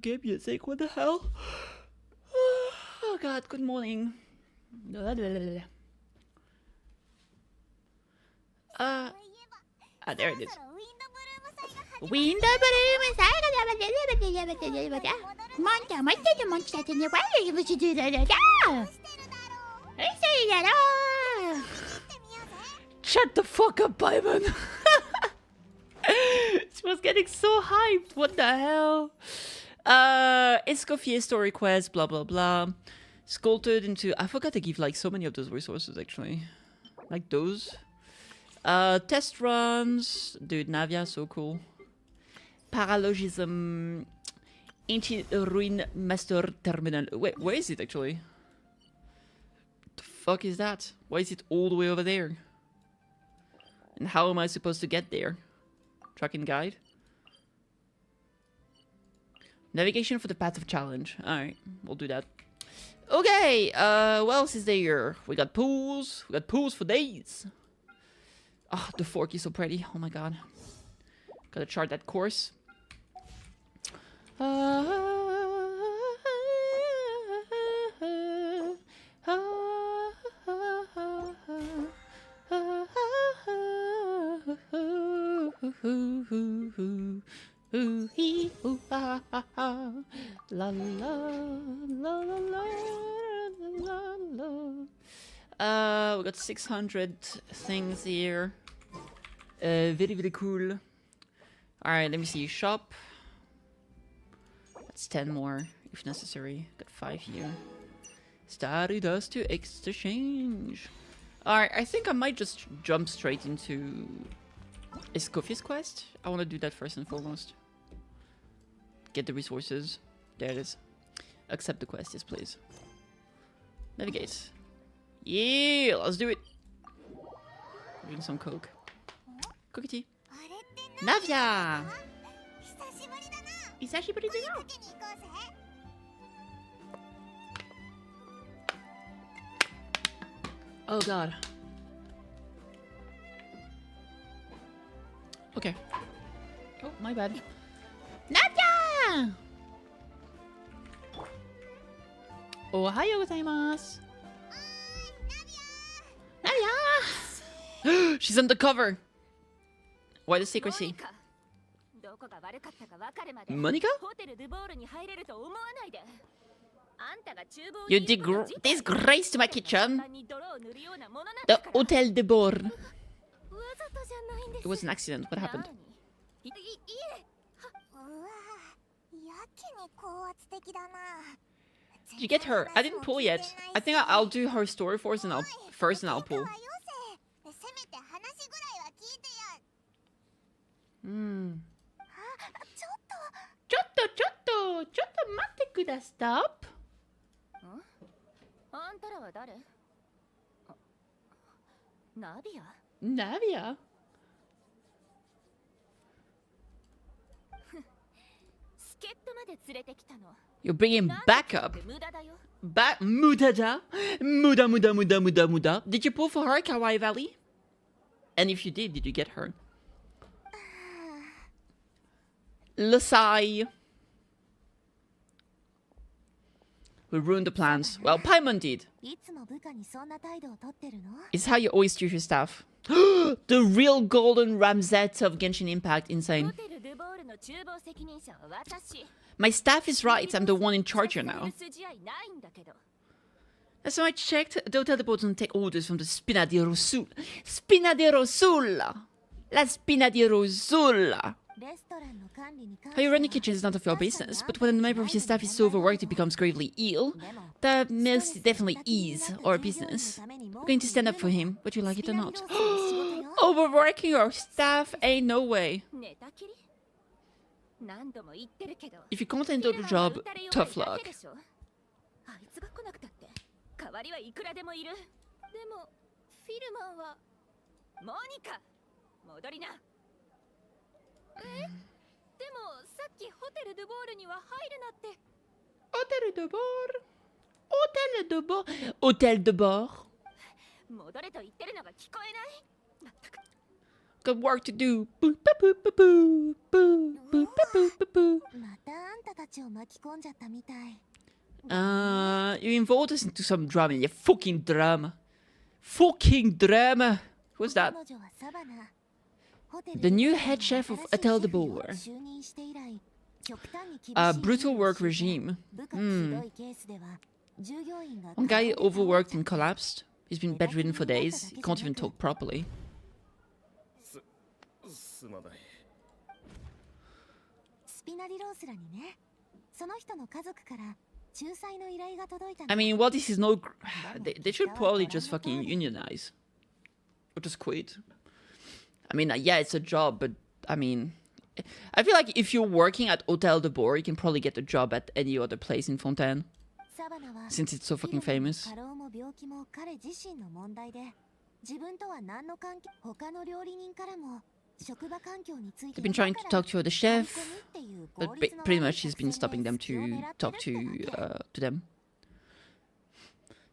game music. What the hell? Oh god, good morning. There it is. Shut the fuck up, Paimon. She was getting so hyped. What the hell? Escoffier story quest, blah blah blah. Sculpted into... I forgot to give like so many of those resources actually. Like those. Test runs. Dude, Navia, so cool. Paralogism. Ancient Ruin Master Terminal. Wait, where is it actually? The fuck is that? Why is it all the way over there? And how am I supposed to get there? Tracking guide. Navigation for the path of challenge. Alright, we'll do that. Okay, what else is there? We got pools. We got pools for days. Oh, the fork is so pretty. Oh my god. Gotta chart that course. La la la la la la. We got 600 things here. Very very cool. All right, let me see. Shop. That's 10 more if necessary. Got 5 here. Stardust to exchange. All right, I think I might just jump straight into Escoffier's quest. I want to do that first and foremost. Get the resources. There it is. Accept the quest, yes please. Navigate. Yeah, let's do it. Drink some coke. Cookie tea. Navia! Isashiburi da. Oh god. Okay. Oh, my bad. Navia! Ohayo gozaimasu. Navia! She's undercover. Why the secrecy? Monica? You disgraced my kitchen. The Hotel de Bord. It was an accident. What happened? Did you get her? I didn't pull yet. I think I'll do her story first and I'll pull. Chotto, mate kuda stop. Navia? You're bringing backup. Mudada? Muda. Did you pull for her, Kawaii Valley? And if you did you get her? Lasai. We ruined the plans. Well, Paimon did. It's how you always treat your staff. The real golden Ramzet of Genshin Impact. Insane. My staff is right. I'm the one in charge here now. So I checked. The Hotel de Bord doesn't take orders from the Spina di Rosul. Spina di Rosula. La Spina di Rosula. How you run the kitchen is none of your business, but when a member of your staff is so overworked it becomes gravely ill, that most definitely is our business. We're going to stand up for him, whether you like it or not. Overworking our staff? Ain't no way. If you can't handle the job, tough luck. Hotel de Bord. Hotel de Bord. Hotel de Bord. Got work to do. Boo, boo, boo, boo, boo, boo, boo, boo, boo, boo. You involved us into some drama. Yeah, fucking drama. Fucking drama. Who's that? The new head chef of Hotel de Boer. Brutal work regime. One guy overworked and collapsed. He's been bedridden for days. He can't even talk properly. I mean, well, this is no... They should probably just fucking unionize. Or just quit. I mean, yeah, it's a job, but I mean... I feel like if you're working at Hotel de Boer, you can probably get a job at any other place in Fontaine. Since it's so fucking famous. They've been trying to talk to the chef, but pretty much he's been stopping them to talk to them.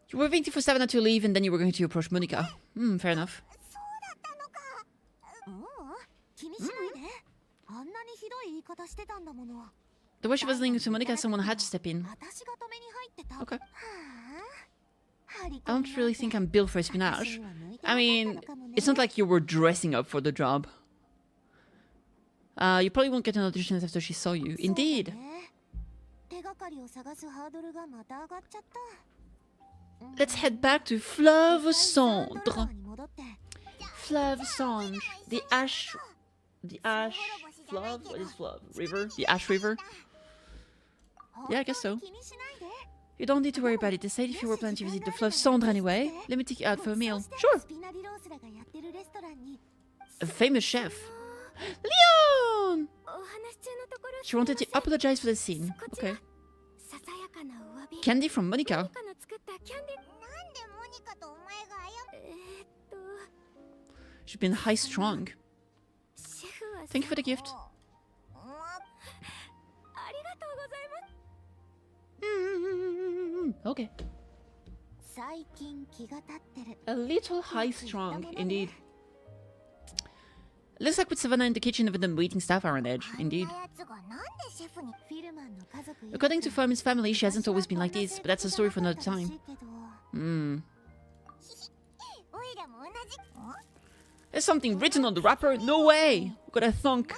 You were waiting for Savannah to leave and then you were going to approach Monica. Fair enough. The way she was linked to Monica, someone had to step in. Okay. I don't really think I'm built for espionage. I mean, it's not like you were dressing up for the job. You probably won't get an audition after she saw you. Indeed. Let's head back to Fleuve Cendre. Fleuve Cendre. The Ash Fleuve? What is Fleuve? River? The Ash River? Yeah, I guess so. You don't need to worry about it. They said if you were planning to visit the Fleuve Cendre anyway, let me take you out for a meal. Sure. A famous chef. Leon! She wanted to apologize for the scene. Okay. Candy from Monica. She's been high-strung. Thank you for the gift. Okay. A little high-strung, indeed. Looks like with Savannah in the kitchen with the waiting staff are on edge, indeed. According to Firmin's family, she hasn't always been like this, but that's a story for another time. There's something written on the wrapper? No way! What a thunk.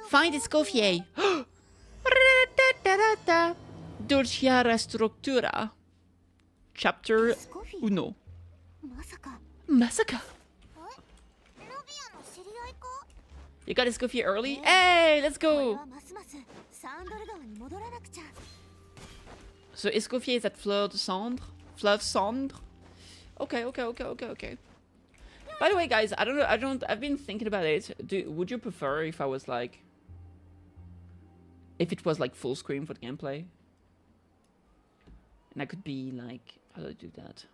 Find Escoffier. Dulciara Structura. Chapter 1. Masaka. You got Escoffier early? Hey, let's go! So Escoffier is at Fleuve Cendre? Fleuve Cendre? Okay. By the way, guys, I've been thinking about it. Would you prefer if I was like... If it was like full screen for the gameplay? And I could be like... How do I do that?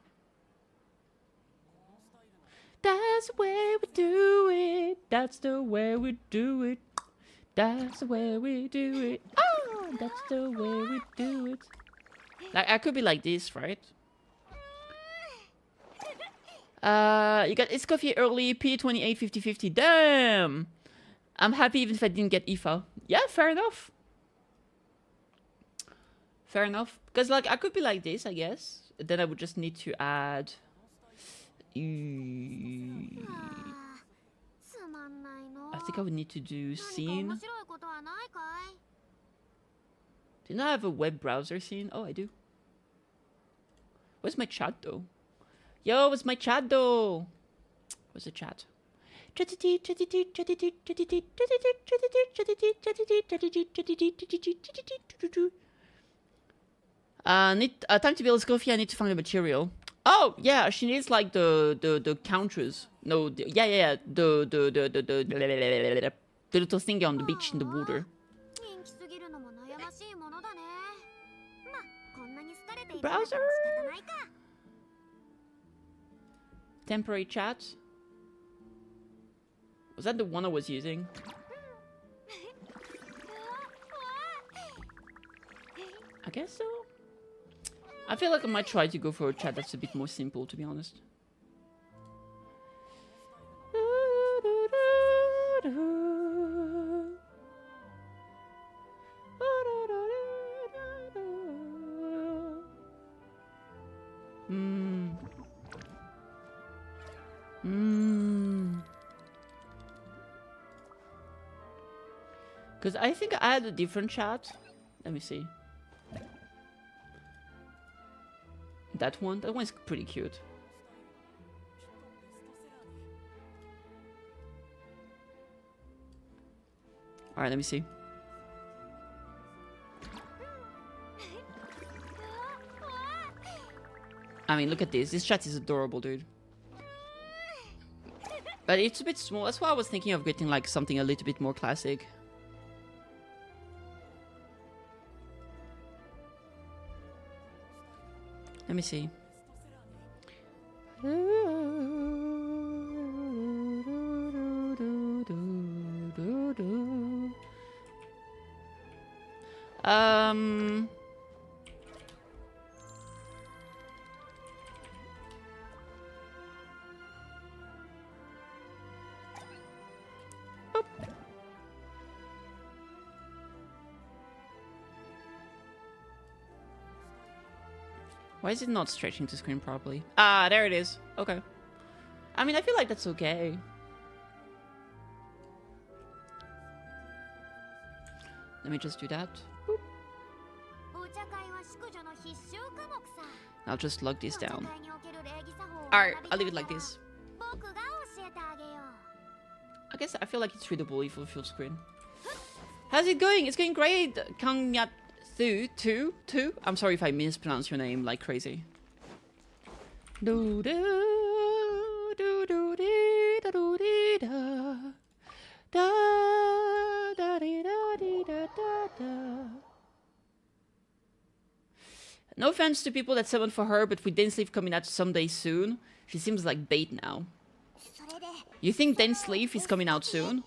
That's the way we do it. That's the way we do it. That's the way we do it. Oh, that's the way we do it. Like, I could be like this, right? You got Escoffier early, P28, 50-50. Damn! I'm happy even if I didn't get IFA. Yeah, fair enough. Fair enough. Because, like, I could be like this, I guess. Then I would just need to add... I think I would need to do scene. Didn't I have a web browser scene? Oh, I do. Where's my chat, though? Yo, where's my chat, though? Where's the chat? Time to build Escoffier. I need to find the material. Oh yeah, she needs like the counters. No, the little thing on the beach in the water. Browser. Temporary chat. Was that the one I was using? I guess so. I feel like I might try to go for a chat that's a bit more simple, to be honest. Because I think I had a different chat. Let me see. That one is pretty cute. All right, let me see. I mean, look at this. This chat is adorable, dude. But it's a bit small. That's why I was thinking of getting like something a little bit more classic. Let me see. Why is it not stretching the screen properly? Ah, there it is. Okay. I mean, I feel like that's okay. Let me just do that. Boop. I'll just log this down. Alright, I'll leave it like this. I guess I feel like it's readable if we full screen. How's it going? It's going great. KittyKathee, two. I'm sorry if I mispronounce your name like crazy. Do do do do dee da do dee da da da dee da dee da da da. No offense to people that summoned for her, but with Dainsleif coming out someday soon, she seems like bait now. You think Dainsleif is coming out soon?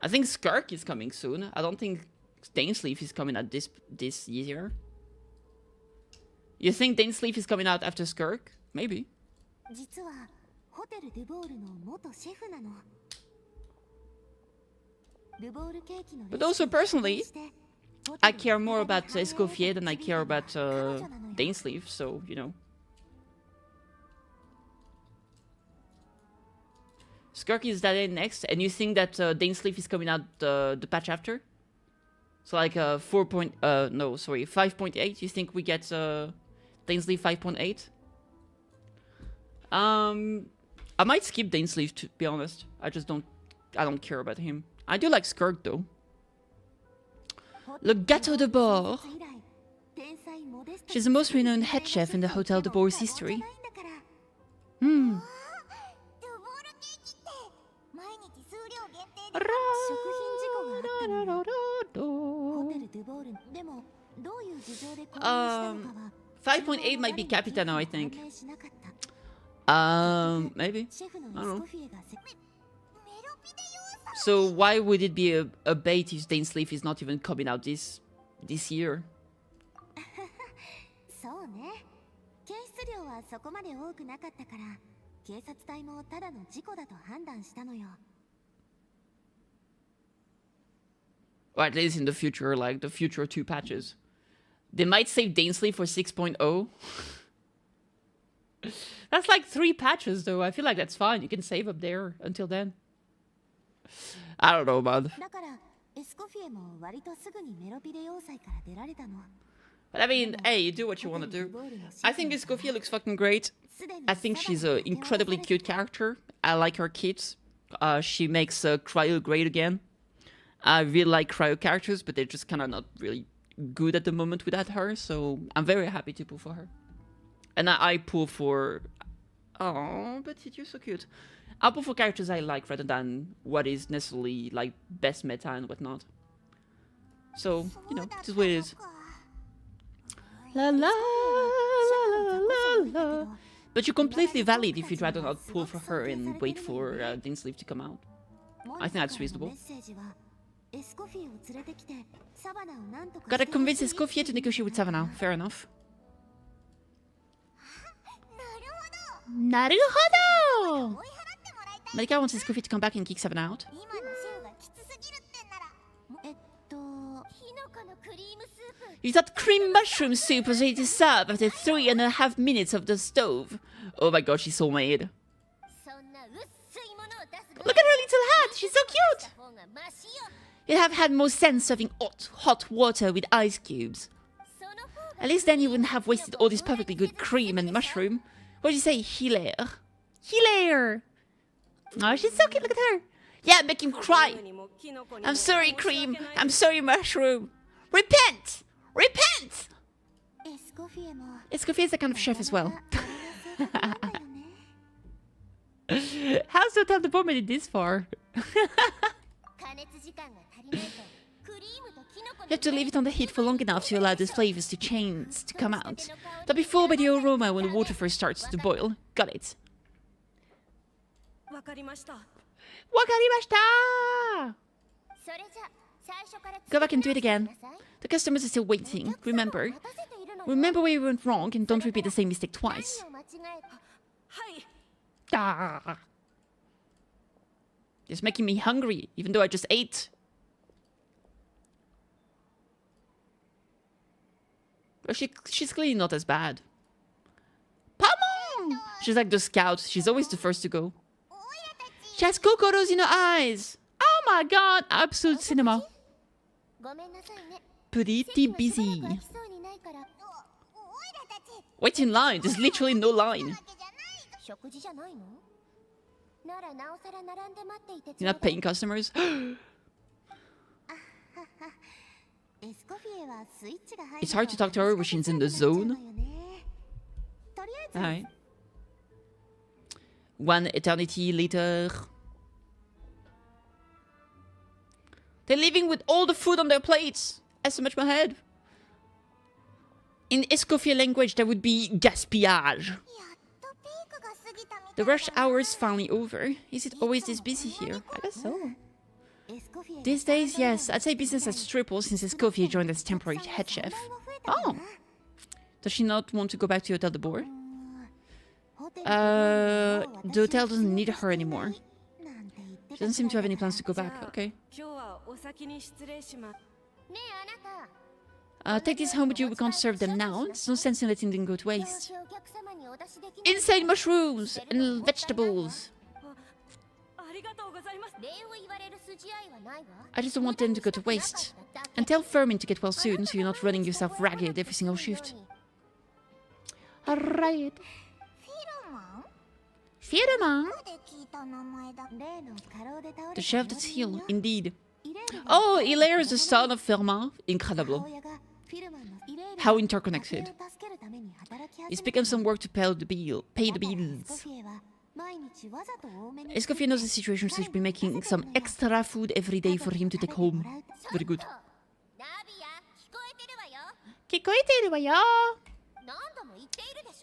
I think Skirk is coming soon. I don't think Dainsleif is coming out this year. You think Dainsleif is coming out after Skirk? Maybe. But also personally, I care more about Escoffier than I care about Dainsleif, so you know. Skirk is that next, and you think that Dainsleif is coming out the patch after? So like 5.8. You think we get Dainsleif 5.8? I might skip Dainsleif to be honest. I don't care about him. I do like Skirk though. Le Gâteau de Bord. She's the most renowned head chef in the Hotel de Bord's history. Hmm. 5.8 might be Capitano, I think. Maybe. I don't know. So why would it be a bait if Dainsleif is not even coming out this year? Or at least in the future, like the future 2 patches. They might save Dainsleif for 6.0. That's like 3 patches though. I feel like that's fine. You can save up there until then. I don't know, man. But I mean, hey, you do what you want to do. I think Escoffier looks fucking great. I think she's an incredibly cute character. I like her kit. She makes Cryo great again. I really like Cryo characters, but they're just kind of not really good at the moment without her. So I'm very happy to pull for her. And I pull for... Oh, but you're so cute. I'll pull for characters I like rather than what is necessarily like best meta and whatnot. So, you know, this is what it is. La la la la la. But you're completely valid if you'd rather not pull for her and wait for Dainsleif to come out. I think that's reasonable. Gotta convince Escoffier to negotiate with Savannah. Fair enough. Naruhodo! Malika wants Escoffier to come back and kick 7 out. You thought cream mushroom soup was ready to serve after 3.5 minutes of the stove. Oh my god, she's so mad. Look at her little hat, she's so cute. You'd have had more sense serving hot water with ice cubes. At least then you wouldn't have wasted all this perfectly good cream and mushroom. What did you say? Hilaire. Hilaire! Oh, she's so cute, look at her. Yeah, make him cry. I'm sorry, cream. I'm sorry, mushroom. Repent! Repent! Escoffier is the kind of chef as well. How's the Hotel de Bois made it this far? You have to leave it on the heat for long enough to allow the flavors to change, to come out. Don't be fooled by the aroma when the water first starts to boil. Got it. Wakarimashita! Go back and do it again. The customers are still waiting. Remember where you went wrong and don't repeat the same mistake twice. Ah. It's making me hungry, even though I just ate. But she's clearly not as bad. Pamon! She's like the scout. She's always the first to go. She has kokoros in her eyes. Oh my god, absolute cinema. Pretty busy. Wait in line. There's literally no line. You're not paying customers? It's hard to talk to her when she's in the zone. Alright. 1 eternity later. They're leaving with all the food on their plates. That's so much my head. In Escoffier language, that would be gaspillage. The rush hour is finally over. Is it always this busy here? I guess so. These days, yes. I'd say business has tripled since Escoffier joined as temporary head chef. Oh. Does she not want to go back to Hotel de Bois? The hotel doesn't need her anymore. She doesn't seem to have any plans to go back. Okay. Take this home with you. We can't serve them now. There's no sense in letting them go to waste. Insane mushrooms and vegetables. I just don't want them to go to waste. And tell Fermin to get well soon, so you're not running yourself ragged every single shift. Alright. Firman? The chef that's healed, indeed. Oh, Hilaire is the son of Firman. Incredible. How interconnected. He's become some work to pay the bills. Escoffier knows the situation, so she's been making some extra food every day for him to take home. Very good. Kikoiteru wa yo.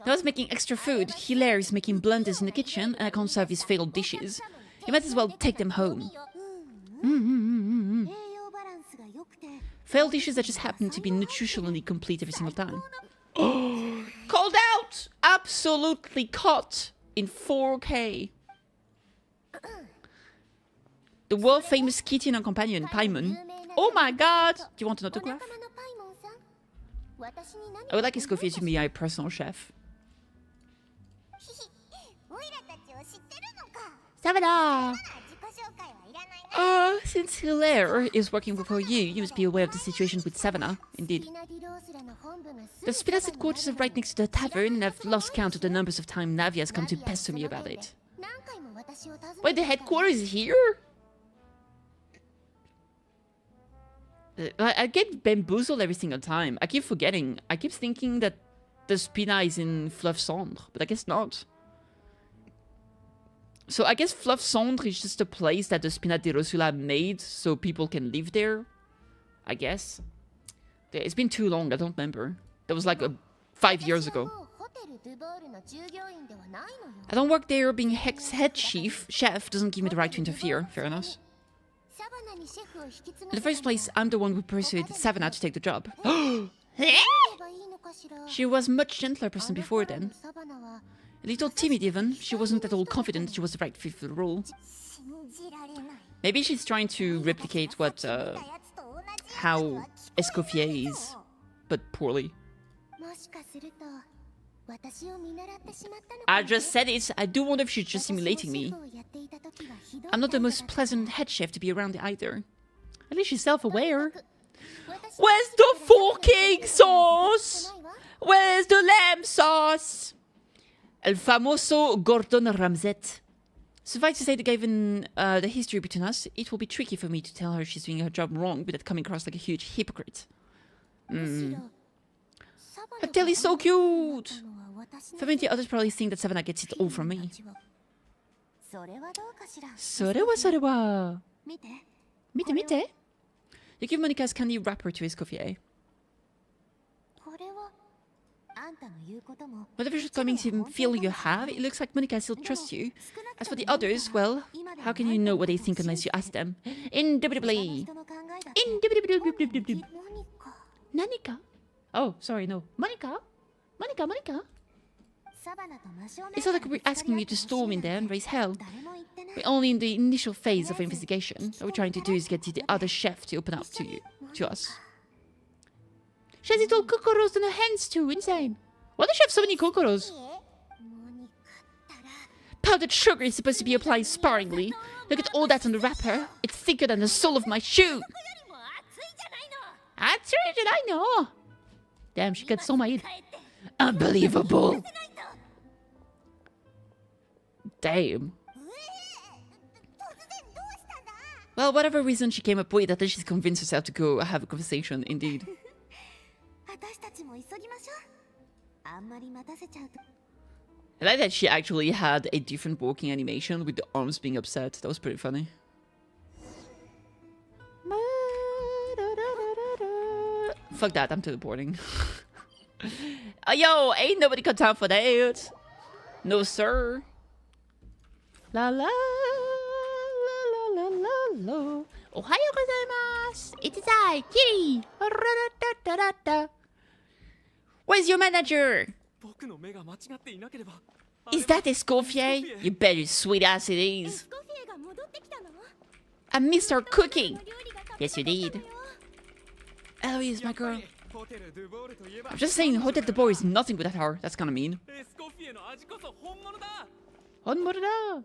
I was making extra food. Hilaire is making blunders in the kitchen, and I can't serve his failed dishes. You might as well take them home. Failed dishes that just happen to be nutritionally complete every single time. Oh, called out! Absolutely caught in 4K. The world famous Kitty and her companion, Paimon. Oh my god! Do you want an autograph? I would like Escoffier to be my personal chef. Savannah! Since Hilaire is working for you, you must be aware of the situation with Savannah. Indeed. The Spina's headquarters are right next to the tavern, and I've lost count of the numbers of times Navi has come to pester me about it. Wait, the headquarters is here? I get bamboozled every single time. I keep forgetting. I keep thinking that the Spina is in Fleuve Cendre, but I guess not. So I guess Fleuve Cendre is just a place that the Spina di Rosula made so people can live there. I guess. Yeah, it's been too long, I don't remember. That was like 5 years ago. I don't work there. Being head chef doesn't give me the right to interfere. Fair enough. In the first place, I'm the one who persuaded Savannah to take the job. She was a much gentler person before then. A little timid even. She wasn't at all confident that she was the right fit for the role. Maybe she's trying to replicate what, how Escoffier is, but poorly. I just said it. I do wonder if she's just simulating me. I'm not the most pleasant head chef to be around either. At least she's self-aware. Where's the fucking sauce? Where's the lamb sauce? El famoso Gordon Ramsay. Suffice to say that given the history between us, it will be tricky for me to tell her she's doing her job wrong without coming across like a huge hypocrite. Her tail is so cute! For me, the others probably think that Savannah gets it all from me. Sorewa. Mite. You give Monica's candy wrapper to Escoffier. Whatever shortcomings you feel you have, it looks like Monica still trusts you. As for the others, well, how can you know what they think unless you ask them? Indubitably. Nanika? Oh, sorry, no. Monica? It's not like we're asking you to storm in there and raise hell. We're only in the initial phase of investigation. What we're trying to do is get the other chef to open up to us. She has little kokoros in her hands too, insane. Why does she have so many kokoros? Powdered sugar is supposed to be applied sparingly. Look at all that on the wrapper. It's thicker than the sole of my shoe. That's right, I know. Damn, she gets so mad. Unbelievable. Damn. Well, whatever reason she came up with, at least she's convinced herself to go have a conversation, indeed. I like that she actually had a different walking animation with the arms being upset. That was pretty funny. Fuck that, I'm teleporting. Yo, ain't nobody got time for that. No, sir. La la la la la la. Ohayo gozaimasu. It is I, Kitty. Where's your manager? Is that Escoffier? You bet your sweet ass it is. I missed her cooking. Yes, you did. Eloise, my girl. I'm just saying, Hotel de Boer is nothing without her. That's kinda mean. Honmoru.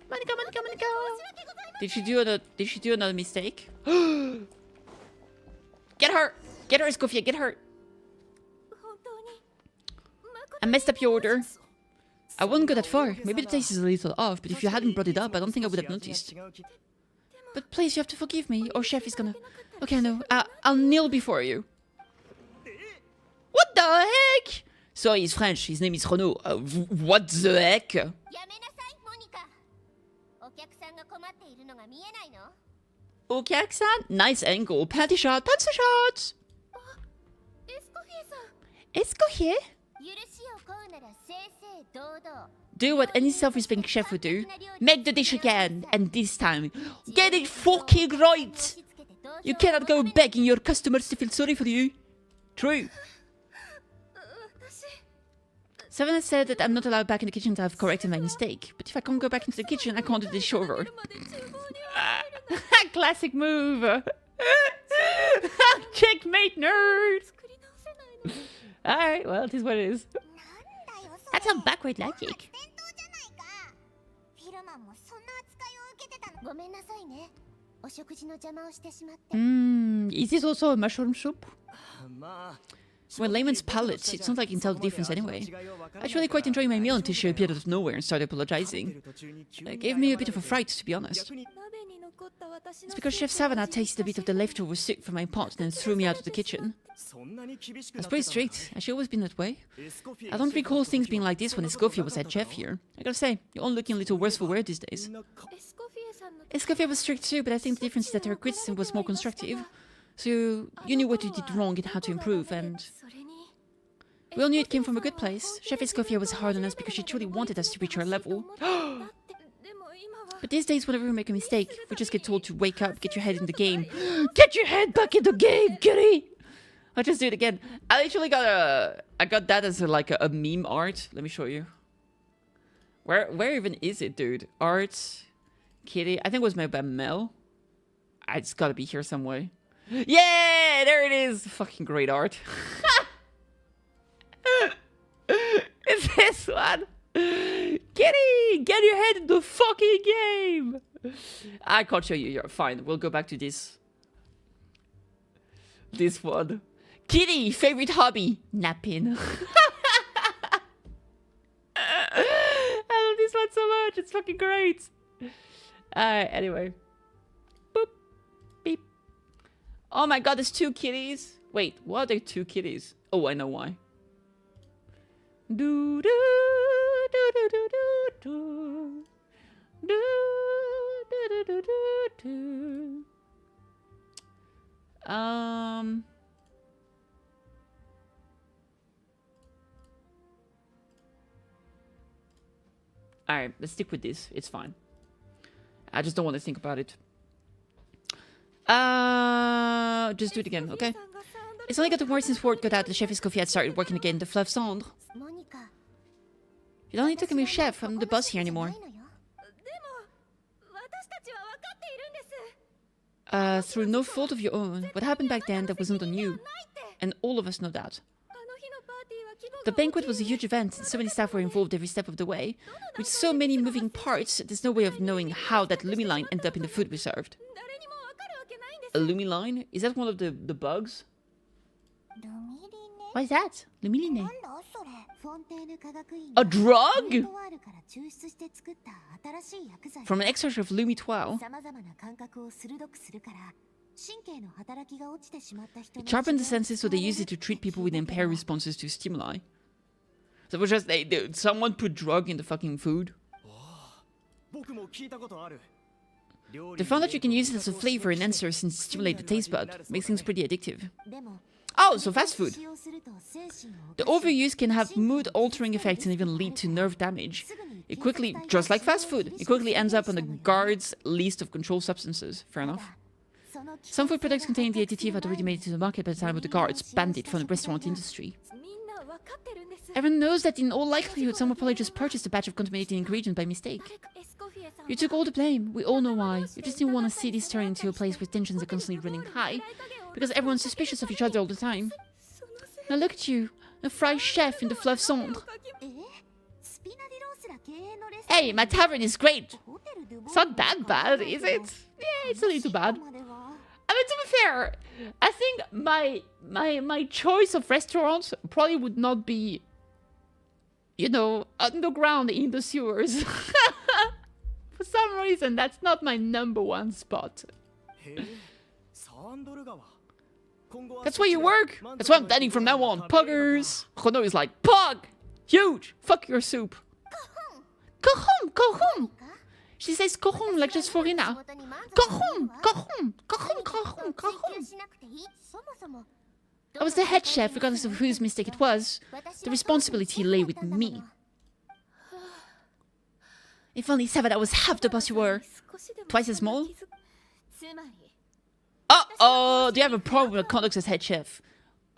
Monica. Did she do another mistake? Get her, Escoffier, get her. I messed up your order. I wouldn't go that far. Maybe the taste is a little off, but if you hadn't brought it up, I don't think I would have noticed. But please, you have to forgive me, or Chef is gonna... Okay, no, I'll kneel before you. What the heck? Sorry, he's French. His name is Renaud. What the heck? Okyak-san? Nice angle. Panty shot. Escoffier? Do what any self-respecting chef would do. Make the dish again, and this time, get it fucking right! You cannot go begging your customers to feel sorry for you. True. Savannah said that I'm not allowed back in the kitchen until I've corrected my mistake. But if I can't go back into the kitchen, I can't do the dish over. Classic move! Checkmate, nerd! Alright, well, it is what it is. That's some backward logic. Is this also a mushroom soup? Well, layman's palate, it's not like you can tell the difference anyway. Actually quite enjoying my meal until she appeared out of nowhere and started apologizing. It gave me a bit of a fright, to be honest. It's because Chef Savannah tasted a bit of the leftover soup from my pot and then threw me out of the kitchen. I was pretty strict. Has she always been that way? I don't recall things being like this when Escoffier was head chef here. I gotta say, you're all looking a little worse for wear these days. Escoffier was strict too, but I think the difference is that her criticism was more constructive. So you knew what you did wrong and how to improve, and we all knew it came from a good place. Chef Escoffier was hard on us because she truly wanted us to reach her level. But these days, whenever we make a mistake, we just get told to wake up, get your head in the game. Get your head back in the game, Kitty! I'll just do it again. I actually got I got that as a meme art. Let me show you. Where even is it, dude? Art, kitty. I think it was made by Mel. It's gotta be here somewhere. Yeah, there it is. Fucking great art. It's this one. Kitty, get your head in the fucking game. I can't show you. You're fine. We'll go back to this. This one. Kitty, favorite hobby? Napping. I love this one so much. It's fucking great. Anyway. Boop. Beep. Oh my god, there's 2 kitties. Wait, what are there 2 kitties? Oh, I know why. Do do do do do do do do do do do do. Alright, let's stick with this. It's fine. I just don't want to think about it. Just do it again, okay? It's only got the more since word got out the chef Escoffier had started working again, the Fleuve Cendre. You don't need to call me chef, I'm the boss here anymore. Through no fault of your own, what happened back then that wasn't on you. And all of us know that. The banquet was a huge event, and so many staff were involved every step of the way. With so many moving parts, there's no way of knowing how that Lumi line ended up in the food we served. A Lumi line? Is that one of the bugs? What is that? Lumiline. A drug? From an extract of Lumi 12. It sharpened the senses, so they use it to treat people with impaired responses to stimuli. So it was just someone put drug in the fucking food. They found that you can use it as a flavor enhancer since it stimulates the taste bud, makes things pretty addictive. Oh, so fast food. The overuse can have mood-altering effects and even lead to nerve damage. It quickly, just like fast food, it quickly ends up on the guard's list of controlled substances. Fair enough. Some food products containing the additive had already made it to the market by the time of the guards banned it from the restaurant industry. Everyone knows that in all likelihood someone probably just purchased a batch of contaminated ingredient by mistake. You took all the blame. We all know why. You just didn't want to see this turn into a place where tensions are constantly running high, because everyone's suspicious of each other all the time. Now look at you, a Fry chef in the Fleuve Cendre. Hey, my tavern is great. It's not that bad, is it? Yeah, it's a little bad. I mean, to be fair, I think my choice of restaurants probably would not be, you know, underground in the sewers. For some reason, that's not my #1 spot. That's where you work. That's why I'm dining from now on. Puggers. Renaud is like, Pug! Huge! Fuck your soup. Cajon! Cajon! She says cajon like just for Rina. Cajon! Cajon! Cajon! Cajon! Cajon! I was the head chef, regardless of whose mistake it was. The responsibility lay with me. If only Savada was half the boss you were. Twice as small? Uh-oh! Do you have a problem with conduct as head chef?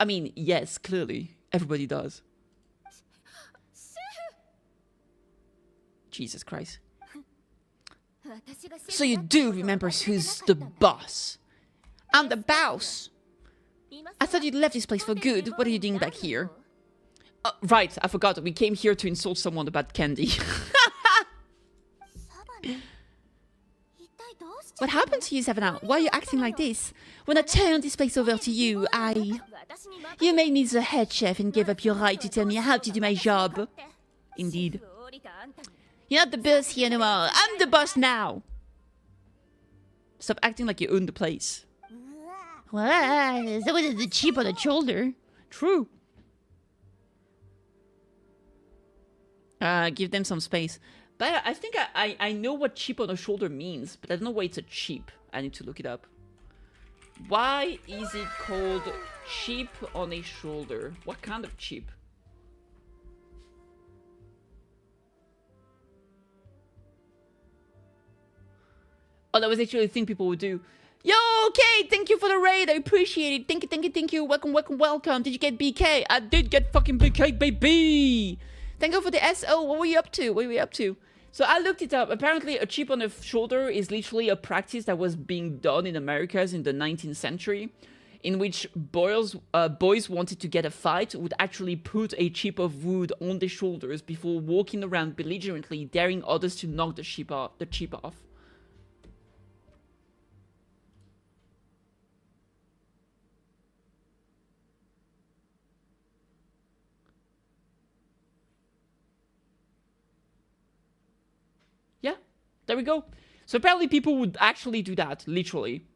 I mean, yes, clearly. Everybody does. Jesus Christ. So you do remember who's the boss. I'm the boss. I thought you'd left this place for good. What are you doing back here? Right, I forgot. We came here to insult someone about candy. What happened to you, Savannah? Why are you acting like this? When I turned this place over to you, You made me the head chef and gave up your right to tell me how to do my job. Indeed. You're not the boss here anymore. I'm the boss now. Stop acting like you own the place. Well, that was the chip on the shoulder. True. Give them some space. But I think I know what chip on the shoulder means, but I don't know why it's a chip. I need to look it up. Why is it called chip on a shoulder? What kind of chip? Oh, that was actually a thing people would do. Yo, okay, thank you for the raid. I appreciate it. Thank you. Welcome. Did you get BK? I did get fucking BK, baby. Thank you for the SO. What were you up to? So I looked it up. Apparently, a chip on the shoulder is literally a practice that was being done in Americas in the 19th century, in which boys wanted to get a fight would actually put a chip of wood on their shoulders before walking around belligerently, daring others to knock the chip off. Yeah, there we go. So apparently people would actually do that, literally.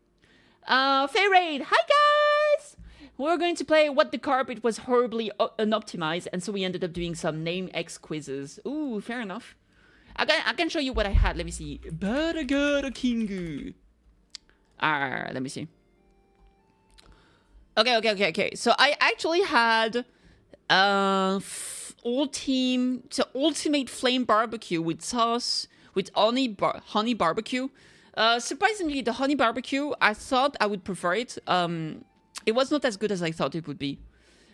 Fair raid, hi guys! We're going to play What the Carpet Was Horribly Unoptimized, and so we ended up doing some name X quizzes. Ooh, fair enough. I can show you what I had. Let me see. Baragara Kingu. Let me see. Okay. So I actually had ultimate flame barbecue with sauce with honey barbecue. Surprisingly, the honey barbecue, I thought I would prefer it. It was not as good as I thought it would be.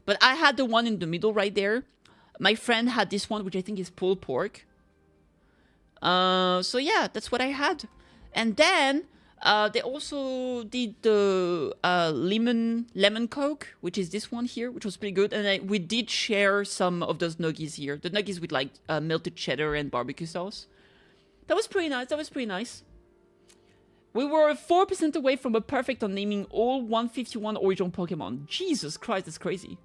But I had the one in the middle right there. My friend had this one, which I think is pulled pork. So yeah, that's what I had. And then they also did the lemon coke, which is this one here, which was pretty good. And we did share some of those nuggies here. The nuggies with like melted cheddar and barbecue sauce. That was pretty nice. We were 4% away from a perfect on naming all 151 original Pokemon. Jesus Christ, that's crazy.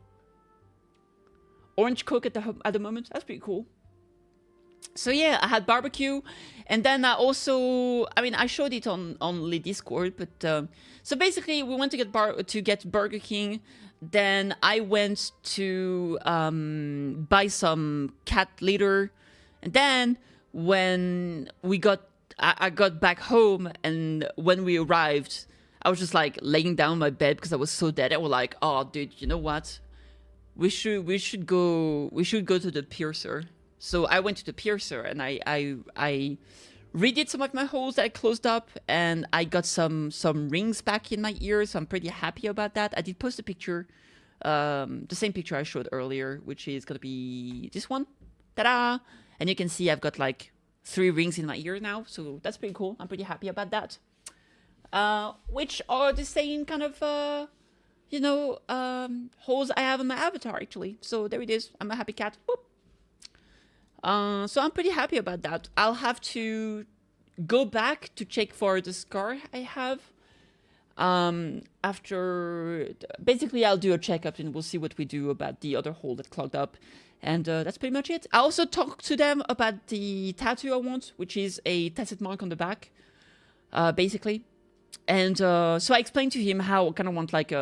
Orange Coke at the moment. That's pretty cool. So yeah, I had barbecue, and then I also, I showed it on the Discord, but so basically we went to get Burger King. Then I went to buy some cat litter, and then when I got back home, and when we arrived, I was just like laying down on my bed because I was so dead. I was like, oh dude, you know what? We should go to the piercer. So I went to the piercer and I redid some of my holes that I closed up, and I got some rings back in my ears. So I'm pretty happy about that. I did post a picture, the same picture I showed earlier, which is gonna be this one. Ta-da! And you can see I've got like 3 rings in my ear now, so that's pretty cool. I'm pretty happy about that. Which are the same kind of holes I have on my avatar actually. So there it is. I'm a happy cat. Boop. So I'm pretty happy about that. I'll have to go back to check for the scar I have. Basically I'll do a checkup and we'll see what we do about the other hole that clogged up. And that's pretty much it. I also talked to them about the tattoo I want, which is a tattooed mark on the back, basically. And so I explained to him how I kind of want like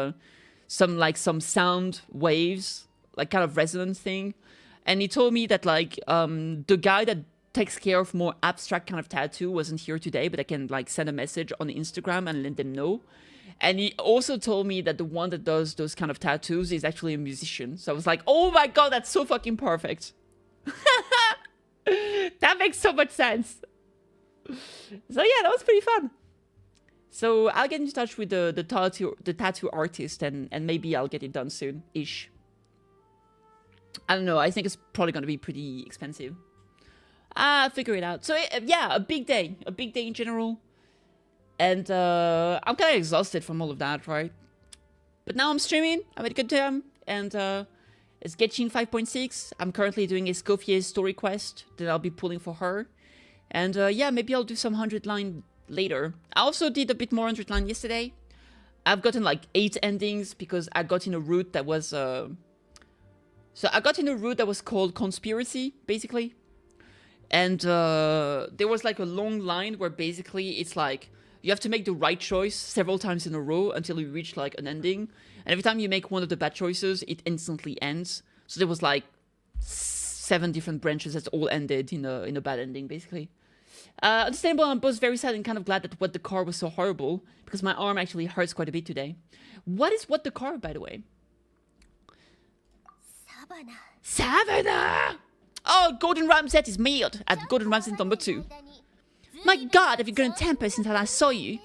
some sound waves, like kind of resonance thing. And he told me that like the guy that takes care of more abstract kind of tattoo wasn't here today, but I can like send a message on Instagram and let them know. And he also told me that the one that does those kind of tattoos is actually a musician. So I was like, oh my god, that's so fucking perfect. That makes so much sense. So yeah, that was pretty fun. So I'll get in touch with the tattoo artist, and maybe I'll get it done soon-ish. I don't know, I think it's probably going to be pretty expensive. I'll figure it out. So yeah, a big day in general. And I'm kind of exhausted from all of that, right? But now I'm streaming, I'm at a good time, and it's Genshin 5.6. I'm currently doing Escoffier's story quest that I'll be pulling for her. And yeah, maybe I'll do some 100 line later. I also did a bit more 100 line yesterday. I've gotten like 8 endings because I got in a route that was... So I got in a route that was called Conspiracy, basically. And there was like a long line where basically it's like... You have to make the right choice several times in a row until you reach like an ending. And every time you make one of the bad choices, it instantly ends. So there was like 7 different branches that all ended in a bad ending, basically. Understandable, I'm both very sad and kind of glad that What the Car was so horrible, because my arm actually hurts quite a bit today. What is What the Car, by the way? Savannah! Oh, Golden Ramset is mealed at Golden Ramset number 2. My god, have you grown temper since I last saw you?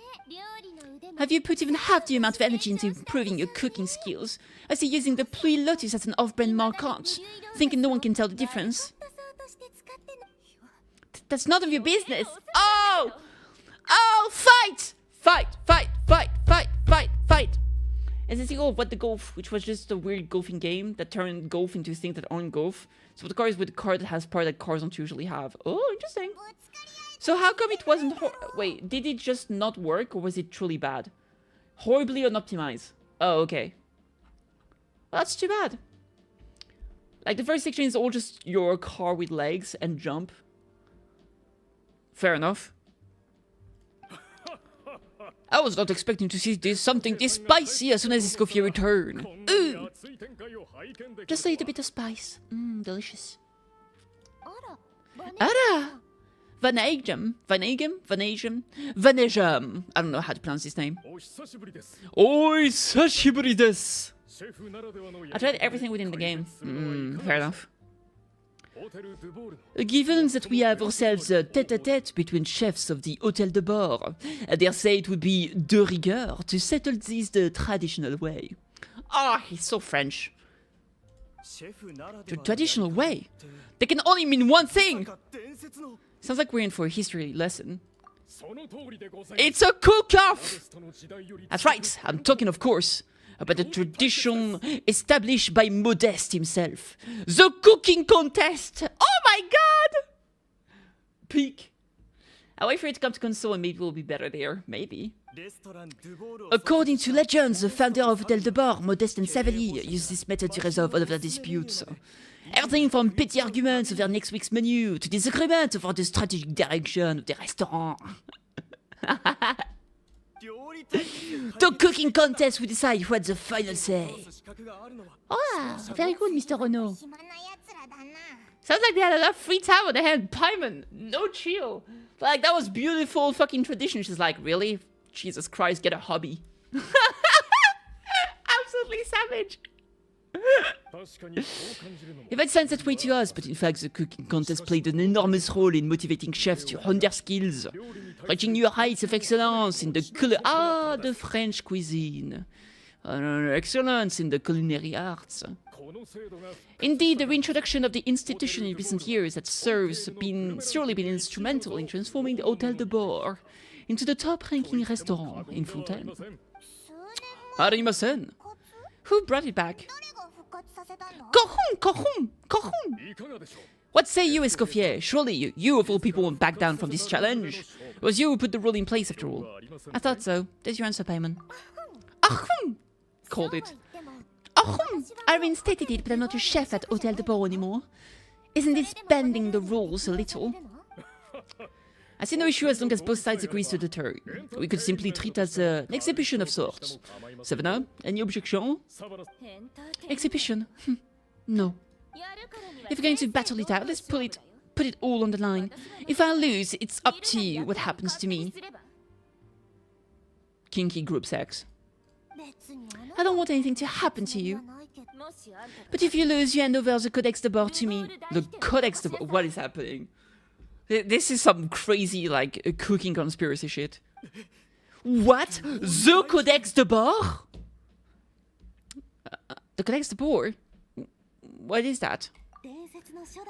Have you put even half the amount of energy into improving your cooking skills? I see using the Pluie Lotus as an off-brand marquette, thinking no one can tell the difference. That's none of your business. Oh! Oh, fight! Fight, fight, fight, fight, fight, fight! And then think, oh, what the golf, which was just a weird golfing game that turned golf into things that aren't golf. So the car is with a car that has power that cars don't usually have. Oh, interesting. So how come it wasn't... Wait, did it just not work or was it truly bad? Horribly unoptimized. Oh, okay. Well, that's too bad. Like, the first section is all just your car with legs and jump. Fair enough. I was not expecting to see something this spicy as soon as Escoffier returned. Ooh. Just a little bit of spice. Delicious. Ara! Vanagem. I don't know how to pronounce his name. Oi, sashiburi desu. I tried everything within the game. Fair enough. Given that we have ourselves a tête-à-tête between chefs of the Hôtel de Bord, I dare say it would be de rigueur to settle this the traditional way. Ah, he's so French. The traditional way? They can only mean one thing! Sounds like we're in for a history lesson. It's a cook-off! That's right, I'm talking, of course, about the tradition established by Modeste himself. The cooking contest! Oh my god! Peak. I'll wait for it to come to console and maybe we'll be better there. Maybe. According to legends, the founder of Hôtel de Bord, Modeste and Savely, used this method to resolve all of their disputes. Everything from petty arguments over next week's menu to disagreement over the strategic direction of the restaurant. The cooking contest will decide who had the final say. Ah, very good, Mr. Renault. Sounds like they had a lot of free time when they had Paimon. No chill. Like, that was beautiful fucking tradition. She's like, really? Jesus Christ, get a hobby. Absolutely savage. If it sounds that way to us, but in fact the cooking contest played an enormous role in motivating chefs to hone their skills, reaching new heights of excellence in the French cuisine, excellence in the culinary arts. Indeed, the reintroduction of the institution in recent years has surely been instrumental in transforming the Hôtel de Bord into the top-ranking restaurant in Fontaine. Arimasen! Who brought it back? Kohun! What say you, Escoffier? Surely you of all people won't back down from this challenge. It was you who put the rule in place, after all. I thought so. There's your answer, Paimon. Ahum! Called it. Ahum! I reinstated it, but I'm not a chef at Hôtel de Bord anymore. Isn't this bending the rules a little? I see no issue as long as both sides agree to the term. We could simply treat it as an exhibition of sorts. Savannah, any objection? Exhibition? No. If we're going to battle it out, let's put it all on the line. If I lose, it's up to you what happens to me. Kinky group sex. I don't want anything to happen to you. But if you lose, you hand over the Codex de Bord to me. The Codex de Bord? What is happening? This is some crazy, like, cooking conspiracy shit. What? The Codex de Bord? The Codex de Bord? What is that?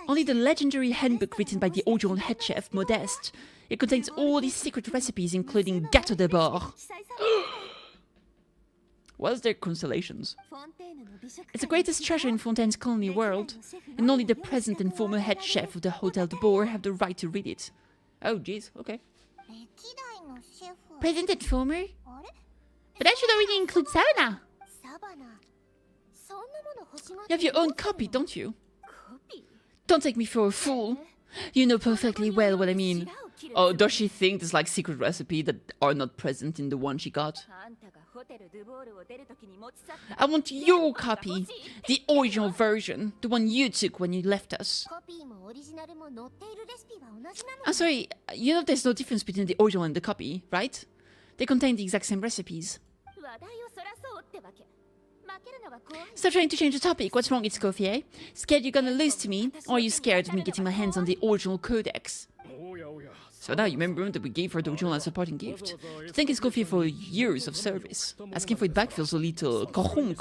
Only the legendary handbook written by the original head chef, Modeste. It contains all these secret recipes, including gâteau de bord. What's their constellations? It's the greatest treasure in Fontaine's culinary world, and only the present and former head chef of the Hôtel de Bord have the right to read it. Oh, jeez, okay. Present and former? But that should already include Savannah. You have your own copy, don't you? Don't take me for a fool. You know perfectly well what I mean. Oh, does she think there's like secret recipes that are not present in the one she got? I want your copy, the original version, the one you took when you left us. I'm sorry, you know there's no difference between the original and the copy, right? They contain the exact same recipes. Stop trying to change the topic. What's wrong, Escoffier? Scared you're gonna lose to me? Or are you scared of me getting my hands on the original codex? So now you remember that we gave her the original as a parting gift. To thank Escoffier for years of service. Asking for it back feels a little cajon.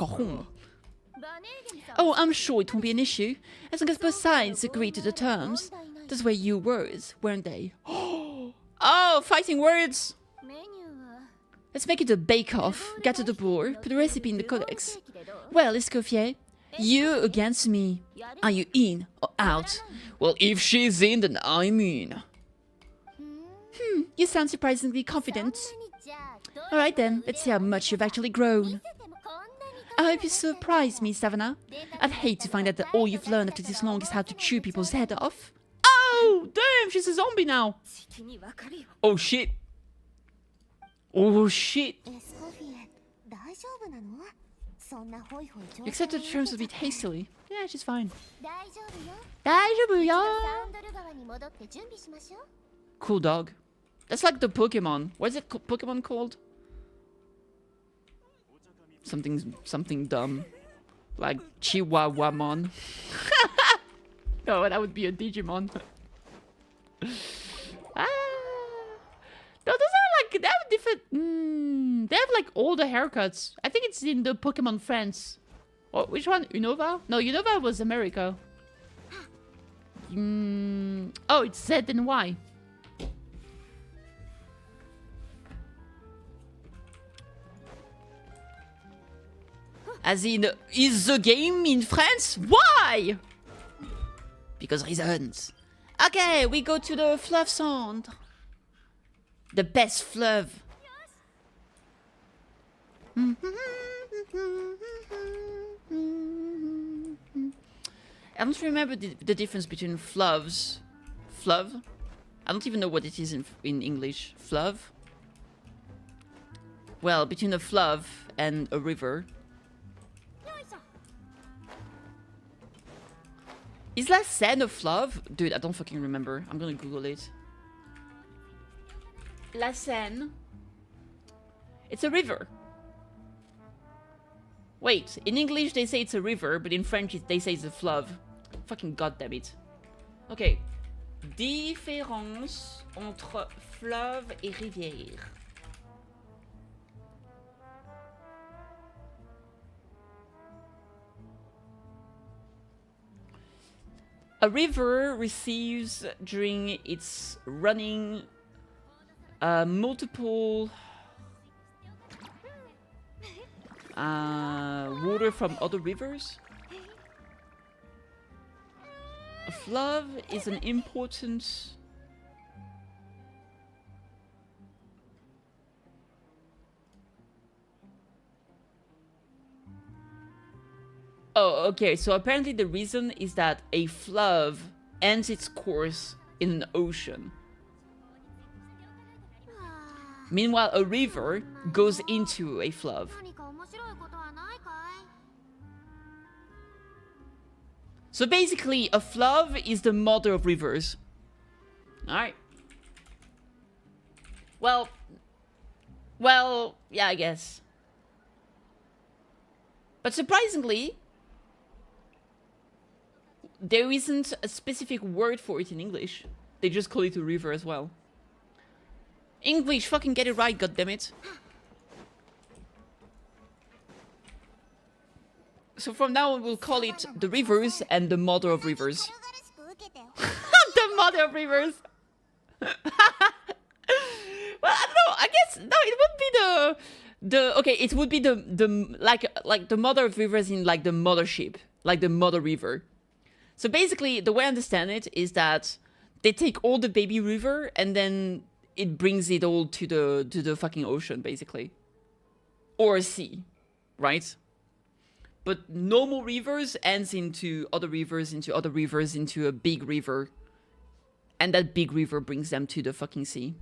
Oh, I'm sure it won't be an issue, as long as both sides agree to the terms. Those were your words, weren't they? Oh, fighting words! Let's make it a bake-off. Get to the board, put the recipe in the codex. Well, Escoffier, you against me. Are you in or out? Well, if she's in, then I'm in. You sound surprisingly confident. Alright then, let's see how much you've actually grown. I hope you surprise me, Savannah. I'd hate to find out that all you've learned after this long is how to chew people's head off. Oh, damn, she's a zombie now. Oh shit. Oh shit. You accepted the terms a bit hastily. Yeah, she's fine. Cool dog. That's like the Pokemon. What is it Pokemon called? Something dumb. Like Chihuahuamon. No, that would be a Digimon. No, those are like, they have different, they have like all the haircuts. I think it's in the Pokemon Friends. Oh, which one? Unova? No, Unova was America. Oh, it's Z and Y. As in, is the game in France? Why? Because reasons. Okay, we go to the Fleuve Cendre. The best fleuve. I don't remember the difference between fleuves. Fleuve? I don't even know what it is in English. Fleuve? Well, between a fleuve and a river. Is La Seine a fleuve? Dude, I don't fucking remember. I'm gonna Google it. La Seine. It's a river. Wait, in English they say it's a river, but in French they say it's a fleuve. Fucking goddammit. Okay. Différence entre fleuve et rivière. A river receives during its running multiple water from other rivers. A fleuve is an important Oh, okay, so apparently the reason is that a fleuve ends its course in an ocean. Meanwhile, a river goes into a fleuve. So basically, a fleuve is the mother of rivers. Alright. Well, yeah, I guess. But surprisingly, there isn't a specific word for it in English. They just call it a river as well. English, fucking get it right, goddammit. So from now on, we'll call it the rivers and the mother of rivers. The mother of rivers. Well, I don't know. I guess no, it would be the okay. It would be the like the mother of rivers in like the mothership, like the mother river. So basically, the way I understand it is that they take all the baby river and then it brings it all to the fucking ocean, basically, or sea, right? But normal rivers ends into other rivers, into other rivers, into a big river, and that big river brings them to the fucking sea.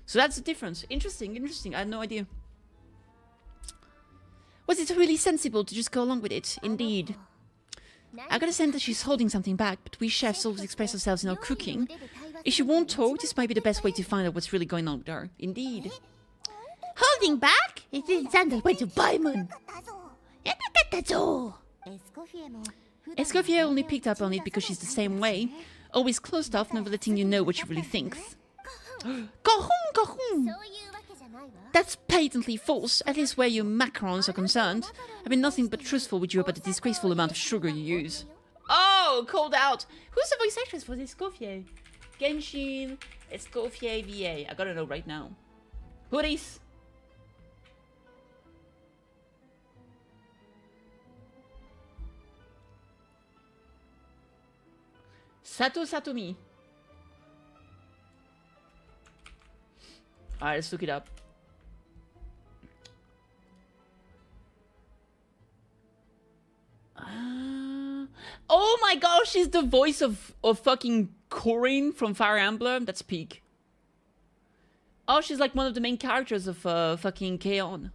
So that's the difference. Interesting, interesting. I had no idea. Was it really sensible to just go along with it? Indeed. I got a sense that she's holding something back, but we chefs always express ourselves in our cooking. If she won't talk, this might be the best way to find out what's really going on with her. Indeed. Holding back? It didn't sound like way to Baimon. Escoffier only picked up on it because she's the same way. Always closed off, never letting you know what she really thinks. Cajon! That's patently false, at least where your macarons are concerned. I've been nothing but truthful with you about the disgraceful amount of sugar you use. Oh, called out! Who's the voice actress for this Escoffier? Genshin, Escoffier VA. I gotta know right now. Who is? Sato Satomi. Alright, let's look it up. Oh my gosh, she's the voice of fucking Corinne from Fire Emblem. That's peak. Oh, she's like one of the main characters of fucking K-On!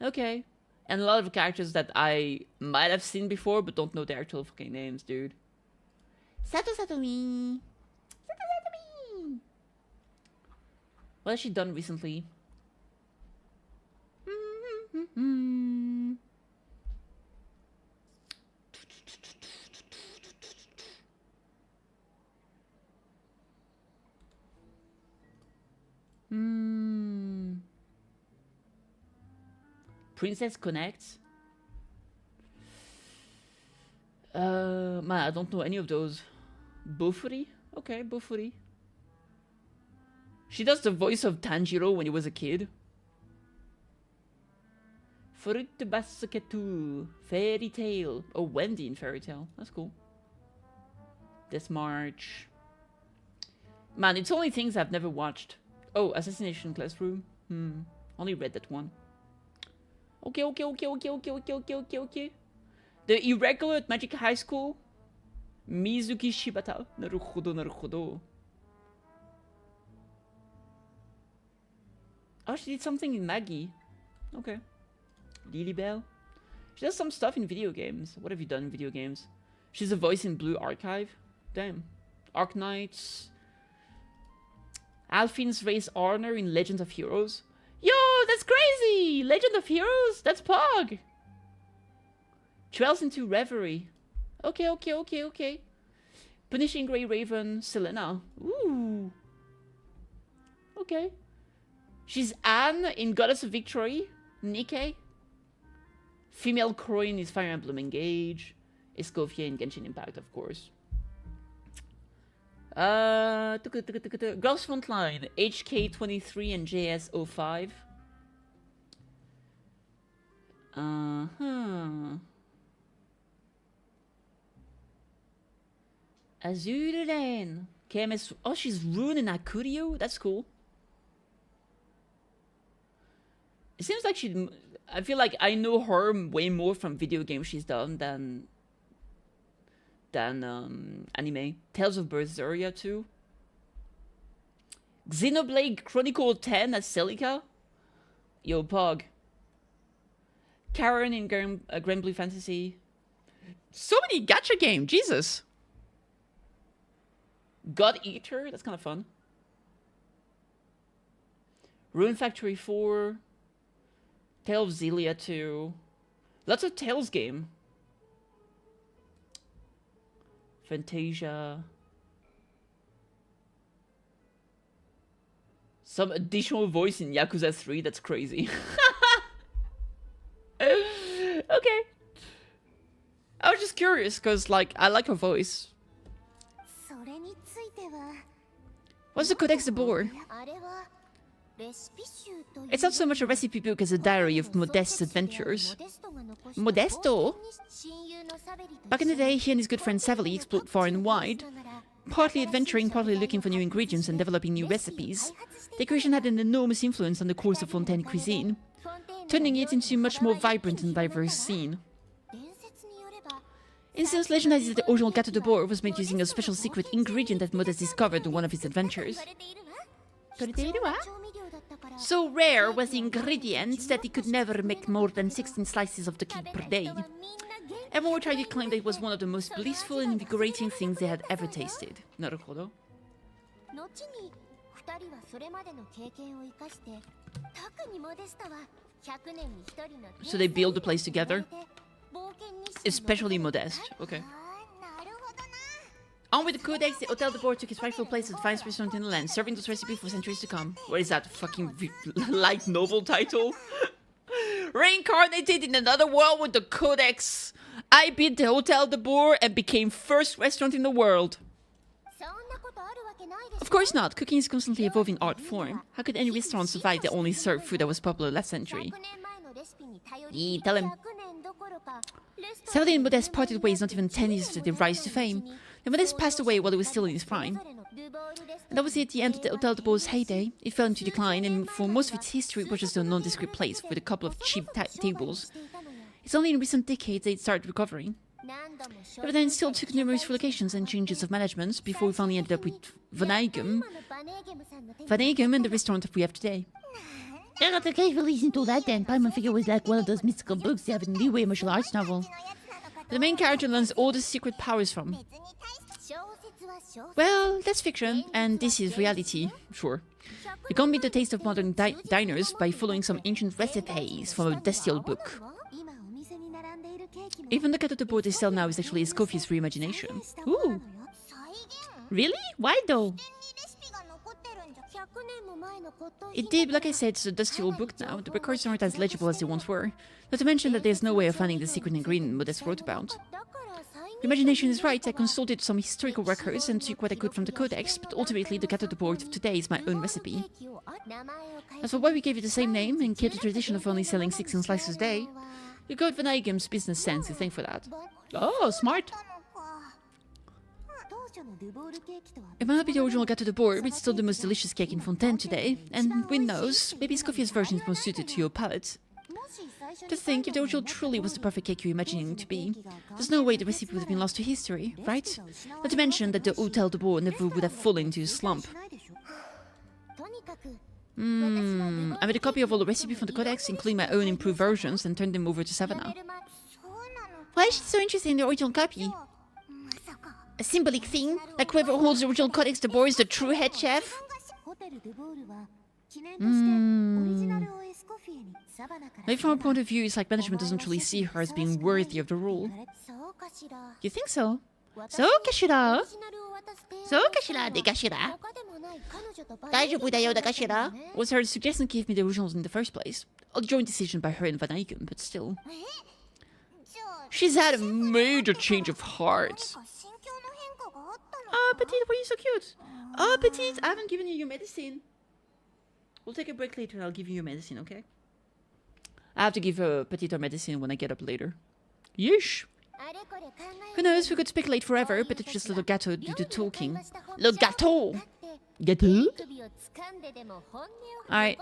Okay. And a lot of characters that I might have seen before, but don't know their actual fucking names, dude. Sato Satomi. Sato Satomi. What has she done recently? Princess Connect? Man, I don't know any of those. Bofuri? Okay, Bofuri. She does the voice of Tanjiro when he was a kid. Fruit Basket Fairy Tale. Oh, Wendy in Fairy Tale. That's cool. This March. Man, it's only things I've never watched. Oh, Assassination Classroom. Only read that one. Okay. The Irregular at Magic High School. Mizuki Shibata. Naruhodo. Oh, she did something in Maggie. Okay. Lily Bell. She does some stuff in video games. What have you done in video games? She's a voice in Blue Archive. Damn. Arknights. Alphine's Race Honor in Legend of Heroes. Yo, that's crazy! Legend of Heroes? That's Pog! Trails into Reverie. Okay. Punishing Grey Raven, Selena. Ooh. Okay. She's Anne in Goddess of Victory. Nikke. Female Coin is Fire Emblem Engage. Escoffier in Genshin Impact, of course. Girls Frontline, HK23 and JS05. Azure Lane. KMS. Oh, she's Rune in Akurio? That's cool. It seems like she. I feel like I know her way more from video games she's done than anime. Tales of Berseria too. Xenoblade Chronicle 10 as Celica. Yo, Pog. Karen in Grand Blue Fantasy. So many gacha games, Jesus. God Eater, that's kind of fun. Rune Factory 4. Tale of Xillia 2. Lots of Tales game. Fantasia. Some additional voice in Yakuza 3, that's crazy. Okay. I was just curious, because, like, I like her voice. What's the Codex de Boer? It's not so much a recipe book as a diary of Modeste's adventures. Modesto? Back in the day, he and his good friend Savali explored far and wide, partly adventuring, partly looking for new ingredients and developing new recipes. Their creation had an enormous influence on the course of Fontaine cuisine, turning it into a much more vibrant and diverse scene. Instance, legend has it that the original gâteau de Boer was made using a special secret ingredient that Modeste discovered on one of his adventures. So rare was the ingredient that he could never make more than 16 slices of the cake per day. Everyone tried to claim that it was one of the most blissful and invigorating things they had ever tasted. Naruhodo. So they build the place together? Especially Modeste. Okay. On with the codex, the Hotel de Boer took its rightful place as the finest restaurant in the land, serving those recipes for centuries to come. What is that, fucking light novel title? Reincarnated in another world with the codex. I beat the Hotel de Boer and became first restaurant in the world. Of course not. Cooking is constantly evolving art form. How could any restaurant survive that only served food that was popular last century? Tell him. Sadly, Modeste parted ways not even 10 years after their rise to fame. And Modeste passed away while he was still in his prime. And that was at the end of the Hotel de Boer's heyday. It fell into decline, and for most of its history, it was just a nondescript place with a couple of cheap tables. It's only in recent decades that it started recovering. But then it still took numerous relocations and changes of management before we finally ended up with Van Egem and the restaurant that we have today. I got the case for listening to that then. Paimon figure was like one of those mystical books you have in Leeway martial arts novel. The main character learns all the secret powers from. Well, that's fiction, and this is reality, sure. You can't meet the taste of modern diners by following some ancient recipes from a dusty old book. Even the Gâteau de Boer they sell now is actually Escoffier's reimagination. Ooh. Really? Why though? It did, like I said, it's a dusty old book now. The records aren't as legible as they once were. Not to mention that there's no way of finding the secret ingredient Modeste wrote about. Your imagination is right. I consulted some historical records and took what I could from the codex, but ultimately the Gâteau de Boer of today is my own recipe. As for why we gave it the same name and kept the tradition of only selling 16 slices a day, you got Van Egem's business sense to thank for that. Oh, smart. It might not be the original Gâteau de Boer, but it's still the most delicious cake in Fontaine today, and who knows, maybe Escoffier's version is more suited to your palate. Just think, if the original truly was the perfect cake you're imagining it to be, there's no way the recipe would have been lost to history, right? Not to mention that the Hotel de Boer never would have fallen into a slump. I made a copy of all the recipes from the codex, including my own improved versions, and turned them over to Savannah. Why is she so interested in the original copy? A symbolic thing? Like whoever holds the original Codex de Boer is the true head chef? Maybe from her point of view, it's like management doesn't really see her as being worthy of the role. You think so? So, Kashira? So, Kashira, de Kashira? Daijoubu da yo da Kashira? Was her suggestion gave me the originals in the first place. A joint decision by her and Van Egem, but still. She's had a major change of heart. Oh, Petite, why are you so cute? Oh, Petite, I haven't given you your medicine. We'll take a break later and I'll give you your medicine, okay? I have to give Petite her medicine when I get up later. Yeesh. Who knows, we could speculate forever, but it's just little Gâteau do the talking. Le Gâteau! Gâteau? Alright.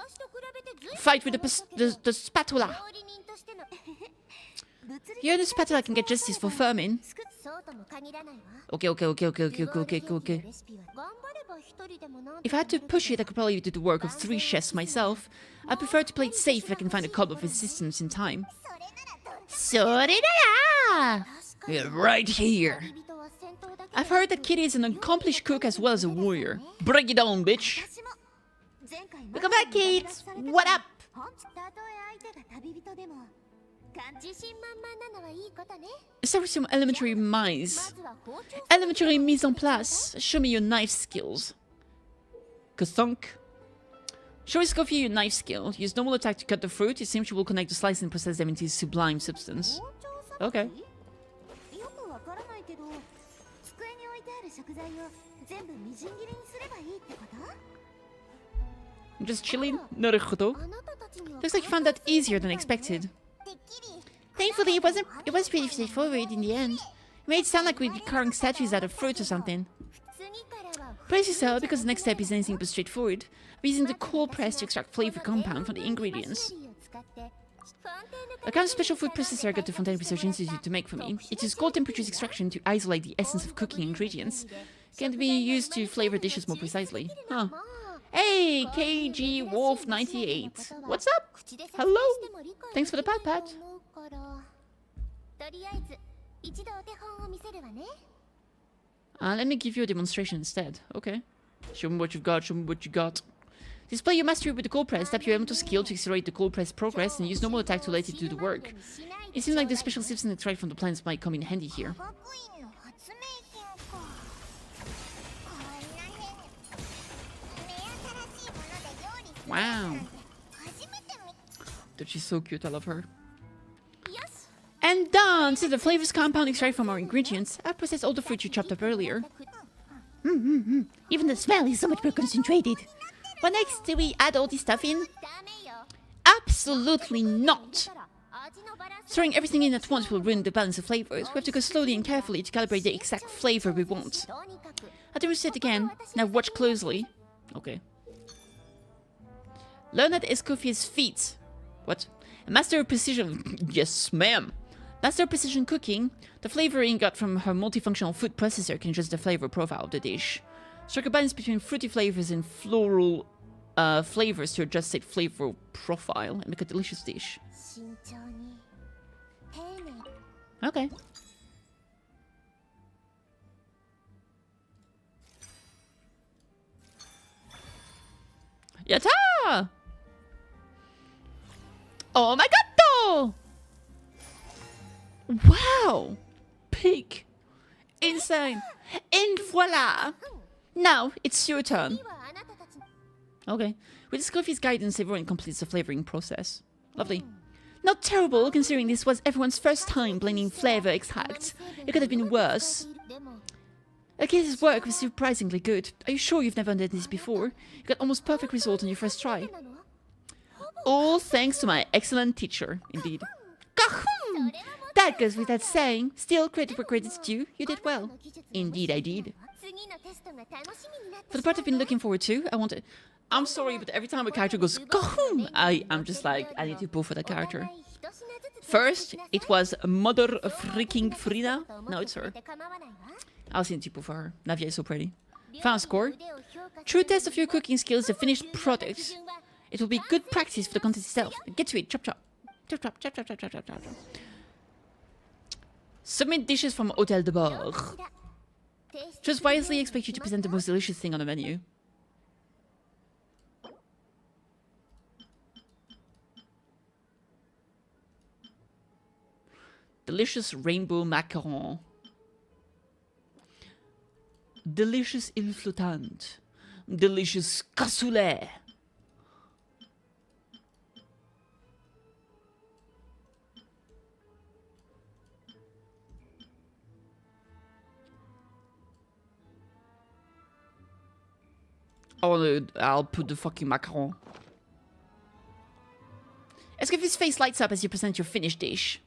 Fight with the spatula. Here the spatula can get justice for vermin. Okay. If I had to push it, I could probably do the work of 3 chefs myself. I prefer to play it safe if I can find a couple of assistants in time. Sorry-da-da! Yeah, right here. I've heard that Kitty is an accomplished cook as well as a warrior. Bring it on, bitch! Welcome back, kids! What up? Start with some elementary mise en place. Show me your knife skills. Kathunk. Show Escoffier your knife skill. Use normal attack to cut the fruit. It seems you will connect the slice and process them into sublime substance. Okay. I'm just chilling. Naruhodo. Looks like you found that easier than expected. Thankfully, it was pretty straightforward in the end. It made it sound like we'd be carving statues out of fruit or something. Praise yourself, because the next step is anything but straightforward. I'm using the cold press to extract flavor compound from the ingredients. A kind of special food processor I got the Fontaine Research Institute to make for me. It uses cold temperature extraction to isolate the essence of cooking ingredients. It can be used to flavor dishes more precisely. Huh. Hey, KG Wolf 98. What's up? Hello. Thanks for the pat. Let me give you a demonstration instead. Okay. Show me what you've got. Display your mastery with the cold press. Tap your elemental skill to accelerate the cold press progress and use normal attack to let it do the work. It seems like the special substance extract from the plants might come in handy here. Wow. Dude, she's so cute. I love her. And done! So the flavors compound extract from our ingredients. I've processed all the fruit you chopped up earlier. Even the smell is so much more concentrated. What next? Do we add all this stuff in? Absolutely not! Throwing everything in at once will ruin the balance of flavors. We have to go slowly and carefully to calibrate the exact flavor we want. I do it again. Now watch closely. Okay. Learn at Escoffier's feet. What? A master of precision. Yes, ma'am. Master of precision cooking. The flavoring got from her multifunctional food processor can adjust the flavor profile of the dish. Strike a balance between fruity flavors and floral flavors to adjust its flavor profile and make a delicious dish. Okay. Yatta! Oh my god! Wow! Peak! Insane! And voila! Now, it's your turn. Okay. With Escoffier's guidance, everyone completes the flavoring process. Lovely. Not terrible, considering this was everyone's first time blending flavor extracts. It could have been worse. Okay, this work was surprisingly good. Are you sure you've never done this before? You got almost perfect result on your first try. All thanks to my excellent teacher, indeed. Kahum! That goes without saying. Still, credit where credit's due. You did well. Indeed, I did. For the part I've been looking forward to, I want to... I'm sorry, but every time a character goes kahum, I'm just like, I need to pull for the character. First, it was Mother freaking Frida. Now it's her. I'll send you for her. Navia is so pretty. Final score. True test of your cooking skills, the finished product. It will be good practice for the contest itself. Get to it. Chop chop. Chop chop chop chop chop chop chop chop. Submit dishes from Hôtel de Bord. Just wisely expect you to present the most delicious thing on the menu. Delicious rainbow macaron. Delicious île flottante. Delicious cassoulet. I'll put the fucking macaron. Escoffier's face lights up as you present your finished dish.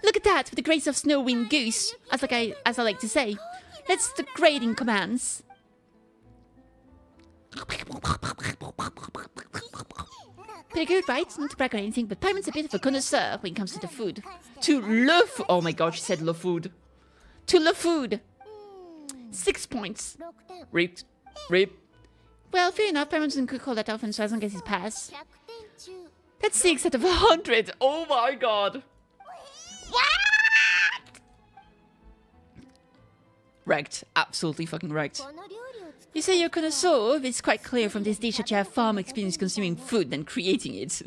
Look at that, with the grace of snow winged goose, as I like to say. Let's the grading commands. Pretty good, right? Not to brag or anything, but Paimon's a bit of a connoisseur when it comes to the food. Oh my god, she said le food. To le food. 6 points. Rip. Well, fair enough, Paimon doesn't cook all that often, so as long as he's pass. That's 6 out of 100. Oh my god. What? Wrecked. Absolutely fucking wrecked. You say you're connoisseur, it's quite clear from this dish that you have far more experience consuming food than creating it.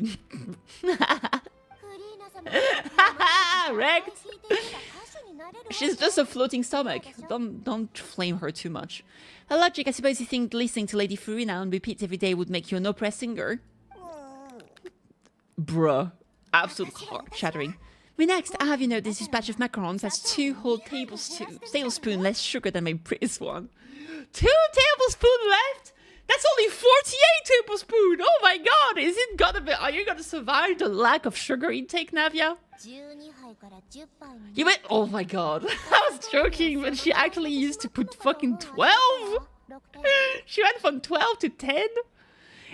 Wrecked. She's just a floating stomach. Don't flame her too much. A logic, I suppose you think listening to Lady Furina on repeat every day would make you an opera singer? Bruh. Absolute heart shattering. But next, I have you know this batch of macarons has 2 whole tablespoons less sugar than my previous one. 2 tablespoons left? That's only 48 tablespoons! Oh my god! Are you gonna survive the lack of sugar intake, Navia? You went. Oh my god. I was joking, but she actually used to put fucking 12! She went from 12 to 10?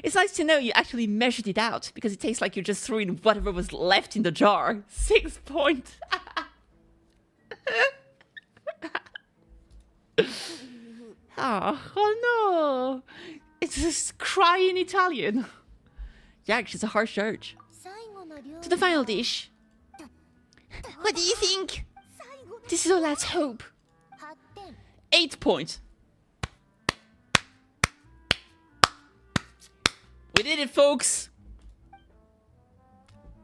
It's nice to know you actually measured it out, because it tastes like you just threw in whatever was left in the jar. 6 points. Oh no! It's just cry in Italian. Yeah, she's a harsh judge. To the final dish. What do you think? This is all let's hope. 8 points. We did it, folks.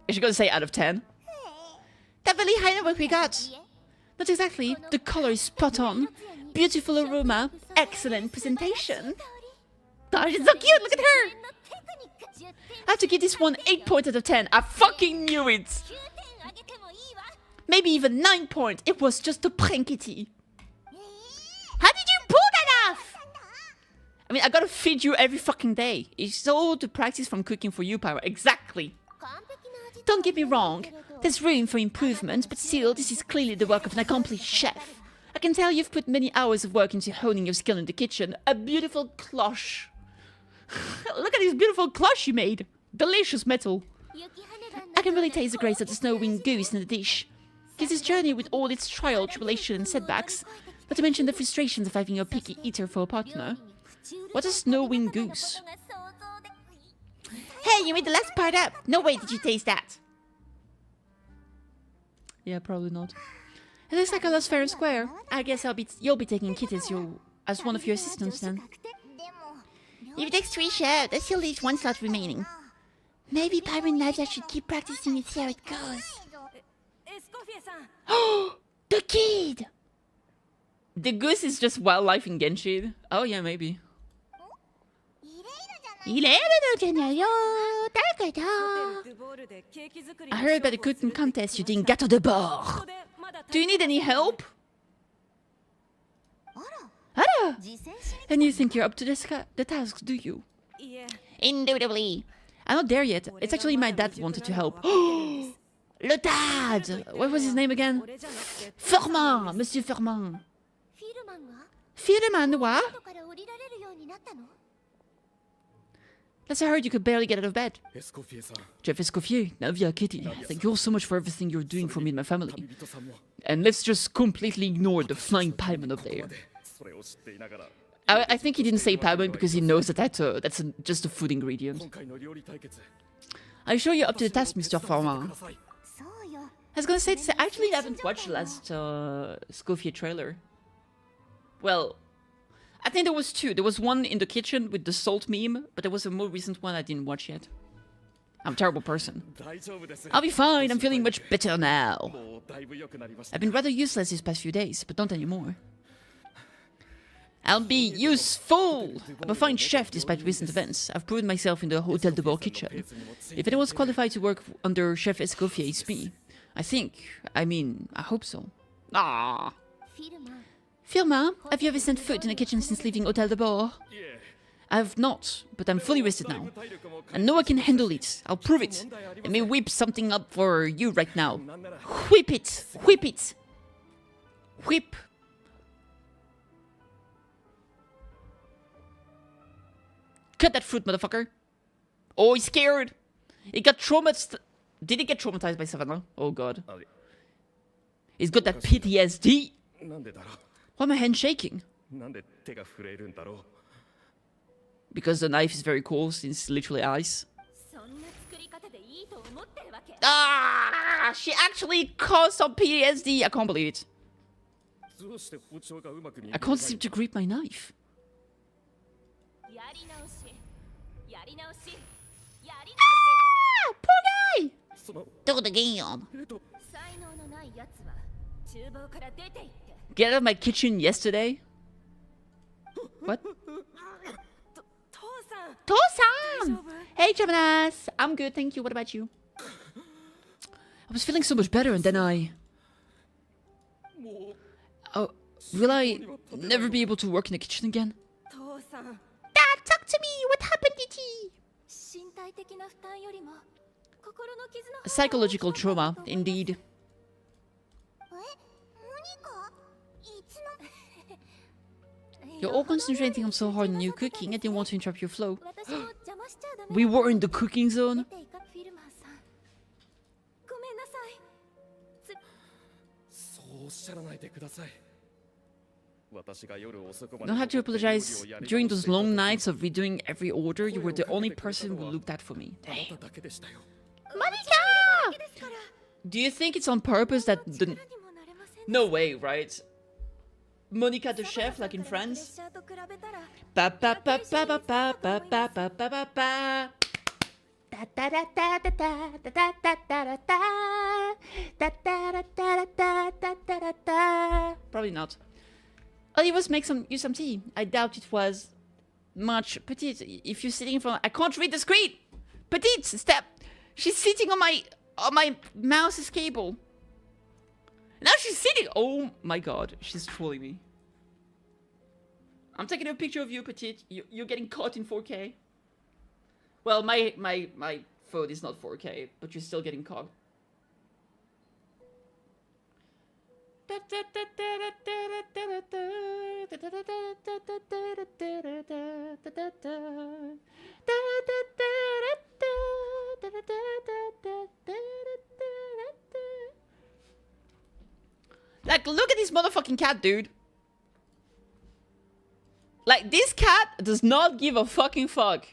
Is she gonna say out of 10? That really high what we got. Not exactly. The color is spot on. Beautiful aroma. Excellent presentation. Gosh, it's so cute. Look at her. I have to give this one 8 points out of 10. I fucking knew it! Maybe even 9 points. It was just a prank, Kitty. How did you pull that off? I mean, I gotta feed you every fucking day. It's all the practice from cooking for you, Pyro. Exactly. Don't get me wrong. There's room for improvement, but still, this is clearly the work of an accomplished chef. I can tell you've put many hours of work into honing your skill in the kitchen. A beautiful cloche. Look at this beautiful cloche you made. Delicious metal. I can really taste the grace of the snow-winged goose in the dish. This journey with all its trial, tribulation and setbacks, not to mention the frustrations of having a picky eater for a partner. What a snow-winged goose. Hey, you made the last part up. No way did you taste that. Yeah, probably not. It looks like I lost fair and square. I guess you'll be taking Kitty as one of your assistants then. If it takes 3 shots, there's still leaves 1 slot remaining. Maybe Pyro and Navia should keep practicing and see how it goes. Oh, the kid! The goose is just wildlife in Genshin. Oh yeah, maybe. I heard about the cooking contest you're doing gâteau de bord. Do you need any help? Hello! And you think you're up to the task, do you? Indubitably. I'm not there yet. It's actually my dad wanted to help. Le dad! What was his name again? Firmin! Monsieur Firmin. Firmin, what? Plus, I heard you could barely get out of bed. Chef Escoffier, Navia, Kitty, thank you all so much for everything you're doing for me and my family. And let's just completely ignore the flying pieman up there. I think he didn't say pieman because he knows that that's just a food ingredient. Are you sure you're up to the task, Mr. Firmin? I was gonna say, I actually haven't watched the last Escoffier trailer. Well, I think there was 2. There was one in the kitchen with the salt meme, but there was a more recent one I didn't watch yet. I'm a terrible person. I'll be fine, I'm feeling much better now. I've been rather useless these past few days, but not anymore. I'll be useful! I'm a fine chef despite recent events. I've proven myself in the Hotel de Bord kitchen. If anyone's qualified to work under Chef Escoffier, it's me. I hope so. Ah. Firmin, have you ever set foot in the kitchen since leaving Hotel de Bord? I have not, but I'm fully rested now. I know I can handle it. I'll prove it. Let me whip something up for you right now. Whip it! Whip it! Whip. Cut that fruit, motherfucker. Oh, he's scared. He got traumatized. Did he get traumatized by Savannah? Oh, God. He's got that PTSD. Why are my hands shaking? Because the knife is very cool, since it's literally ice. Ah! She actually caused some PTSD. I can't believe it. I can't seem to grip my knife. Ah! Poor guy! Do the game. Get out of my kitchen yesterday? What? Tosan! Hey, Jamanas! I'm good, thank you. What about you? I was feeling so much better and then Oh, will I never be able to work in the kitchen again? Dad, talk to me! What happened, Kitty? A psychological trauma, indeed. You're all concentrating on so hard on your cooking, I didn't want to interrupt your flow. We were in the cooking zone. Don't have to apologize. During those long nights of redoing every order, you were the only person who looked out for me. Damn. Monica! Do you think it's on purpose that the... No way, right? Monica the chef, like in France? Ba ba ba ba ba ba ba ba ba ba ba ba. Probably not. All it was make you some tea. I doubt it was much petite. If you're sitting in front, I can't read the screen. Petite, step. She's sitting on my mouse's cable. Now she's sitting. Oh my god, she's trolling me. I'm taking a picture of you, Petite. You're getting caught in 4K. Well, my phone is not 4K, but you're still getting caught. Like, look at this motherfucking cat, dude. Like, this cat does not give a fucking fuck.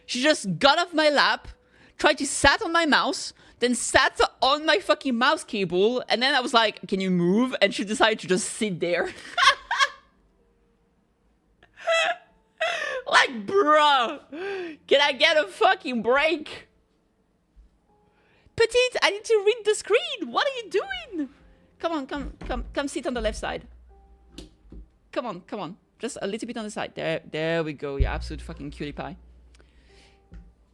She just got off my lap, tried to sat on my mouse, then sat on my fucking mouse cable, and then I was like, can you move? And she decided to just sit there. Like, bruh, can I get a fucking break? Petite, I need to read the screen. What are you doing? Come on, come sit on the left side. Come on. Just a little bit on the side. There we go. You absolute fucking cutie pie.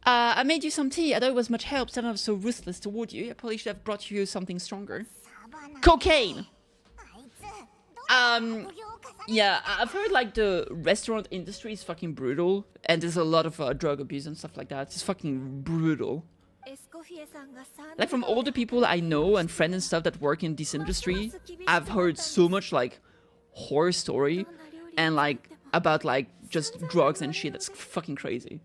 I made you some tea. I thought it was much help. Instead of so ruthless toward you, I probably should have brought you something stronger. Cocaine! Yeah, I've heard like the restaurant industry is fucking brutal. And there's a lot of drug abuse and stuff like that. It's fucking brutal. Like from all the people I know and friends and stuff that work in this industry, I've heard so much like horror story and like about like just drugs and shit. That's fucking crazy.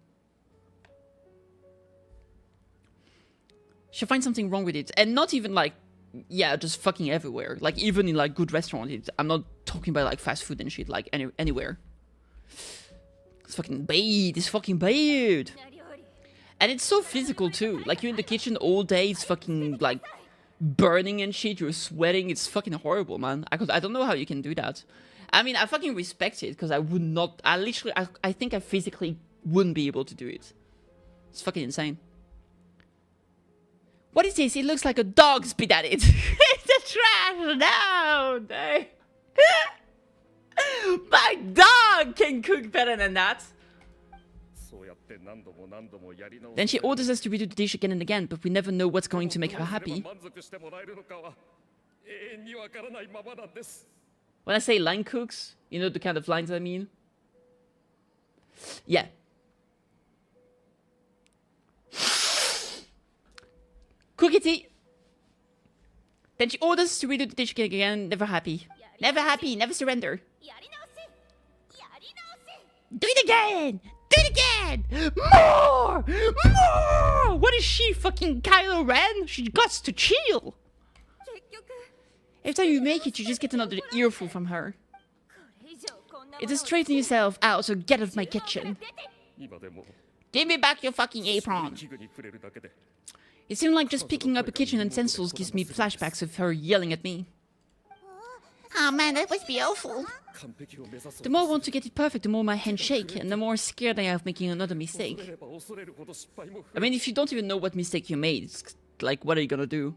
She'll find something wrong with it, and not even like, yeah, just fucking everywhere. Like even in like good restaurants. I'm not talking about like fast food and shit. Like anywhere. It's fucking bad. It's fucking bad. And it's so physical too. Like you're in the kitchen all day. It's fucking like burning and shit. You're sweating. It's fucking horrible, man. I don't know how you can do that. I mean, I fucking respect it because I would not. I think I physically wouldn't be able to do it. It's fucking insane. What is this? It looks like a dog spit at it. It's the trash. No. My dog can cook better than that. Then she orders us to redo the dish again and again, but we never know what's going to make her happy. When I say line cooks, you know the kind of lines I mean? Yeah. Cookity! Then she orders us to redo the dish again and again, never happy. Never happy, never surrender. Do it again! Do it again! More! More! What is she, fucking Kylo Ren? She got to chill! Every time you make it, you just get another earful from her. It is straighten yourself out, so get out of my kitchen. Give me back your fucking apron. It seemed like just picking up a kitchen utensils gives me flashbacks of her yelling at me. Oh man, that was beautiful. The more I want to get it perfect, the more my hands shake, and the more scared I am of making another mistake. I mean, if you don't even know what mistake you made, it's like, what are you gonna do?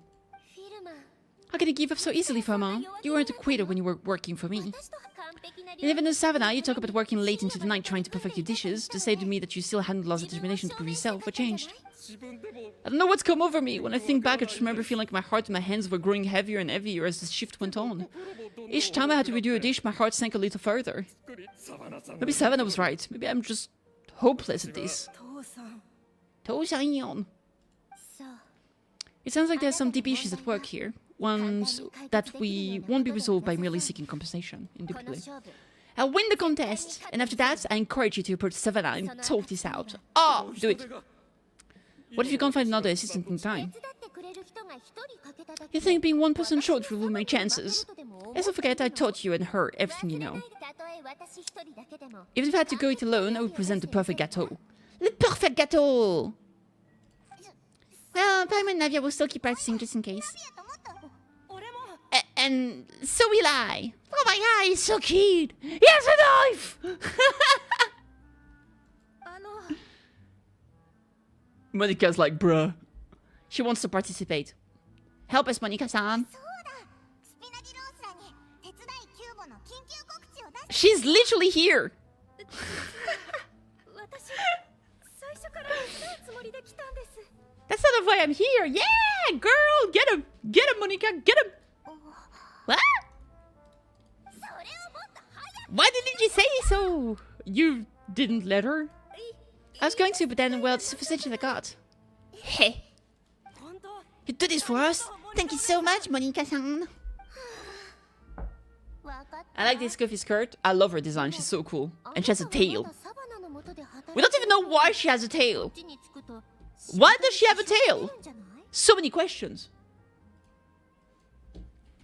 How can you give up so easily, Firma? You weren't a quitter when you were working for me. You live in the savannah, you talk about working late into the night trying to perfect your dishes. To say to me that you still hadn't lost the determination to prove yourself, what changed? I don't know what's come over me. When I think back, I just remember feeling like my heart and my hands were growing heavier and heavier as the shift went on. Each time I had to redo a dish, my heart sank a little further. Maybe Savannah was right. Maybe I'm just hopeless at this. Tosan. It sounds like there's some deep issues at work here. Ones that we won't be resolved by merely seeking compensation, indubitably. I'll win the contest, and after that, I encourage you to approach Savannah and talk this out. Oh, do it. What if you can't find another assistant in time? You think being one person short will ruin my chances? Let's not forget I taught you and her everything you know. Even if I had to go it alone, I would present the perfect gâteau. Le perfect gâteau! Well, Paimon and Navia will still keep practicing just in case. And so will I. Oh my god, he's so cute! He has a knife! Monika's like, bruh. She wants to participate. Help us, Monika-san. She's literally here. That's not why I'm here. Yeah, girl, get him. Get him, Monica, get him. What? Why didn't you say so? You didn't let her? I was going to, but then, well, it's the position I got. Hey. You did this for us. Thank you so much, Monika-san. I like this Escoffier skirt. I love her design. She's so cool. And she has a tail. We don't even know why she has a tail. Why does she have a tail? So many questions.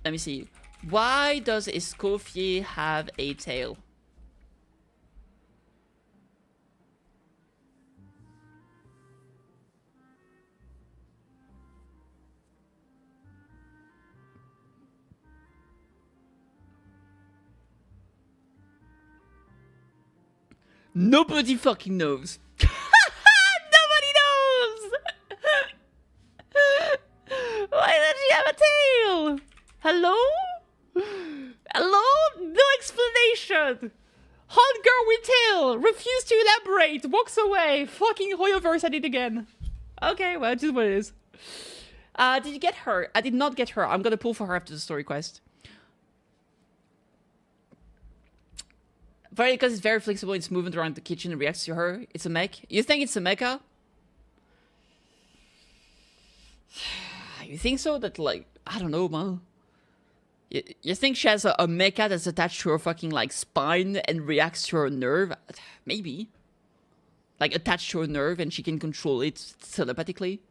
Let me see. Why does Escoffier have a tail? Nobody fucking knows. Nobody knows. Why does she have a tail? Hello? Hello? No explanation. Hot girl with tail. Refuse to elaborate. Walks away. Fucking Hoyoverse at it again. Okay, well, just what it is. Did you get her? I did not get her. I'm gonna pull for her after the story quest. Very, because it's very flexible, it's moving around the kitchen and reacts to her. It's a mech. You think it's a mecha? You think so? That, like, I don't know, man. You think she has a mecha that's attached to her fucking, like, spine and reacts to her nerve? Maybe. Like, attached to her nerve and she can control it telepathically.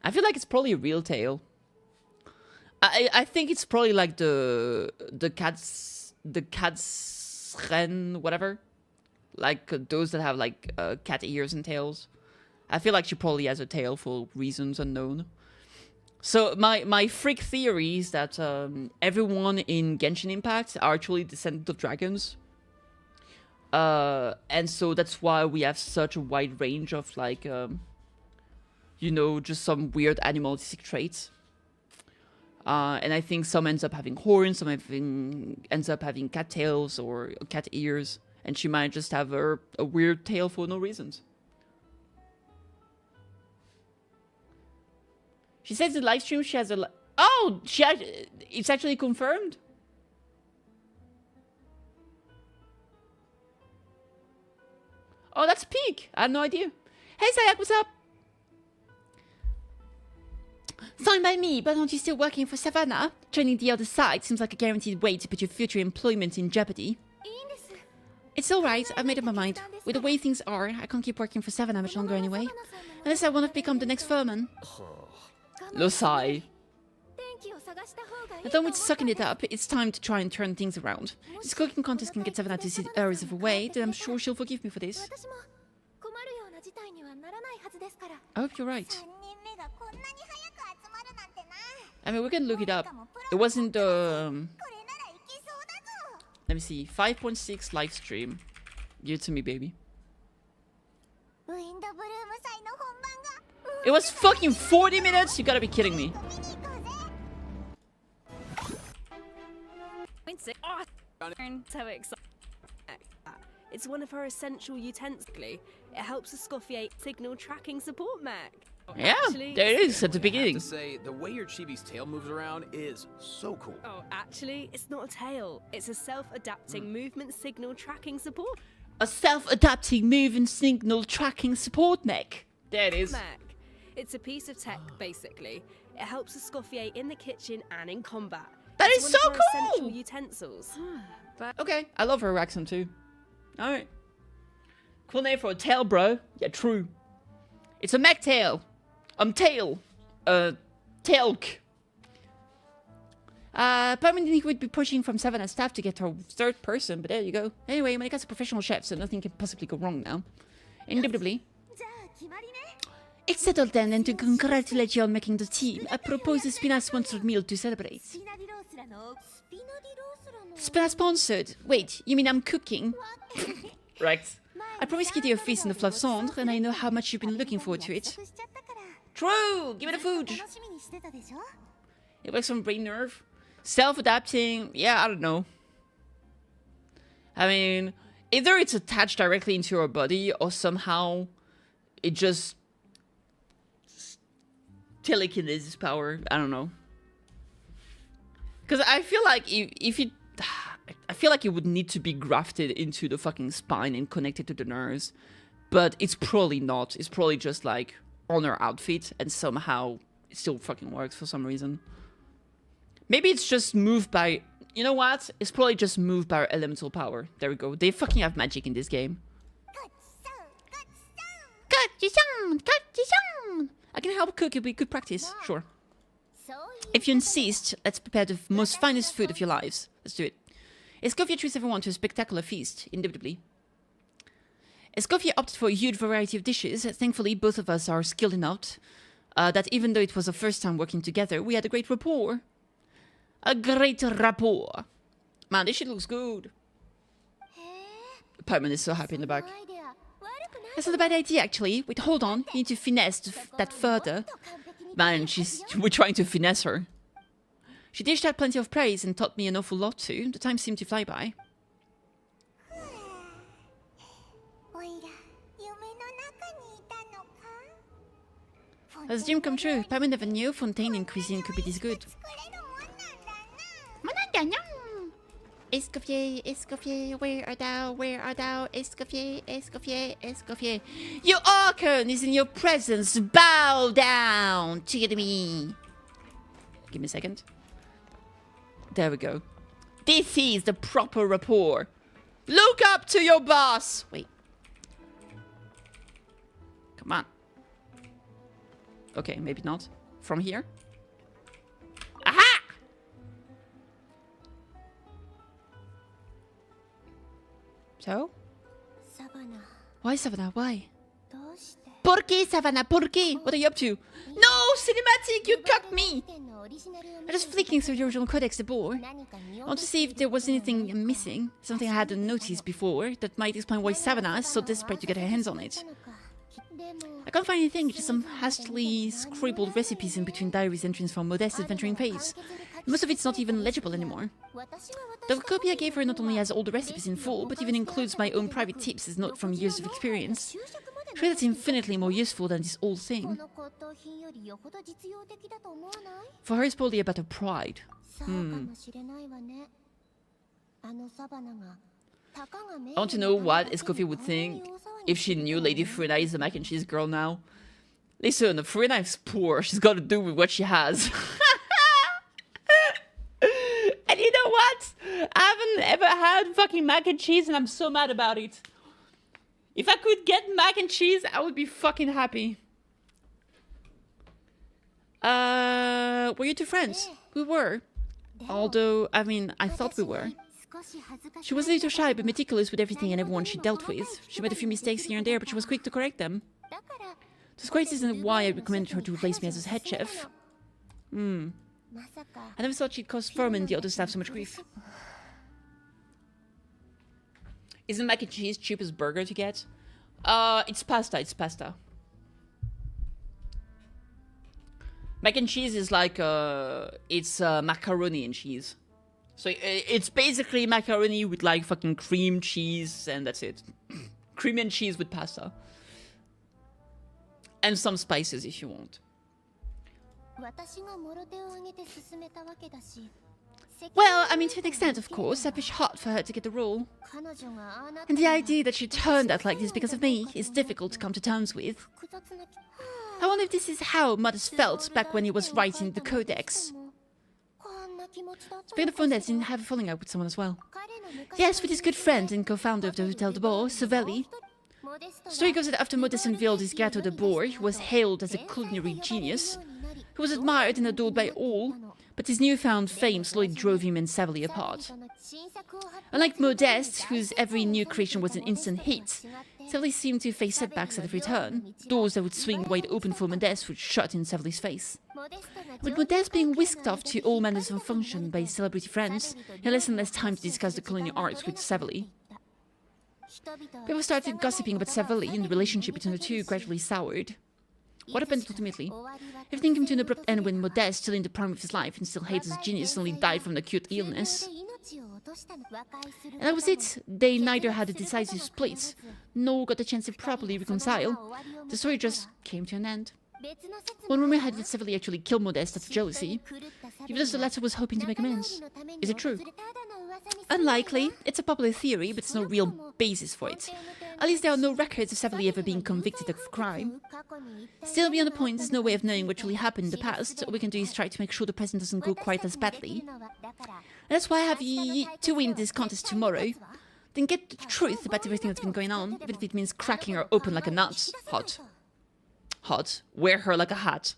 I feel like it's probably a real tail. I think it's probably like the cat's ren, whatever, like those that have like cat ears and tails. I feel like she probably has a tail for reasons unknown. So my freak theory is that everyone in Genshin Impact are actually descendants of dragons, and so that's why we have such a wide range of like you know, just some weird animalistic traits. And I think some ends up having horns, some ends up having cat tails or cat ears, and she might just have a weird tail for no reasons. She says in the live stream she has a... Oh! It's actually confirmed? Oh, that's Peak! I had no idea. Hey, Sayak, what's up? Fine by me, but aren't you still working for Savannah? Joining the other side seems like a guaranteed way to put your future employment in jeopardy. It's alright, I've made up my mind. With the way things are, I can't keep working for Savannah much longer anyway. Unless I want to become the next furman. Losai. I don't want to sucking it up, it's time to try and turn things around. This cooking contest can get Savannah to see areas of a way, then I'm sure she'll forgive me for this. I hope you're right. I mean, we can look it up. It wasn't let me see, 5.6 live stream. Give it to me, baby. It was fucking 40 minutes? You gotta be kidding me. So excited. It's one of her essential utensils. It helps Escoffier signal tracking support mech. Yeah, Actually, there it is at the beginning. I have to say, the way your chibi's tail moves around is so cool. Oh, actually, it's not a tail. It's a self-adapting movement signal tracking support A self-adapting moving signal tracking support mech. There it is. mech. It's a piece of tech, basically. It helps Escoffier in the kitchen and in combat. That It's is one so of her cool! essential utensils. Okay, I love her accent too. Alright. Cool name for a tail, bro. Yeah, true. It's a mech tail. Tail. Tailk. Permanently would be pushing from Savannah staff to get her third person, but there you go. Anyway, Monika's a professional chef, so nothing can possibly go wrong now. Indubitably. It's settled then, and to congratulate you on making the team, I propose a Spina-sponsored meal to celebrate. Spina-sponsored? Wait, you mean I'm cooking? Right. I promised Kitty a feast in the Fleuve Cendre, and I know how much you've been looking forward to it. True! Give me the food! It works on brain nerve. Self-adapting, yeah, I don't know. I mean, Either it's attached directly into your body or somehow it just telekinesis power. I don't know. Because I feel like if it, I feel like it would need to be grafted into the fucking spine and connected to the nerves, but it's probably not. It's probably just like on her outfit, and somehow it still fucking works for some reason. Maybe it's just moved by. You know what? It's probably just moved by her elemental power. There we go. They fucking have magic in this game. I can help cook. It'll be good practice. Sure. If you insist, let's prepare the most finest food of your lives. Let's do it. Escoffier treats everyone to a spectacular feast, indubitably. Escoffier opted for a huge variety of dishes. Thankfully, both of us are skilled enough that even though it was our first time working together, we had a great rapport. A great rapport. Man, this shit looks good. Paimon is so happy in the back. That's not a bad idea, actually. Wait, hold on. You need to finesse that further. Man, we're trying to finesse her. She dished out plenty of praise and taught me an awful lot too. The time seemed to fly by. Has a dream come true? Paimon never knew Fontaine in cuisine could be this good. Escoffier, Escoffier, where art thou? Where art thou? Escoffier, Escoffier, Escoffier. Your Archon is in your presence. Bow down to me. Give me a second. There we go. This is the proper rapport. Look up to your boss. Wait. Come on. Okay, maybe not. From here? Aha! So? Why, Savannah? Why? ¿Por qué, Savannah? ¿Por qué? What are you up to? No! Cinematic! You cucked me! I'm just flicking through the original codex de board. I want to see if there was anything missing. Something I hadn't noticed before that might explain why Savannah is so desperate to get her hands on it. I can't find anything, just some hastily scribbled recipes in between diaries entries from Modeste's adventuring phase. Most of it's not even legible anymore. The copy I gave her not only has all the recipes in full, but even includes my own private tips as note from years of experience. Sure, that's infinitely more useful than this old thing. For her, it's probably about her pride. I want to know what Escoffier would think if she knew Lady Furina is the mac and cheese girl now. Listen, Furina is poor. She's got to do with what she has. And you know what? I haven't ever had fucking mac and cheese and I'm so mad about it. If I could get mac and cheese, I would be fucking happy. Were you two friends? We were. Although, I mean, I thought we were. She was a little shy but meticulous with everything and everyone she dealt with. She made a few mistakes here and there, but she was quick to correct them. This great isn't why I recommended her to replace me as head chef. I never thought she'd cause Furman and the other staff so much grief. Isn't mac and cheese cheapest burger to get? It's pasta, it's pasta. Mac and cheese is like, it's macaroni and cheese. So it's basically macaroni with like fucking cream cheese and that's it. Cream and cheese with pasta. And some spices if you want. Well, I mean, to an extent, of course. I pushed hard for her to get the role. And the idea that she turned out like this because of me is difficult to come to terms with. I wonder if this is how Modest felt back when he was writing the Codex. Speaking of Fontaine, didn't have a falling out with someone as well. Yes, with his good friend and co-founder of the Hotel de Bois, Savelli. The story goes that after Modest unveiled his Gâteau de Bois, he was hailed as a culinary genius. He was admired and adored by all, but his newfound fame slowly drove him and Savelli apart. Unlike Modeste, whose every new creation was an instant hit, Savelli seemed to face setbacks at every turn. Doors that would swing wide open for Modeste would shut in Savelli's face. With Modeste being whisked off to all manners of function by his celebrity friends, he had less and less time to discuss the culinary arts with Savelli. People started gossiping about Savelli, and the relationship between the two gradually soured. What happened ultimately? Everything came to an abrupt end when Modeste, still in the prime of his life and still hates his genius, suddenly died from an acute illness. And that was it. They neither had a decisive split, nor got a chance to properly reconcile. The story just came to an end. One rumor had it severely actually killed Modeste out of jealousy, even as the latter was hoping to make amends. Is it true? Unlikely. It's a popular theory, but there's no real basis for it. At least there are no records of Severly ever being convicted of crime. Still, beyond the point, there's no way of knowing what really happened in the past. All we can do is try to make sure the present doesn't go quite as badly. And that's why I have you to win this contest tomorrow. Then get the truth about everything that's been going on, even if it means cracking her open like a nut. Hot. Hot. Wear her like a hat.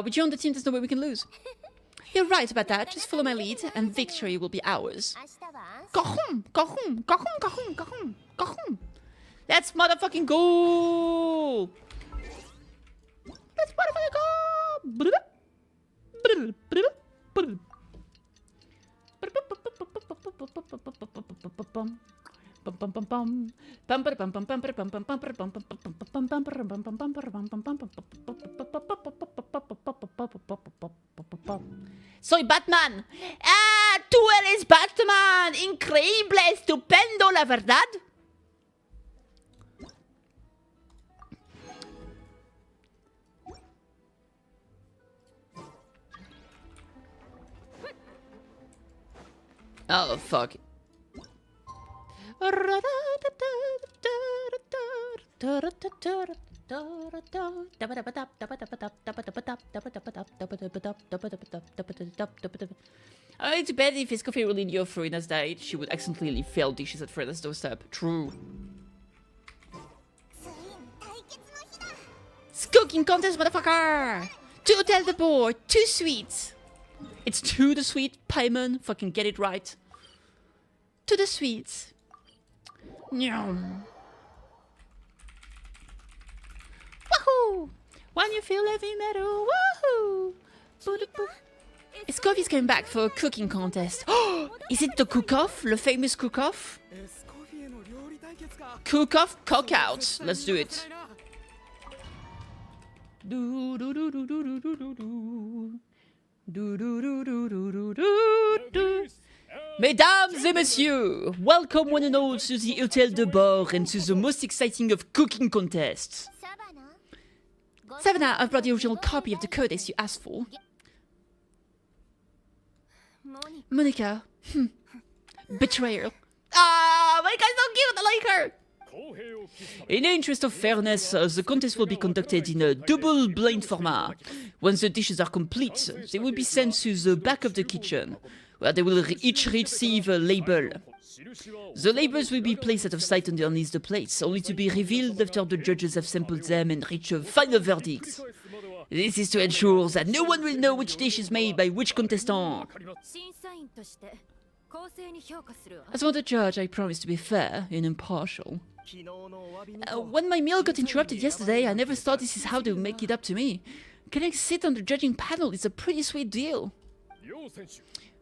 With you on the team, there's no way we can lose. You're right about that. Just follow my lead, and victory will be ours. Kahum! Kahum! Kahum! Kahum! Kahum! Kahum! Let's motherfucking go! Let's motherfucking go! Soy Batman. ¡Ah! ¡Tú eres Batman! ¡Increíble! ¡Estupendo, la verdad! Oh, fuck. It's bad if Escoffier really knew Farina's died, she would accidentally fail dishes at Farina's doorstep. True. It's cooking contest, motherfucker! To tell the board, 2 sweets. It's to the sweet, Paimon. Fucking get it right. To the sweets. Nyam. Woohoo! When you feel heavy metal, woohoo! Escoffier's coming back for a cooking contest. Oh, is it the cook-off? The famous cook-off? Cook-off, cook-out. Let's do it. Do do do do do do do do. Do do do do do do do do. Mesdames et messieurs, welcome one and all to the Hotel de Bord and to the most exciting of cooking contests. Savannah, I've brought the original copy of the codex you asked for. Monica. Betrayal. Ah, Monica's so cute, I like her! In the interest of fairness, the contest will be conducted in a double-blind format. Once the dishes are complete, they will be sent to the back of the kitchen, where they will each receive a label. The labels will be placed out of sight underneath the plates, only to be revealed after the judges have sampled them and reach a final verdict. This is to ensure that no one will know which dish is made by which contestant. As for the judge, I promise to be fair and impartial. When my meal got interrupted yesterday, I never thought this is how they would make it up to me. Getting to sit on the judging panel is a pretty sweet deal.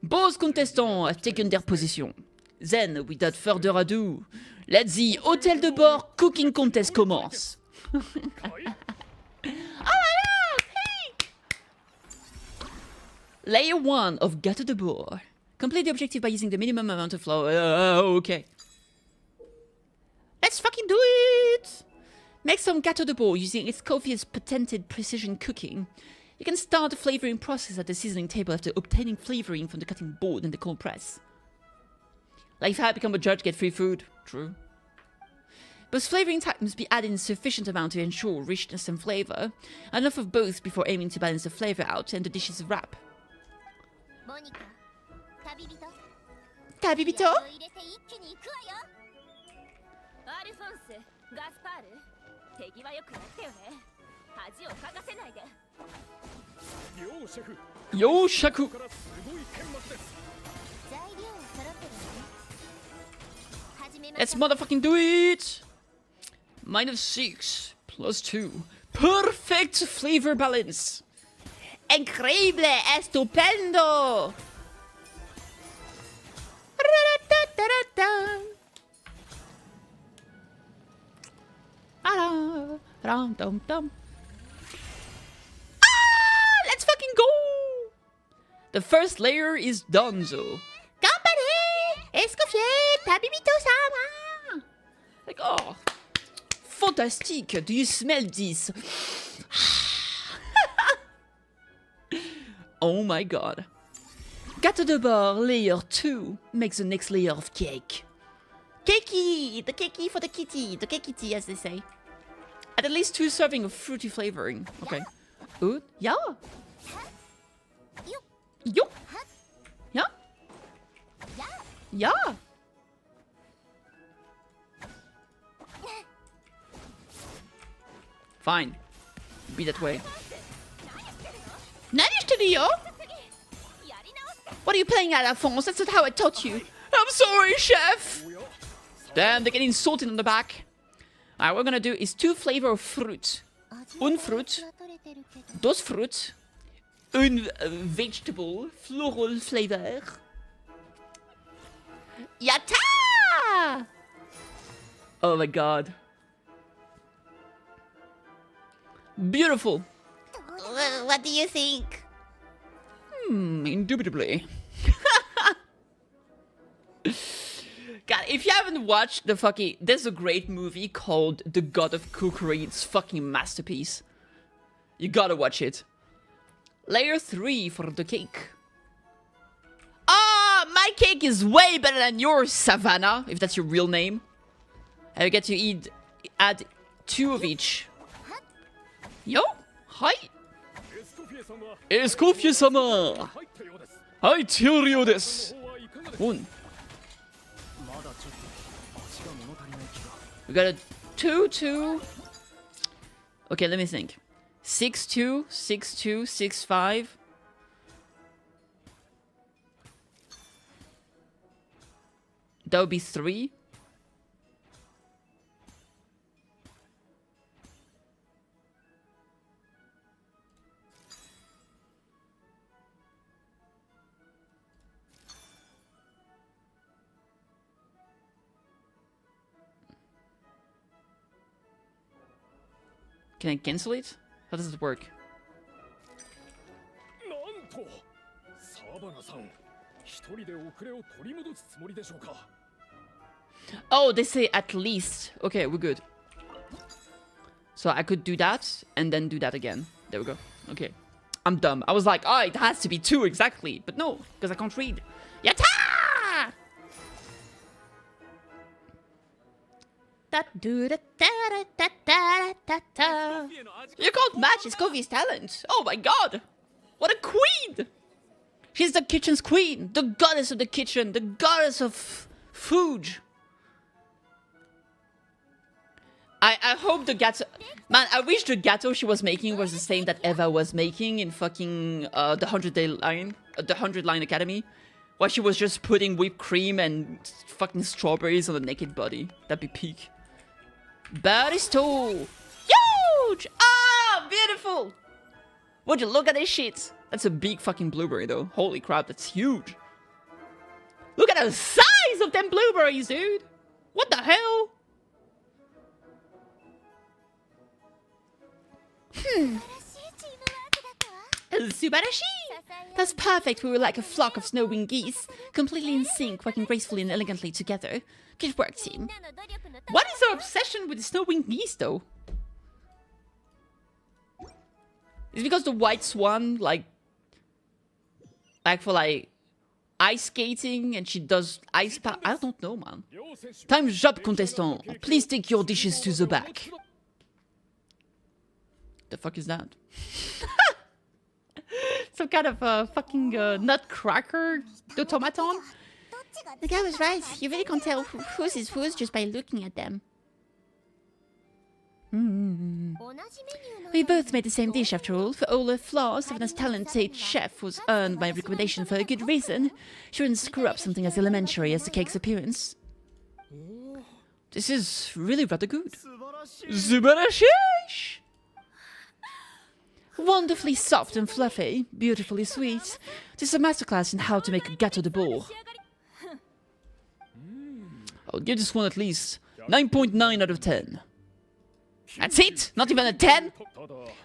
Both contestants have taken their position. Then, without further ado, let the Hôtel de Bord cooking contest commence. Oh my god! Hey! Layer 1 of Gâteau de Bord. Complete the objective by using the minimum amount of flour. Okay. Let's fucking do it! Make some Gâteau de Bord using Escoffier's patented precision cooking. You can start the flavoring process at the seasoning table after obtaining flavoring from the cutting board and the cold press. Like if I become a judge, get free food. True. But flavoring type must be added in sufficient amount to ensure richness and flavor. Enough of both before aiming to balance the flavor out and the dish's wrap. Tabibito? Yo, Shaku! Let's motherfucking do it! -6 plus 2. Perfect flavor balance! Increíble! Estupendo! Let's fucking go! The first layer is donezo. Ganbare! Escoffier! Tabibito-sama! Like, oh, fantastic. Do you smell this? Oh my god. Gâteau de bord layer 2 makes the next layer of cake. Cakey! The cakey for the kitty. The KittyKathee, as they say. At least 2 serving of fruity flavoring. Okay. Ooh, yeah. Yo. Yeah. Yeah. Fine. Be that way. Nani studio? What are you playing at, Alphonse? That's not how I taught you. I'm sorry, chef. Damn, they're getting salted on the back. Alright, what we're gonna do is 2 flavor of fruit. Un fruit. Dos fruit. Un vegetable. Floral flavor. Yatta! Oh my god. Beautiful. What do you think? Indubitably. God, if you haven't watched the fucking... There's a great movie called The God of Cookery. It's fucking masterpiece. You gotta watch it. Layer 3 for the cake. Ah, my cake is way better than yours, Savannah, if that's your real name. I get to add 2 of each. Yo, hi. Escoffier-sama. Hi, Tyrio desu. Un. We got a 2-2. Okay, let me think. 6-2, 6-2, 6-5. That would be 3. Can I cancel it? How does it work? Oh, they say at least. Okay, we're good. So I could do that and then do that again. There we go. Okay. I'm dumb. I was like, oh, it has to be 2 exactly. But no, because I can't read. Yatta! You can't match Escoffier's talent. Oh my god. What a queen. She's the kitchen's queen. The goddess of the kitchen. The goddess of food. I hope the gato... Man, I wish the gato she was making was the same that Eva was making in fucking the 100-day line... the 100-line academy. Where she was just putting whipped cream and fucking strawberries on the naked body. That'd be peak. Baristo! Huge! Ah, beautiful! Would you look at this shit? That's a big fucking blueberry though. Holy crap, that's huge. Look at the size of them blueberries, dude! What the hell? Subarashi! That's perfect. We were like a flock of snow-winged geese, completely in sync, working gracefully and elegantly together. Good work, team. What is our obsession with the snow-winged geese, though? Is it because the white swan, like for like ice skating, and she does ice power? I don't know, man. Time's up, contestant. Please take your dishes to the back. The fuck is that? Some kind of fucking nutcracker automaton? The guy was right. You really can't tell whose is whose just by looking at them. We both made the same dish after all. For all her flaws, Savannah's talented chef was earned my recommendation for a good reason. She wouldn't screw up something as elementary as the cake's appearance. This is really rather good. Subarashi! Wonderfully soft and fluffy, beautifully sweet. This is a masterclass in how to make a gâteau de bord. I'll give this one at least 9.9 out of 10. That's it! Not even a 10!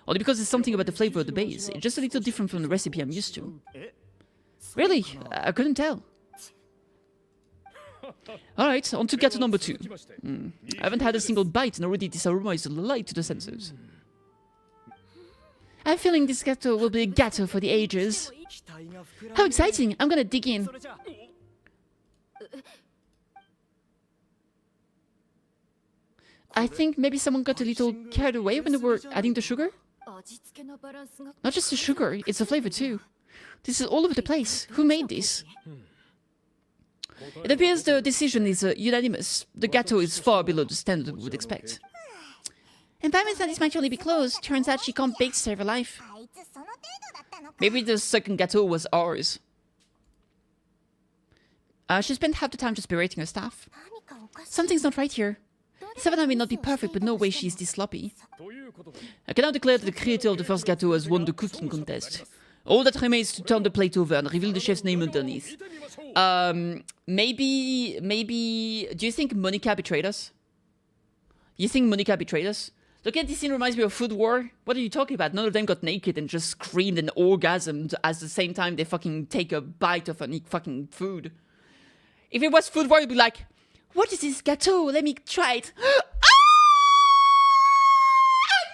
Only because it's something about the flavor of the base. It's just a little different from the recipe I'm used to. Really? I couldn't tell. Alright, on to gâteau number 2. I haven't had a single bite and already this aroma is a delight to the senses. I have a feeling this gâteau will be a gâteau for the ages. How exciting! I'm gonna dig in. I think maybe someone got a little carried away when they were adding the sugar? Not just the sugar, it's the flavor too. This is all over the place. Who made this? It appears the decision is unanimous. The gâteau is far below the standard we would expect. Environments that this might only be close. Turns out she can't bake to save her life. Maybe the second gâteau was ours. She spent half the time just berating her staff. Something's not right here. Savannah may not be perfect, but no way she's this sloppy. I can now declare that the creator of the first gâteau has won the cooking contest. All that remains is to turn the plate over and reveal the chef's name underneath. Maybe... Do you think Monica betrayed us? You think Monica betrayed us? Look at this scene reminds me of Food War. What are you talking about? None of them got naked and just screamed and orgasmed at the same time they fucking take a bite of any fucking food. If it was Food War, it'd be like, what is this gâteau? Let me try it. I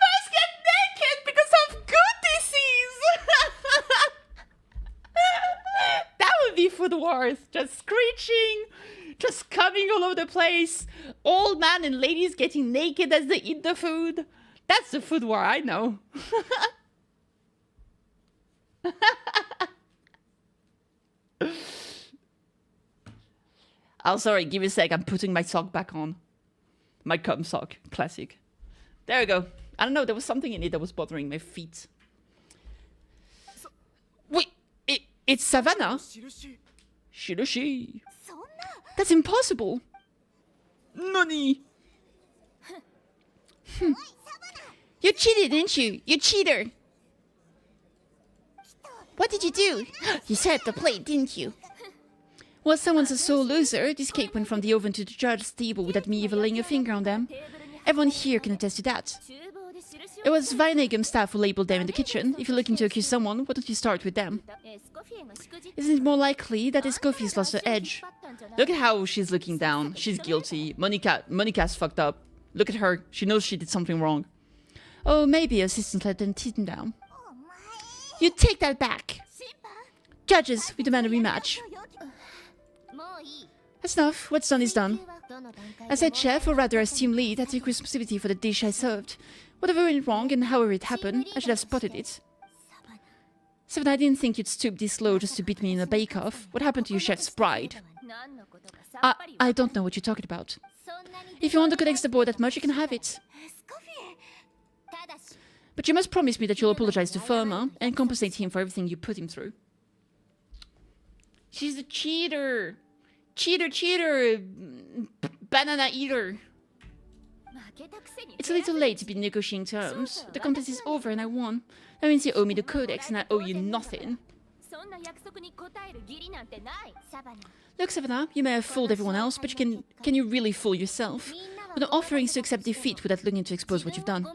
must get naked because of good disease. That would be Food Wars. Just screeching, just coming all over the place. Old man and ladies getting naked as they eat the food. That's the Food War I know. Oh, sorry, give me a sec. I'm putting my sock back on. My cum sock. Classic. There we go. I don't know, there was something in it that was bothering my feet. Wait, it's Savannah? Shiroshi. That's impossible. Nani? You cheated, didn't you? You cheater. What did you do? You set the plate, didn't you? Well, someone's a sore loser. This cake went from the oven to the judge's table without me even laying a finger on them. Everyone here can attest to that. It was Vinegum staff who labeled them in the kitchen. If you're looking to accuse someone, why don't you start with them? Isn't it more likely that Escoffier's lost her edge? Look at how she's looking down. She's guilty. Monica's fucked up. Look at her. She knows she did something wrong. Oh, maybe her assistant let them teeter down. You take that back. Judges, we demand a rematch. That's enough. What's done is done. As head chef, or rather as team lead, I take responsibility for the dish I served. Whatever went wrong and however it happened, I should have spotted it. Savannah, I didn't think you'd stoop this low just to beat me in a bake-off. What happened to your chef's bride? I don't know what you're talking about. If you want to codex the board that much, you can have it. But you must promise me that you'll apologize to Firma and compensate him for everything you put him through. She's a cheater. Cheater. Banana eater. It's a little late to be negotiating terms. The contest is over and I won. That means you owe me the codex and I owe you nothing. Look, Savannah, you may have fooled everyone else, but can you really fool yourself? With no offerings to accept defeat without looking to expose what you've done.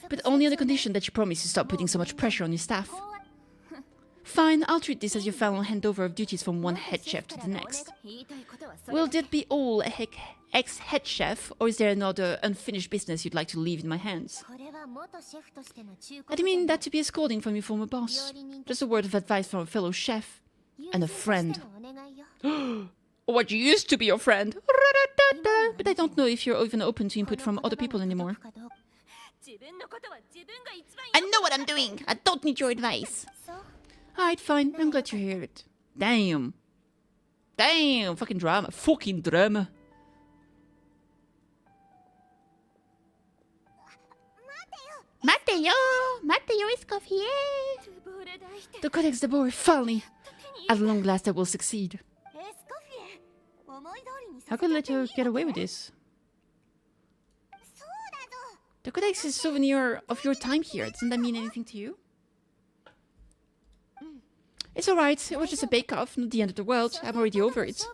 But only on the condition that you promise to stop putting so much pressure on your staff. Fine, I'll treat this as your final handover of duties from one head chef to the next. Will that be all ex-head chef, or is there another unfinished business you'd like to leave in my hands? I didn't mean that to be a scolding from your former boss. Just a word of advice from a fellow chef. And a friend. What used to be your friend. But I don't know if you're even open to input from other people anymore. I know what I'm doing! I don't need your advice! Alright, fine. I'm glad to hear it. Damn. Fucking drama. Mateo, Escoffier! The codex de board, finally! At long last I will succeed. How could I let her get away with this? The codex is a souvenir of your time here. Doesn't that mean anything to you? It's alright, it was just a bake-off, not the end of the world. I'm already over it.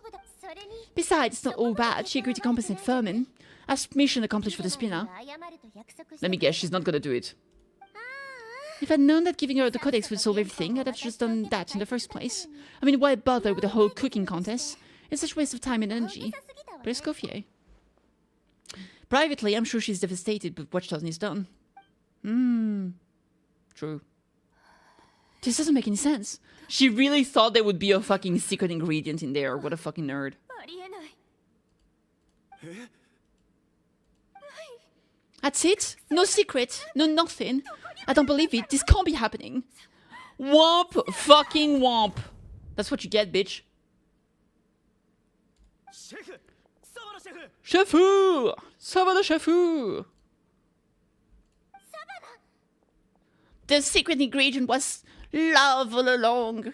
Besides, it's not all bad. She agreed to compensate Furman. As mission accomplished for the spinner. Let me guess, she's not gonna do it. If I'd known that giving her the codex would solve everything, I'd have just done that in the first place. I mean, why bother with the whole cooking contest? It's such a waste of time and energy. But Escoffier. Privately, I'm sure she's devastated with what Watchtown's done. True. This doesn't make any sense. She really thought there would be a fucking secret ingredient in there. What a fucking nerd. That's it? No secret? No nothing? I don't believe it. This can't be happening. Womp fucking womp. That's what you get, bitch. Chefu! Savannah Chefu! The secret ingredient was love all along.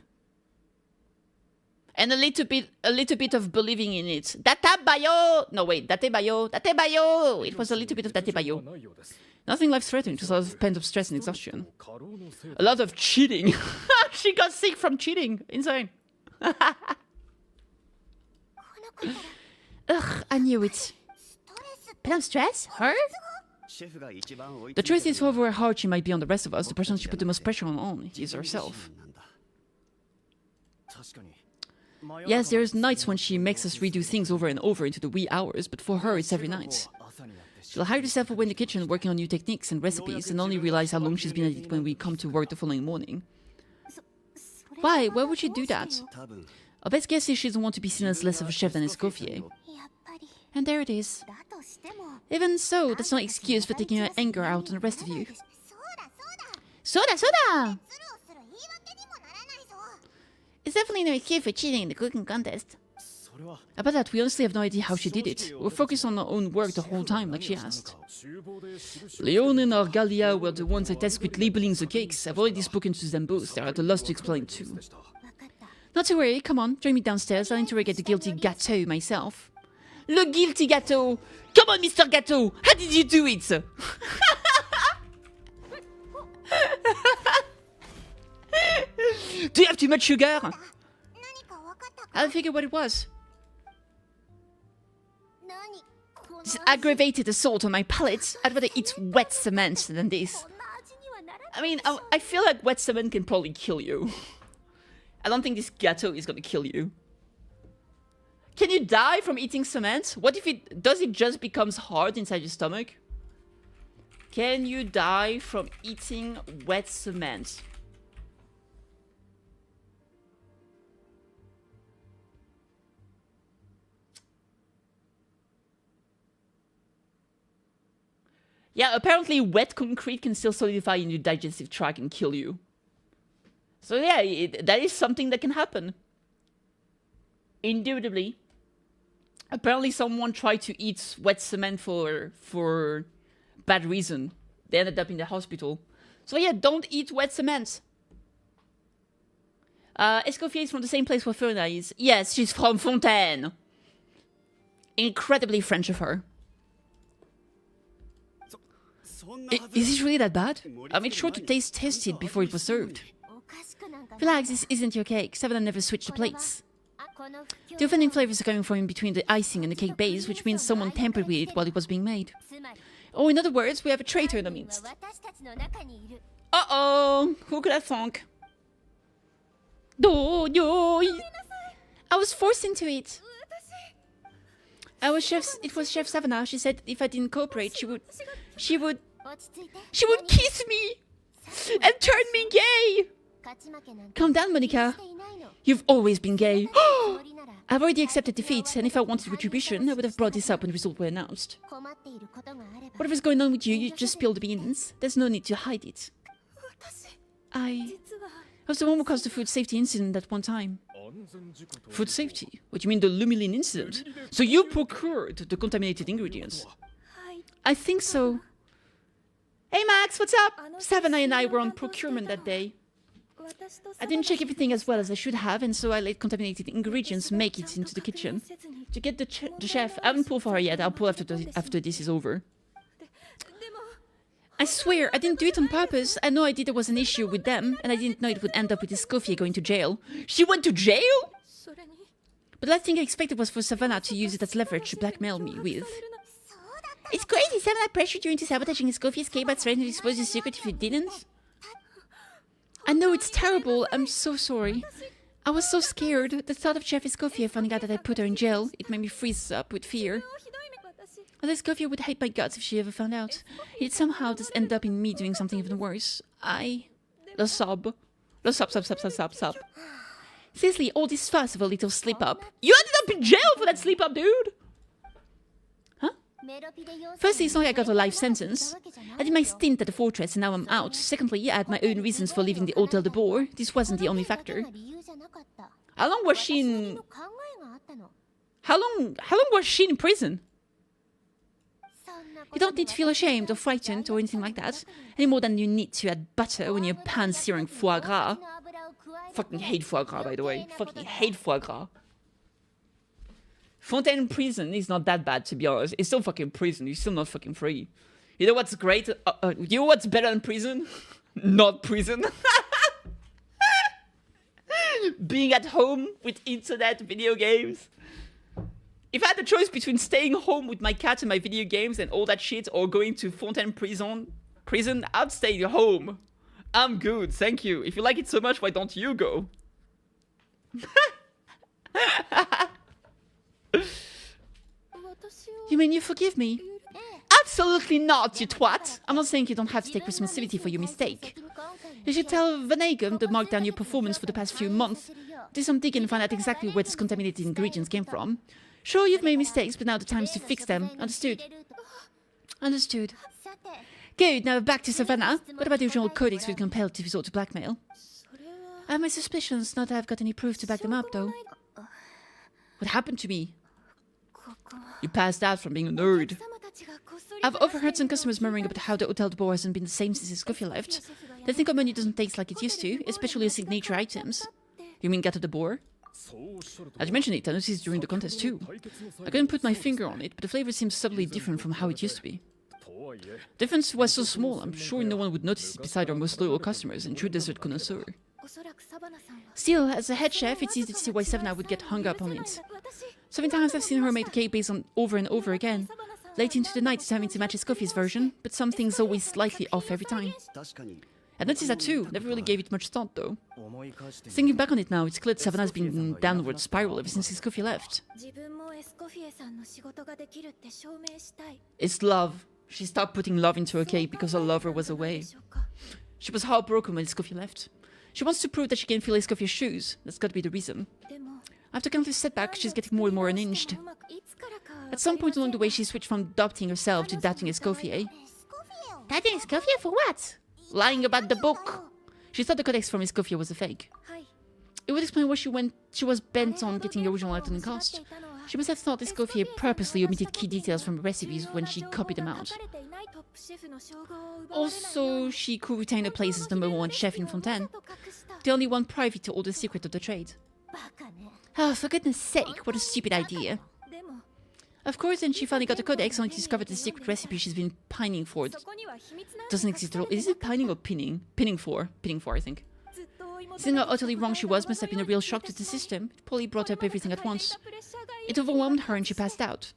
And a little bit of believing in it. Databayo! No, wait, Datebayo! Datebayo! It was a little bit of Datebayo. Nothing life-threatening, just a lot of pent-up stress and exhaustion. A lot of cheating. She got sick from cheating. Insane. Ugh, I knew it. Pent-up stress? Her? The truth is, however hard she might be on the rest of us, the person she put the most pressure on is herself. Yes, there's nights when she makes us redo things over and over into the wee hours, but for her it's every night. She'll hide herself away in the kitchen working on new techniques and recipes and only realize how long she's been at it when we come to work the following morning. Why? Why would she do that? Our best guess is she doesn't want to be seen as less of a chef than Escoffier. And there it is. Even so, that's no excuse for taking her anger out on the rest of you. Soda, soda! It's definitely no excuse for cheating in the cooking contest. About that, we honestly have no idea how she did it. We're focused on our own work the whole time, like she asked. Leon and Argalia were the ones that tasked with labeling the cakes. I've already spoken to them both. They're at a loss to explain too. Not to worry, come on, join me downstairs. I'll interrogate the guilty Gâteau myself. Le guilty Gâteau! Come on, Mr. Gâteau! How did you do it? Do you have too much sugar? I'll figure what it was. This aggravated assault on my palate. I'd rather eat wet cement than this. I mean, I feel like wet cement can probably kill you. I don't think this gâteau is gonna kill you. Can you die from eating cement? What if it... Does it just becomes hard inside your stomach? Can you die from eating wet cement? Yeah, apparently wet concrete can still solidify in your digestive tract and kill you. So yeah, that is something that can happen. Indubitably. Apparently someone tried to eat wet cement for bad reason. They ended up in the hospital. So yeah, don't eat wet cement. Escoffier is from the same place where Fiona is. Yes, she's from Fontaine. Incredibly French of her. Is it really that bad? I made sure to test it before it was served. Relax, this isn't your cake. Savannah never switched the plates. The offending flavors are coming from in between the icing and the cake base, which means someone tampered with it while it was being made. Or in other words, we have a traitor in the midst. Uh-oh! Who could have thunk? I was forced into it. It was Chef Savannah. She said if I didn't cooperate, she would kiss me and turn me gay. Calm down, Monica. You've always been gay. I've already accepted defeat, and if I wanted retribution, I would have brought this up when the result were announced. Whatever's going on with you, you just spill the beans. There's no need to hide it. I was the one who caused the food safety incident at one time. Food safety? What do you mean the Lumilin incident? So you procured the contaminated ingredients? I think so. Hey Max, what's up? Savannah and I were on procurement that day. I didn't check everything as well as I should have, and so I let contaminated ingredients make it into the kitchen. To get the chef, I haven't pulled for her yet. I'll pull after this is over. I swear, I didn't do it on purpose. I had no idea there was an issue with them, and I didn't know it would end up with Escoffier going to jail. She went to jail? But the last thing I expected was for Savannah to use it as leverage to blackmail me with. It's crazy, Savannah pressured you into sabotaging Escoffier's cake by threatening to expose your secret if you didn't. I know it's terrible. I'm so sorry. I was so scared. The thought of Chef Escoffier finding out that I put her in jail, it made me freeze up with fear. And Escoffier would hate my guts if she ever found out. It somehow just ended up in me doing something even worse. Le sob. Sob. Seriously, all this fuss of a little slip-up. You ended up in jail for that slip-up, dude! Huh? Firstly, it's not like I got a life sentence. I did my stint at the fortress and now I'm out. Secondly, I had my own reasons for leaving the Hotel de Boer. This wasn't the only factor. How long was she in... How long was she in prison? You don't need to feel ashamed or frightened or anything like that, any more than you need to add butter when you're pan-searing foie gras. Fucking hate foie gras, by the way. Fucking hate foie gras. Fontaine prison is not that bad, to be honest. It's still fucking prison. You're still not fucking free. You know what's great? You know what's better than prison? Not prison. Being at home with internet, video games. If I had the choice between staying home with my cat and my video games and all that shit or going to Fontaine prison, I'd stay home. I'm good, thank you. If you like it so much, why don't you go? You mean you forgive me? Absolutely not, you twat! I'm not saying you don't have to take responsibility for your mistake. You should tell Vanagum to mark down your performance for the past few months. Do some digging and find out exactly where these contaminated ingredients came from. Sure, you've made mistakes, but now the time's to fix them. Understood? Understood. Good, now back to Savannah. What about the original codex we've compelled to resort to blackmail? I have my suspicions, not that I've got any proof to back them up, though. What happened to me? You passed out from being a nerd. I've overheard some customers murmuring about how the Hotel de Boer hasn't been the same since Escoffier left. They think our menu doesn't taste like it used to, especially the signature items. You mean Gâteau de Boer? As you mentioned it, I noticed during the contest too. I couldn't put my finger on it, but the flavor seems subtly different from how it used to be. The difference was so small, I'm sure no one would notice it beside our most loyal customers and true dessert connoisseur. Still, as a head chef, it's easy to see why Savannah would get hung up on it. So many times I've seen her make the cake base on over and over again. Late into the night it's having to match Escoffier's version, but something's always slightly off every time. I noticed that too, never really gave it much thought though. Thinking back on it now, it's clear that Savannah's been in a downward spiral ever since Escoffier left. It's love. She stopped putting love into her cake because her lover was away. She was heartbroken when Escoffier left. She wants to prove that she can feel Escoffier's shoes. That's got to be the reason. After countless setbacks, she's getting more and more unhinged. At some point along the way, she switched from doubting herself to doubting Escoffier. Doubting Escoffier for what? Lying about the book. She thought the codex from Escoffier was a fake. It would explain why she was bent on getting the original item in cost. She must have thought Escoffier purposely omitted key details from recipes when she copied them out. Also, she could retain her place as the #1 chef in Fontaine, the only one privy to all the secret of the trade. Oh, for goodness sake, what a stupid idea. Of course, then she finally got the codex only to discover the secret recipe she's been pining for. Doesn't exist at all. Is it pining or pinning? Pinning for, I think. Seeing how utterly wrong she was must have been a real shock to the system. It probably brought up everything at once. It overwhelmed her and she passed out.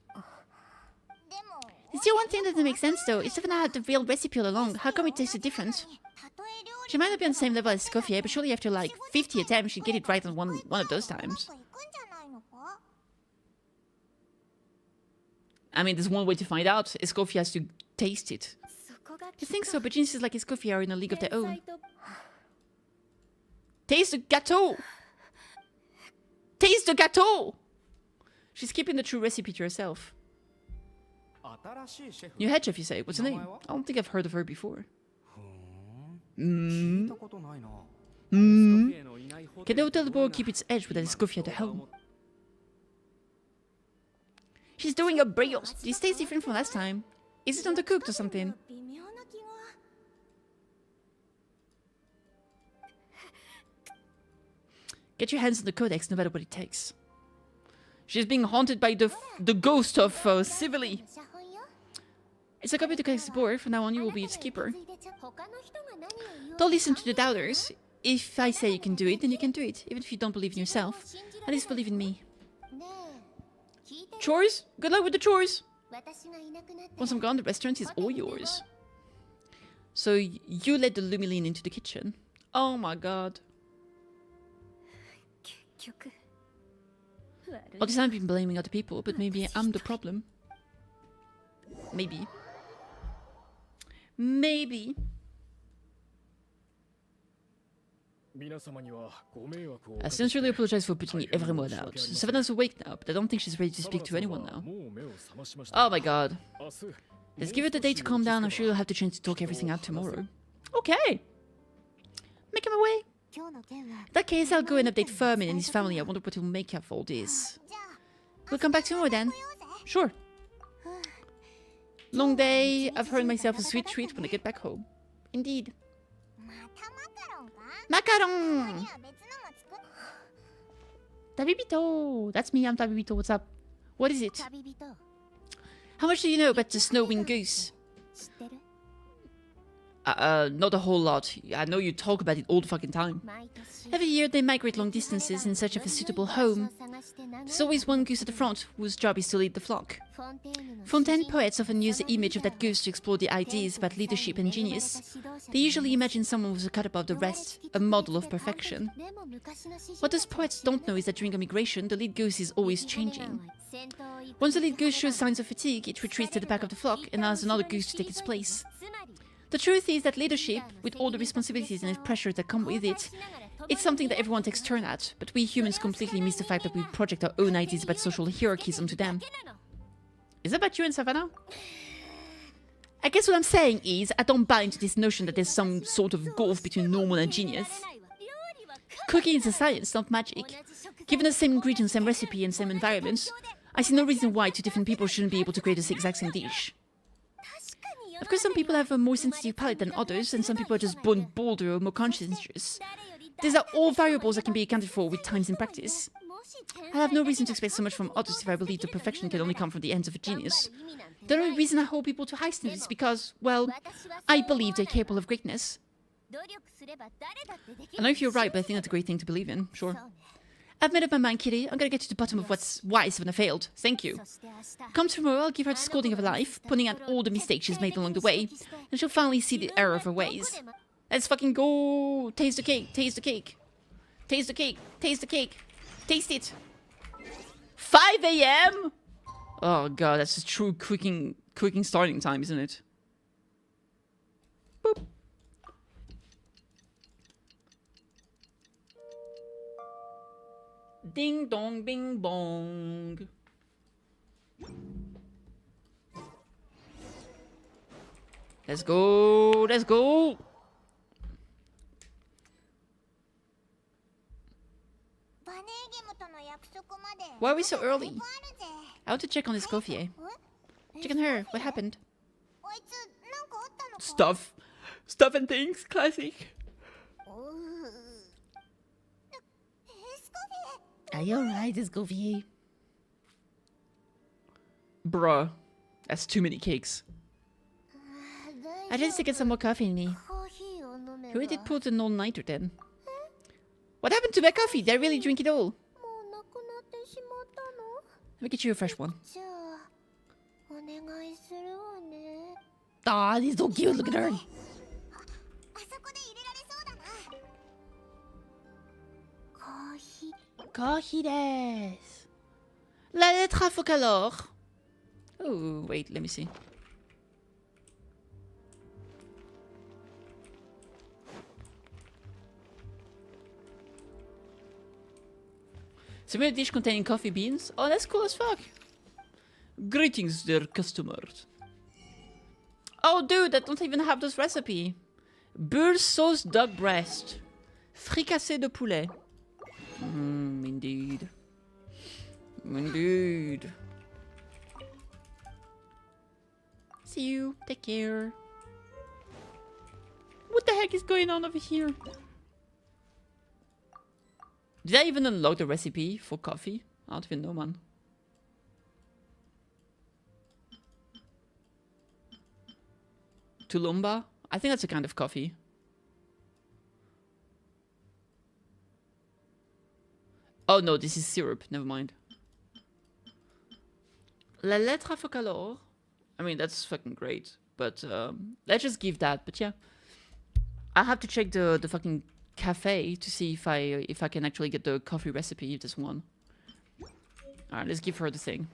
There's still one thing that doesn't make sense though. If Savannah had the real recipe all along, how come it tasted different? She might not be on the same level as Escoffier, but surely after like 50 attempts she'd get it right on one of those times. I mean, there's one way to find out. Escoffier has to taste it. You think so, but geniuses like Escoffier are in a league of their own. Taste the gâteau! Taste the gâteau! She's keeping the true recipe to herself. New head chef, you say? What's her name? I don't think I've heard of her before. Can the Hotel de Boer keep its edge without Escoffier at the helm? She's doing a brioche. This tastes different from last time. Is it undercooked or something? Get your hands on the codex no matter what it takes. She's being haunted by the ghost of Civili. It's a copy of the Codex de Boer. From now on, you will be its keeper. Don't listen to the doubters. If I say you can do it, then you can do it. Even if you don't believe in yourself. At least believe in me. Chores? Good luck with the chores. Once I'm gone, the restaurant is all yours. So you led the Lumiline into the kitchen. Oh my god. All this time I've been blaming other people, but maybe I'm the problem. Maybe. Maybe. I sincerely apologize for putting everyone out. Savannah's awake now, but I don't think she's ready to speak to anyone now. Oh my god. Let's give it a day to calm down. I'm sure you'll have the chance to talk everything out tomorrow. Okay. Making my way. In that case, I'll go and update Furman and his family. I wonder what he'll make of all this. We'll come back tomorrow then. Sure. Long day. I've earned myself a sweet treat when I get back home. Indeed. Macaron! Tabibito! That's me, I'm Tabibito. What's up? What is it? How much do you know about the snow-winged goose? Not a whole lot. I know you talk about it all the fucking time. Every year they migrate long distances in search of a suitable home. There's always one goose at the front, whose job is to lead the flock. Fontaine poets often use the image of that goose to explore the ideas about leadership and genius. They usually imagine someone who's a cut above the rest, a model of perfection. What those poets don't know is that during a migration, the lead goose is always changing. Once the lead goose shows signs of fatigue, it retreats to the back of the flock and allows another goose to take its place. The truth is that leadership, with all the responsibilities and the pressures that come with it, it's something that everyone takes turn at, but we humans completely miss the fact that we project our own ideas about social hierarchies onto them. Is that about you and Savannah? I guess what I'm saying is, I don't buy into this notion that there's some sort of gulf between normal and genius. Cooking is a science, not magic. Given the same ingredients, same recipe, and same environment, I see no reason why two different people shouldn't be able to create the exact same dish. Of course, some people have a more sensitive palate than others, and some people are just born bolder or more conscientious. These are all variables that can be accounted for with time and practice. I have no reason to expect so much from others if I believe that perfection can only come from the hands of a genius. The only reason I hold people to high standards is because, well, I believe they're capable of greatness. I know if you're right, but I think that's a great thing to believe in, sure. I've made up my mind, Kitty. I'm gonna get to the bottom of why Savannah failed. Thank you. Come tomorrow, I'll give her the scolding of her life, pointing out all the mistakes she's made along the way, and she'll finally see the error of her ways. Let's fucking go! Taste the cake! Taste the cake! Taste the cake! Taste the cake! Taste it! 5 AM? Oh god, that's a true cooking starting time, isn't it? Boop. Ding dong bing bong. Let's go! Let's go! Why are we so early? I want to check on Escoffier. Check on her. What happened? Stuff. Stuff and things. Classic. Are you alright, Escoffier? Bruh. That's too many cakes. I just to get some more coffee in me. Who did put an all-nighter then? What happened to my coffee? Did I really drink it all? Let me get you a fresh one. Aw, he's so cute. Look at her. Coffee des. La lettre à Focalor. Oh, wait, let me see. Similar dish containing coffee beans. Oh, that's cool as fuck. Greetings, dear customers. Oh, dude, I don't even have this recipe. Beurre sauce duck breast. Fricassé de poulet. Indeed. Indeed. See you. Take care. What the heck is going on over here? Did I even unlock the recipe for coffee? I don't even know, man. Tulumba? I think that's a kind of coffee. Oh no, this is syrup. Never mind. La lettre à Focalor. I mean, that's fucking great. But let's just give that. But yeah. I have to check the fucking cafe to see if I can actually get the coffee recipe. This one. All right, let's give her the thing.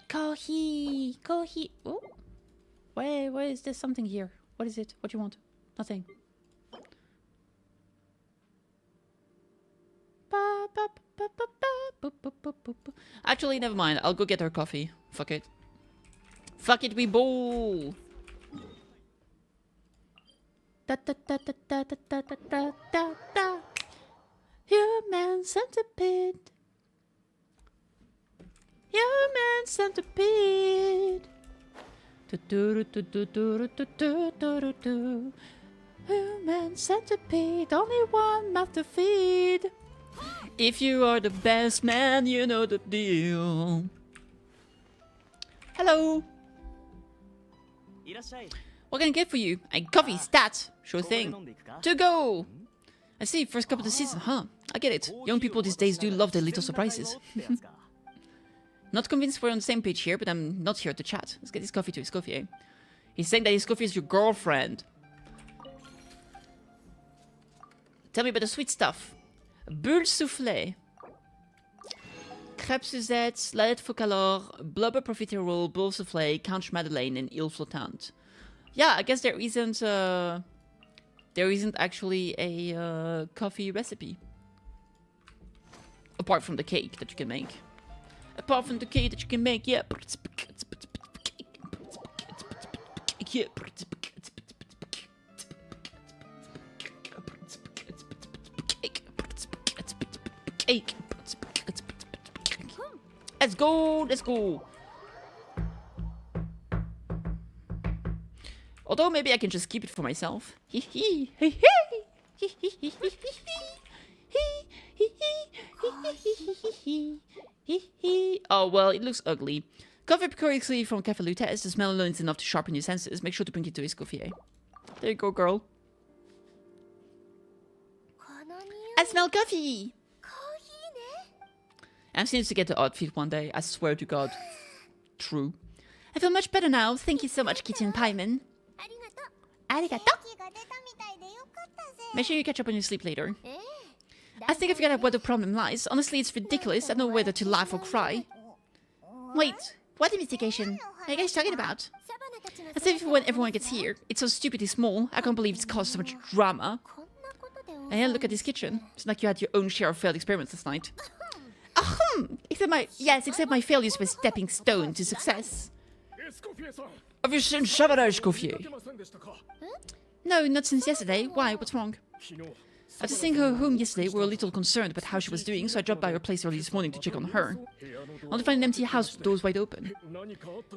Coffee. Oh, where is there something here? What is it? What do you want? Nothing. Actually, never mind. I'll go get her coffee. Fuck it. Fuck it, we bowl. Da da da da da da da da da da. Human centipede. Human centipede. Human centipede. Only one mouth to feed. If you are the best man, you know the deal. Hello. What can I get for you? A coffee stat. Sure thing. To go. I see, first cup of the season, huh? I get it. Young people these days do love their little surprises. Not convinced we're on the same page here, but I'm not here to chat. Let's get this coffee to Escoffier. He's saying that Escoffier is your girlfriend. Tell me about the sweet stuff. Bulle soufflé. Crêpe Suzette, Lalette Focalor, Blubber Profiterole, Bulle soufflé, Couch Madeleine, and Ile Flottante. Yeah, I guess there isn't actually a coffee recipe. Apart from the cake that you can make. Apart from the cake that you can make, yeah. Cake. Let's go, let's go. Although maybe I can just keep it for myself. Oh, well, it looks ugly. Coffee correctly from Café Lutèce. The smell alone is enough to sharpen your senses. Make sure to bring it to Escoffier. There you go, girl. I smell coffee! I'm supposed to get the outfit one day. I swear to God. True. I feel much better now. Thank you so much, Kitty and Paimon. Arigato. Make sure you catch up on your sleep later. I think I figured out where the problem lies. Honestly, it's ridiculous. I don't know whether to laugh or cry. Wait, what investigation? What are you guys talking about? I saved it for when everyone gets here. It's so stupidly small. I can't believe it's caused so much drama. And yeah, look at this kitchen. It's like you had your own share of failed experiments last night. Except my failures were stepping stone to success. Have you seen Shabara Escoffier? No, not since yesterday. Why? What's wrong? After seeing her home yesterday, we were a little concerned about how she was doing, so I dropped by her place early this morning to check on her. Only to find an empty house with doors wide open.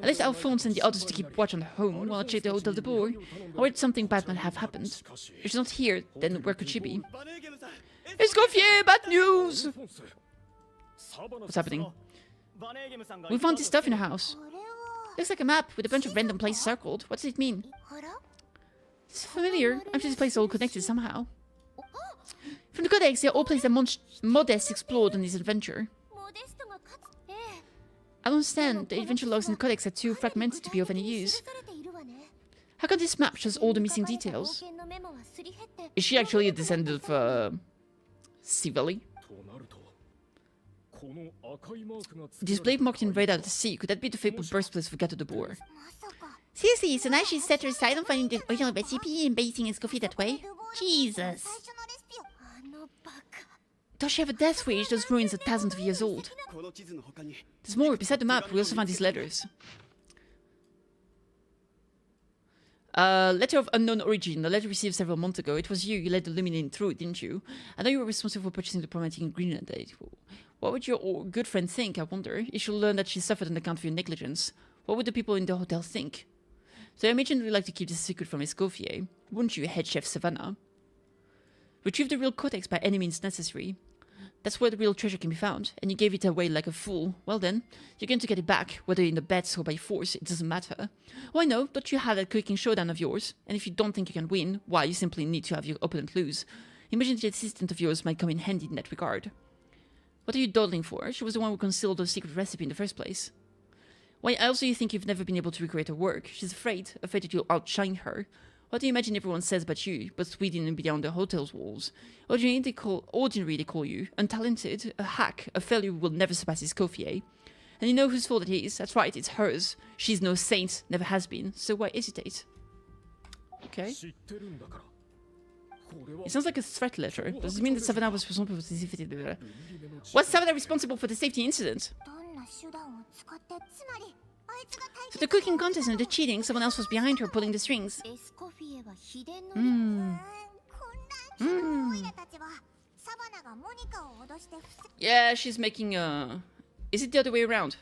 I left Alphonse and the others to keep watch on her home while I checked the hotel de boer. I worried something bad might have happened. If she's not here, then where could she be? Escoffier, bad news! What's happening? We found this stuff in her house. Looks like a map with a bunch of random places circled. What does it mean? It's familiar. I'm sure this place is all connected somehow. From the codex, they are all places that Modest explored on his adventure. I don't understand. The adventure logs in the codex are too fragmented to be of any use. How come this map shows all the missing details? Is she actually a descendant of, Sivali? This blade marked in red out of the sea. Could that be the fabled birthplace of Gato de Boer? Seriously, so now she set her sight on finding the original recipe and basing Escoffier that way? Jesus. Does she have a death wish? Those ruins are thousands of years old. There's more. Beside the map, we also find these letters. Letter of unknown origin. The letter received several months ago. It was you. You led the Luminine through it, didn't you? I know you were responsible for purchasing the problematic ingredient. What would your good friend think, I wonder? If she'll learn that she suffered on account of your negligence. What would the people in the hotel think? So I imagine you'd like to keep this secret from Escoffier. Wouldn't you, head chef Savannah? Retrieve the real codex by any means necessary. That's where the real treasure can be found, and you gave it away like a fool. Well then, you're going to get it back, whether in the bets or by force, it doesn't matter. Why no, don't you have that cooking showdown of yours? And if you don't think you can win, why, you simply need to have your opponent lose. Imagine the assistant of yours might come in handy in that regard. What are you dawdling for? She was the one who concealed the secret recipe in the first place. Why else do you think you've never been able to recreate her work? She's afraid that you'll outshine her. What do you imagine everyone says about you, both within and beyond the hotel's walls? Ordinary they call you, untalented, a hack, a failure who will never surpass Escoffier. And you know whose fault it is? That's right, it's hers. She's no saint, never has been, so why hesitate? Okay. It sounds like a threat letter. Does it mean that Savannah was responsible for this? Was Savannah responsible for the safety incident? So the cooking contest and the cheating, someone else was behind her pulling the strings. Yeah, she's making a... Is it the other way around?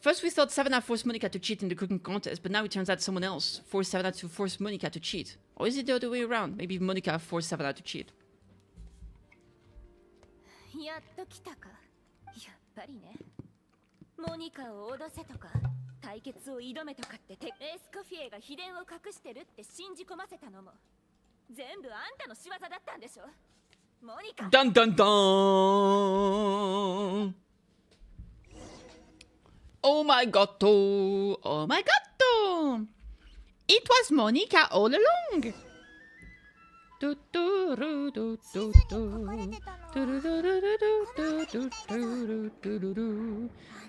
First we thought Savannah forced Monica to cheat in the cooking contest, but now it turns out someone else forced Savannah to force Monica to cheat. Or is it the other way around? Maybe Monica forced Savannah to cheat. Dun dun dun! Oh my god! Oh my god! It was Monica all along!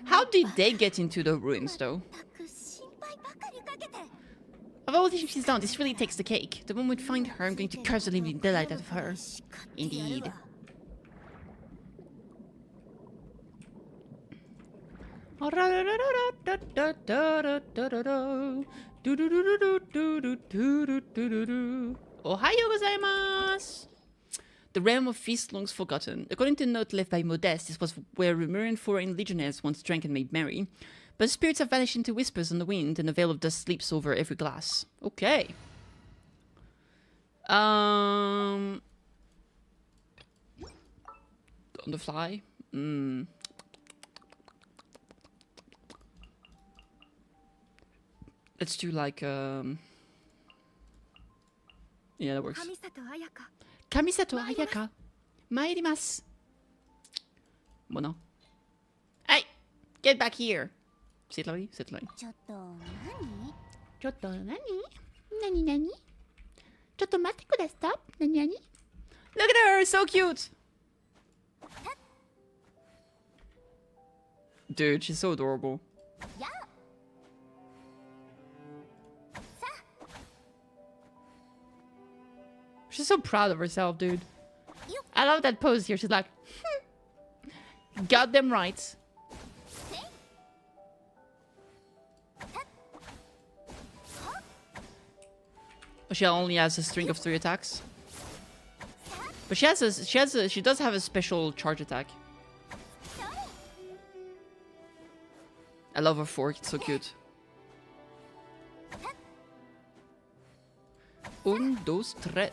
How did they get into the ruins, though? Of all the things she's done, this really takes the cake. The moment we find her, I'm going to curse the living daylight out of her. Indeed. Ohayou gozaimasu! The realm of feast longs forgotten. According to the note left by Modeste, this was where Remurian foreign legionnaires once drank and made merry. But spirits have vanished into whispers on the wind, and a veil of dust sleeps over every glass. Okay. On the fly? Let's do like, yeah, that works. Kamisato Ayaka. Mairimasu. Bueno. Hey! Get back here! Sit slowly, sit slowly. Chotto nani? Nani nani? Chotto matte kudasai. Nani nani? Look at her! So cute! Dude, she's so adorable. She's so proud of herself, dude. I love that pose here. She's like, got them right. She only has a string of 3 attacks. But she does have a special charge attack. I love her fork, it's so cute. 1, 2, 3.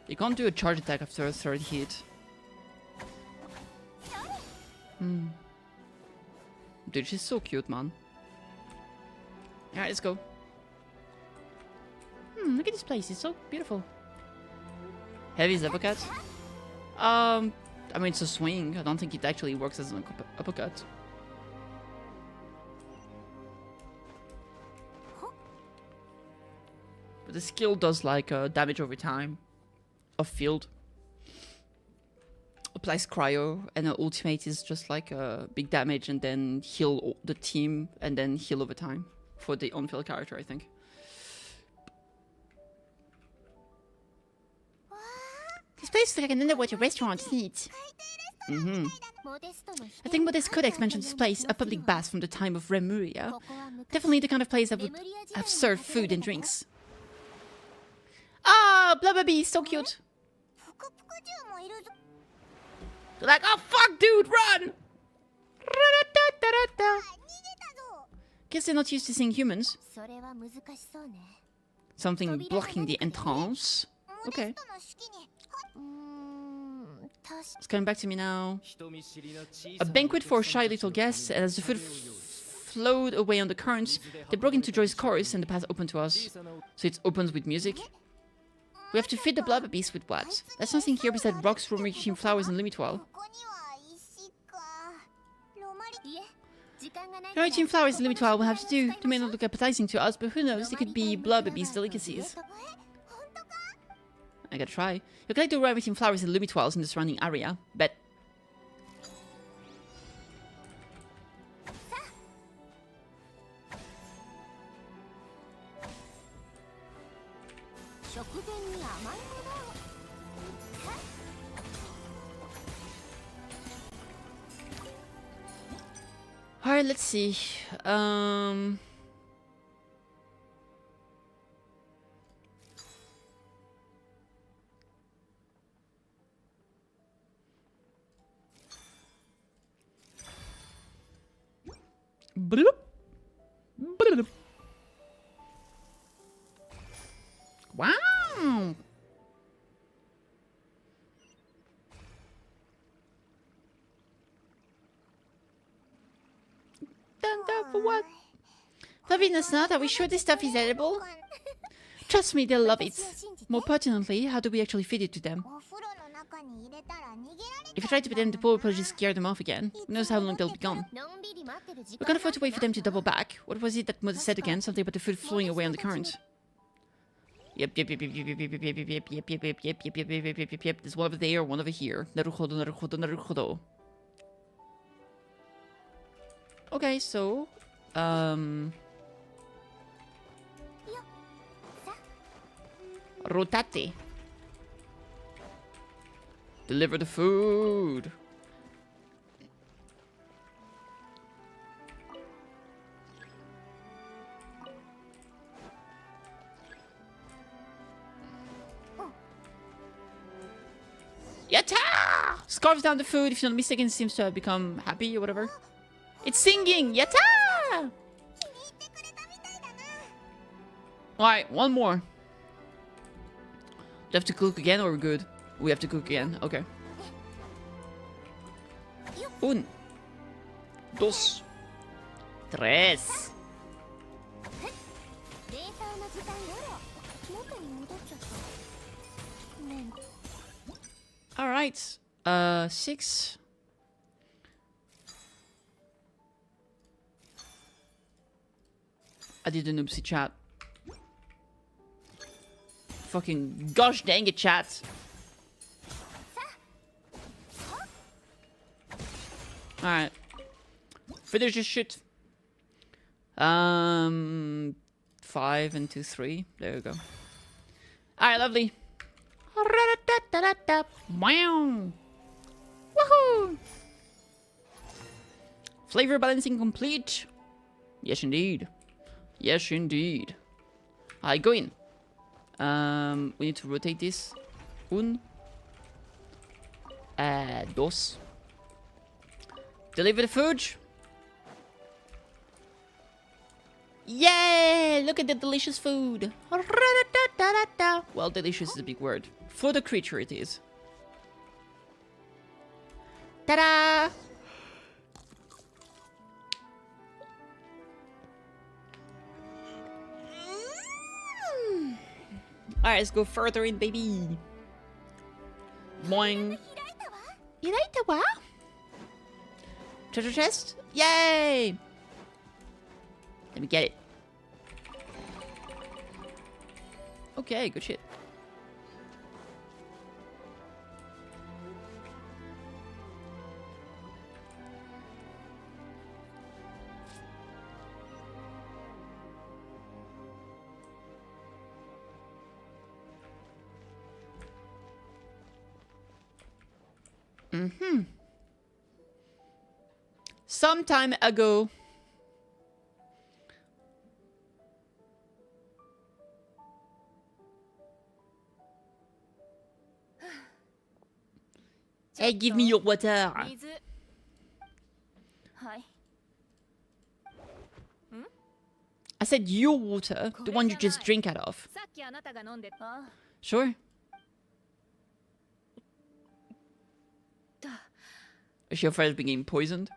You can't do a charge attack after a 3rd hit. Dude, she's so cute, man. Alright, let's go. Look at this place, it's so beautiful. Heavy is uppercut? I mean, it's a swing. I don't think it actually works as an uppercut. But the skill does like damage over time. Of field. Applies cryo, and her ultimate is just like big damage and then heal the team and then heal over time. For the on-field character, I think. This place is like an underwater restaurant, isn't it? I think Modeste Codex mentioned this place, a public bath from the time of Remuria. Definitely the kind of place that would have served food and drinks. Ah, Blubberby, so cute. They're like, oh fuck, dude, run! Guess they're not used to seeing humans. Something blocking the entrance. Okay. It's coming back to me now. A banquet for shy little guests, and as the food flowed away on the currents, they broke into Joy's chorus and the path opened to us. So it opens with music. We have to feed the blubber beast with what? There's nothing here besides rocks, romaine flowers, and limitoil. Romaine flowers and limitoil will have to do. They may not look appetizing to us, but who knows? They could be blubber beast delicacies. I gotta try. You collect the romaine flowers and limitoils in the surrounding area. Bet. Alright, let's see. Bloop. Bloop. Wow. For what? Lovingness not? Are we sure this stuff is edible? Trust me, they'll love it. More pertinently, how do we actually feed it to them? If you try to put them to pull, we'll probably just scare them off again. Who knows how long they'll be gone? We can't afford to wait for them to double back. What was it that Mother said again? Something about the food flowing away on the current. Yep. There's one over there, one over here. Naruhodo. Okay, so rotate. Deliver the food. Yatta! Scarves down the food. If you're not mistaken, it seems to have become happy or whatever. It's singing! Yatta! Alright, one more. Do we have to cook again or we're good? We have to cook again. Okay. Un. Dos. Tres. Alright. 6. I did an oopsie, chat. Fucking gosh dang it, chat. Alright. Finish this shit. 5 and 2, 3. There we go. Alright, lovely. Wow. Woohoo! Flavor balancing complete. Yes, indeed. Yes, indeed. I go in. We need to rotate this. Un. Dos. Deliver the food. Yay! Look at the delicious food. Well, delicious is a big word. For the creature it is. Ta-da! Alright, let's go further in, baby. Boing. Iraita wa? Treasure chest? Yay! Let me get it. Okay, good shit. Some time ago. Hey, give me your water. I said your water, the one you just drink out of. Sure. Is your friend being poisoned?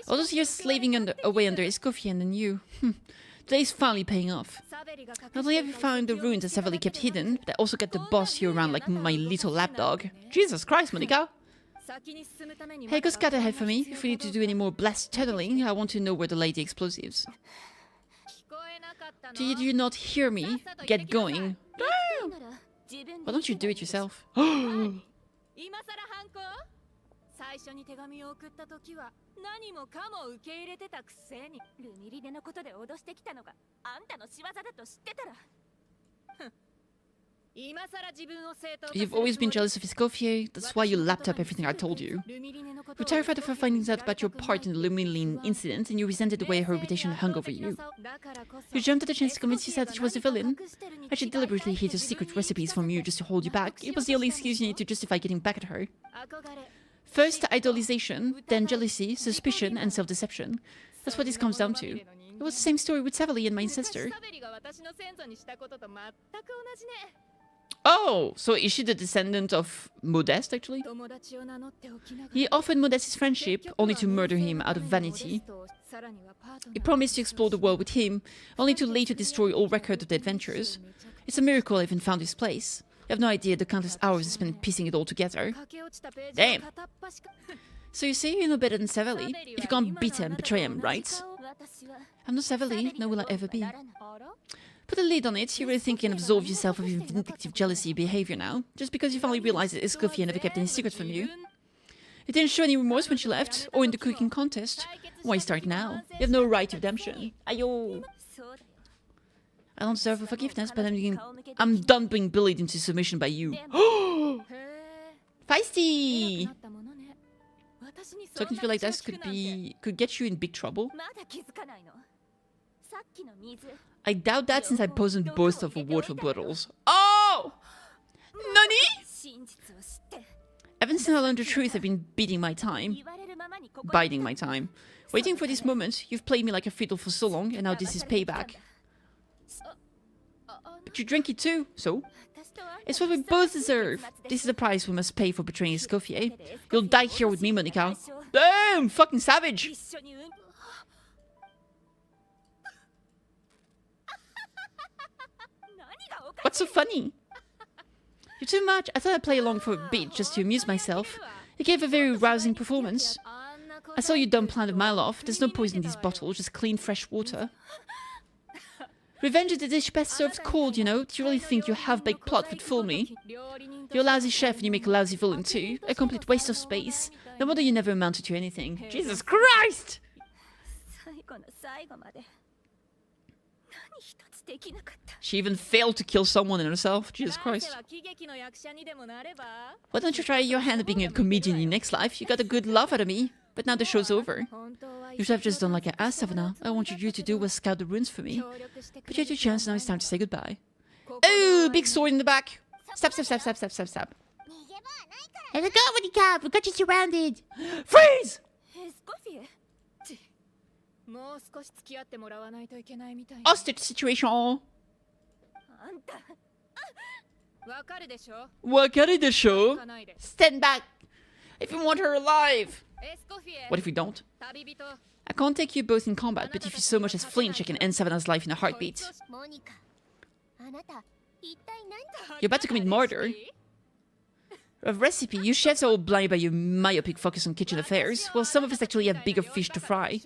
All those years slaving away under Escoffier and then you. Today's finally paying off. Not only have you found the ruins that Savali kept hidden, but I also get to boss you around like my little lapdog. Jesus Christ, Monica! Hey, go scout ahead for me. If we need to do any more blast tunneling, I want to know where to lay the explosives. Did you not hear me? Get going. Damn! Why don't you do it yourself? 最初に手紙を送った時は何もかも受け入れてたくせにルミリデのことで脅してきたのがあんたの仕業だと知ってたら You've always been jealous of Escoffier, that's why you lapped up everything I told you. You're terrified of her finding out about your part in the Lumiline incident, and you resented the way her reputation hung over you. You jumped at the chance to convince yourself that she was the villain. And she deliberately hid her secret recipes from you just to hold you back. It was the only excuse you need to justify getting back at her. First, idolization, then jealousy, suspicion, and self-deception. That's what this comes down to. It was the same story with Savali and my ancestor. Oh, so is she the descendant of Modeste, actually? He offered Modeste his friendship, only to murder him out of vanity. He promised to explore the world with him, only to later destroy all record of the adventures. It's a miracle I even found his place. You have no idea the countless hours I spent piecing it all together. Damn! So you say you know better than Savali? If you can't beat him, betray him, right? I'm not Savali, nor will I ever be. Put a lid on it, you really think you can absolve yourself of your vindictive jealousy behavior now, just because you finally realized that Escoffier never kept any secret from you. You didn't show any remorse when she left, or in the cooking contest. Why start now? You have no right to redemption. Ayo! I don't deserve forgiveness, but I'm done being bullied into submission by you. Feisty! Talking to you like this could get you in big trouble. I doubt that since I poisoned both of the water bottles. Oh! Nani? Ever since I learned the truth, I've been biding my time. Waiting for this moment. You've played me like a fiddle for so long, and now this is payback. But you drink it too, so? It's what we both deserve. This is the price we must pay for betraying Escoffier. You'll die here with me, Monica. Damn! Fucking savage! What's so funny? You're too much. I thought I'd play along for a bit just to amuse myself. You gave a very rousing performance. I saw you dumbfounded a mile off. There's no poison in these bottles, just clean, fresh water. Revenge is the dish best served cold, you know. Do you really think your half-baked plot would fool me? You're a lousy chef and you make a lousy villain too. A complete waste of space. No wonder you never amounted to anything. Jesus Christ! She even failed to kill someone in herself. Jesus Christ. Why don't you try your hand at being a comedian in your next life? You got a good laugh out of me. But now the show's over. You should have just done like I asked, Savannah. All I wanted you to do was scout the ruins for me. But you had your chance, now it's time to say goodbye. Oh, big sword in the back. Stop. Let's go, Monica. We got you surrounded. Freeze! Hostage situation. Stand back. If you want her alive. What if we don't? I can't take you both in combat, but if you so much as flinch, I can end Savannah's life in a heartbeat. You're about to commit murder. A recipe, you chefs are all blind by your myopic focus on kitchen affairs, while some of us actually have bigger fish to fry.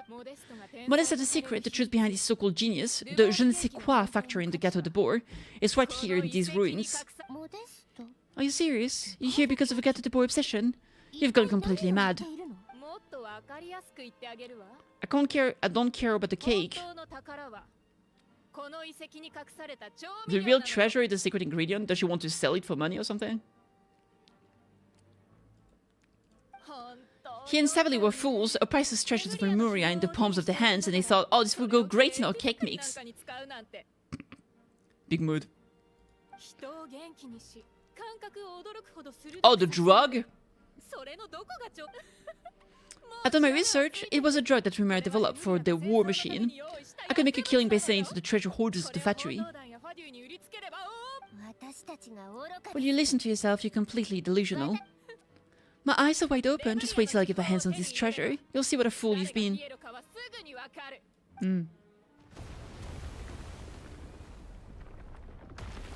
Modeste had a secret, the truth behind his so-called genius, the je ne sais quoi factory in the Gâteau de Bourg, is right here in these ruins. Are you serious? You here because of a Gâteau de Bourg obsession? You've gone completely mad. I don't care about the cake. The real treasure is the secret ingredient? Does she want to sell it for money or something? He and Savali were fools, a priceless treasures of Lemuria in the palms of their hands, and they thought, oh, this will go great in our cake mix. Big mood. Oh, the drug? I've done my research. It was a drug that Rumira developed for the war machine. I could make a killing by selling to the treasure hoarders of the factory. When you listen to yourself, you're completely delusional. My eyes are wide open. Just wait till I get my hands on this treasure. You'll see what a fool you've been.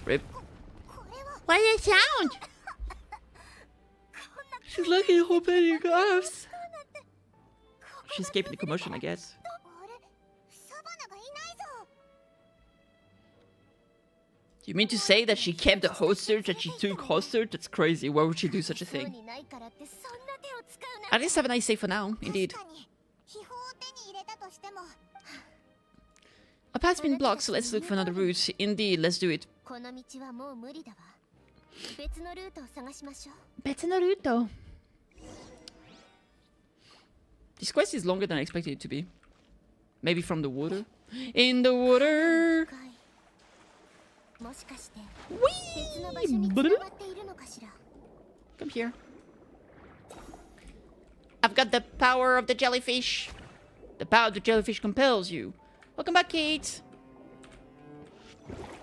Rip. What's that sound? She's lucky opening gloves. She's escaping the commotion, I guess. You mean to say that she kept the hostage that she took hostage? That's crazy. Why would she do such a thing? At least have a nice day for now, indeed. Our path's been blocked, so let's look for another route. Indeed, let's do it. This quest is longer than I expected it to be. Maybe from the water? In the water! Whee! Come here. I've got the power of the jellyfish. The power of the jellyfish compels you. Welcome back, Kate.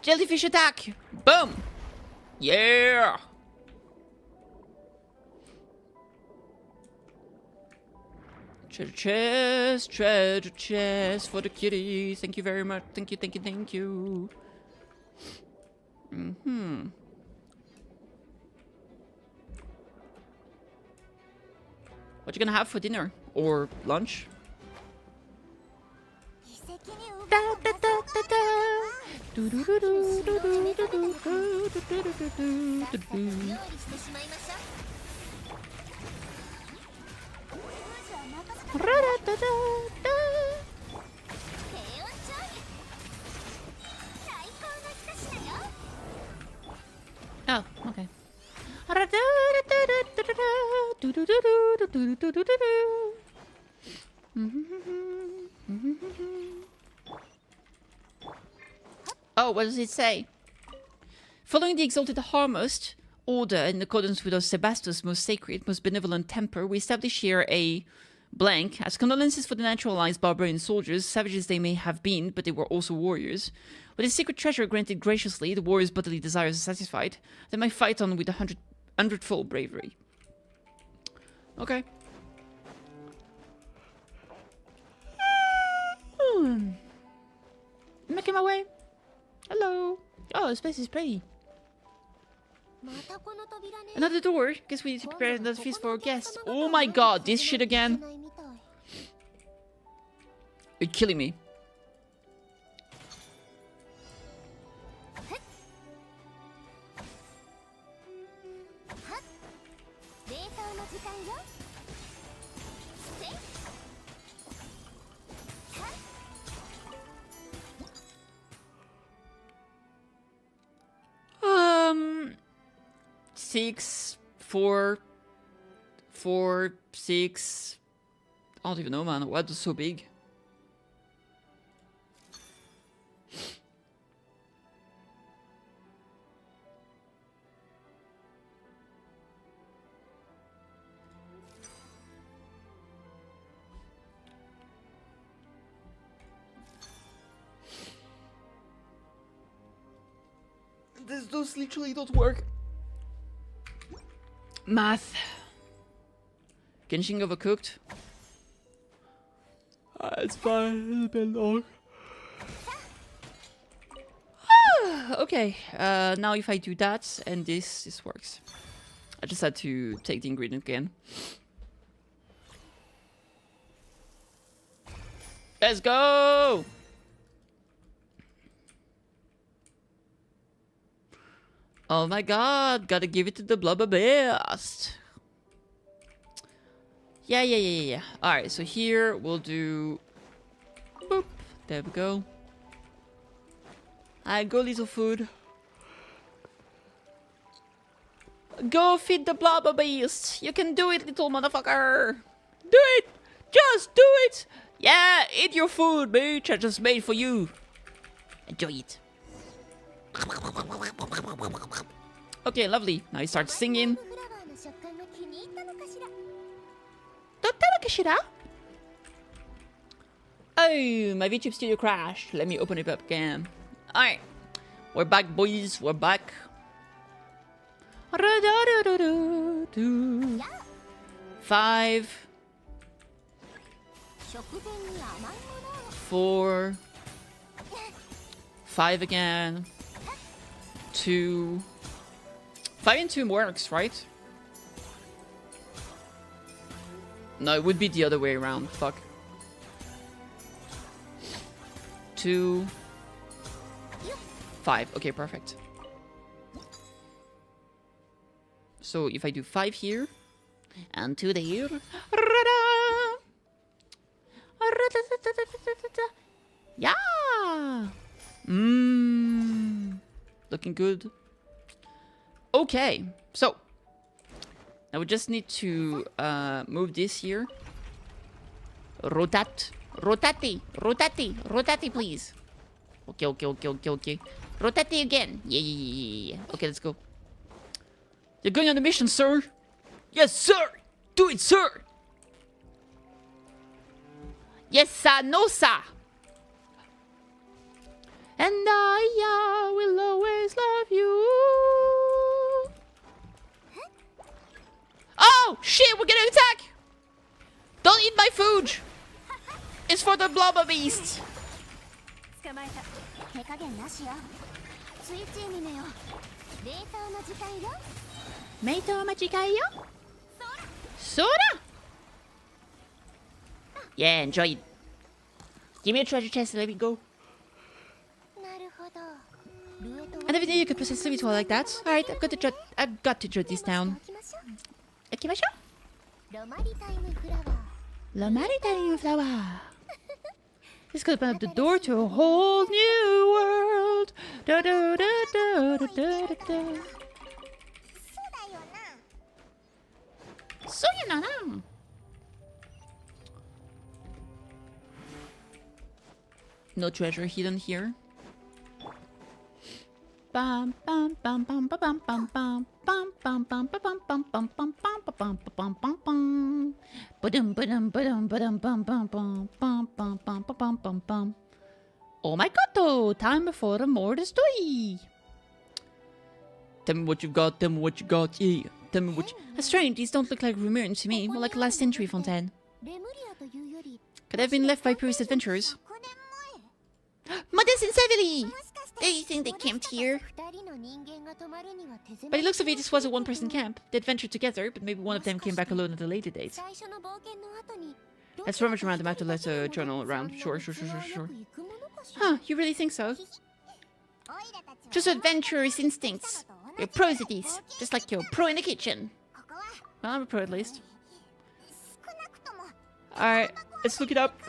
Jellyfish attack! Boom! Yeah! Treasure chest for the kitty. Thank you very much. Thank you, thank you, thank you. What you gonna have for dinner? Or lunch? Oh, okay. Oh, what does it say? Following the exalted Harmost order in accordance with our Sebastos' most sacred, most benevolent temper, we establish here a blank as condolences for the naturalized barbarian soldiers, savages they may have been, but they were also warriors. With a secret treasure granted graciously, the warriors' bodily desires are satisfied. They might fight on with hundredfold bravery. Okay. Making my way. Hello. Oh, this place is pretty. Another door. Guess we need to prepare another feast for our guests. Oh my god, this shit again. You're killing me. Six, four, 6. I don't even know, man. Why is it so big? Those literally don't work. Math. Genshin overcooked. It's fine. It's been long. Okay. Now if I do that and this works. I just had to take the ingredient again. Let's go! Oh my god, gotta give it to the blubber best. Yeah. Alright, so here we'll do... Boop. There we go. Alright, go little food. Go feed the blubber beast. You can do it, little motherfucker. Do it! Just do it! Yeah, eat your food, bitch. I just made for you. Enjoy it. Okay, lovely. Now he starts singing. Oh, my VTube studio crashed. Let me open it up again. Alright. We're back, boys. We're back. 5, 4, 5 again, 2. 5 and 2 works, right? No, it would be the other way around. Fuck. 2, 5. Okay, perfect. So if I do 5 here and 2 there. Yeah. Looking good. Okay, so now we just need to move this here. Rotate, please. Okay. Rotate again. Yeah. Okay, let's go. You're going on a mission, sir. Yes, sir. Do it, sir. Yes, sir. No, sir. And I will always love you. Oh, shit, we're gonna attack. Don't eat my food. It's for the blubber beasts. Soda. Yeah, enjoy it. Give me a treasure chest and let me go. I never knew you could possess living like that. Alright, I've got to jot this down. Akimashou? Lomaritime flower. This could open up the door to a whole new world. Da da da da da da da. So you know. No treasure hidden here. Bam bam bam bam bam bam bam bam bam bam bam bam bam bam bam bam bam bam bam. Ba-dum ba-dum ba-dum ba-dum bam bam bam bam bam bam bam bam bam. Oh my god, time for more story. Tell me what you got, tell me what you got, yeah. Tell me what you... That's strange, these don't look like Remurin to me, more like a last century fontaine. Could have been left by previous adventurers. Modest and Severly! Do you think they camped here? By the looks of it, this was a one-person camp. They adventured together, but maybe one of them came back alone at a later date. Let's rummage around the map to let a journal around. Sure. Huh, you really think so? Just adventurous instincts. We're pros at these, just like you're a pro in the kitchen. Well, I'm a pro at least. Alright, let's look it up.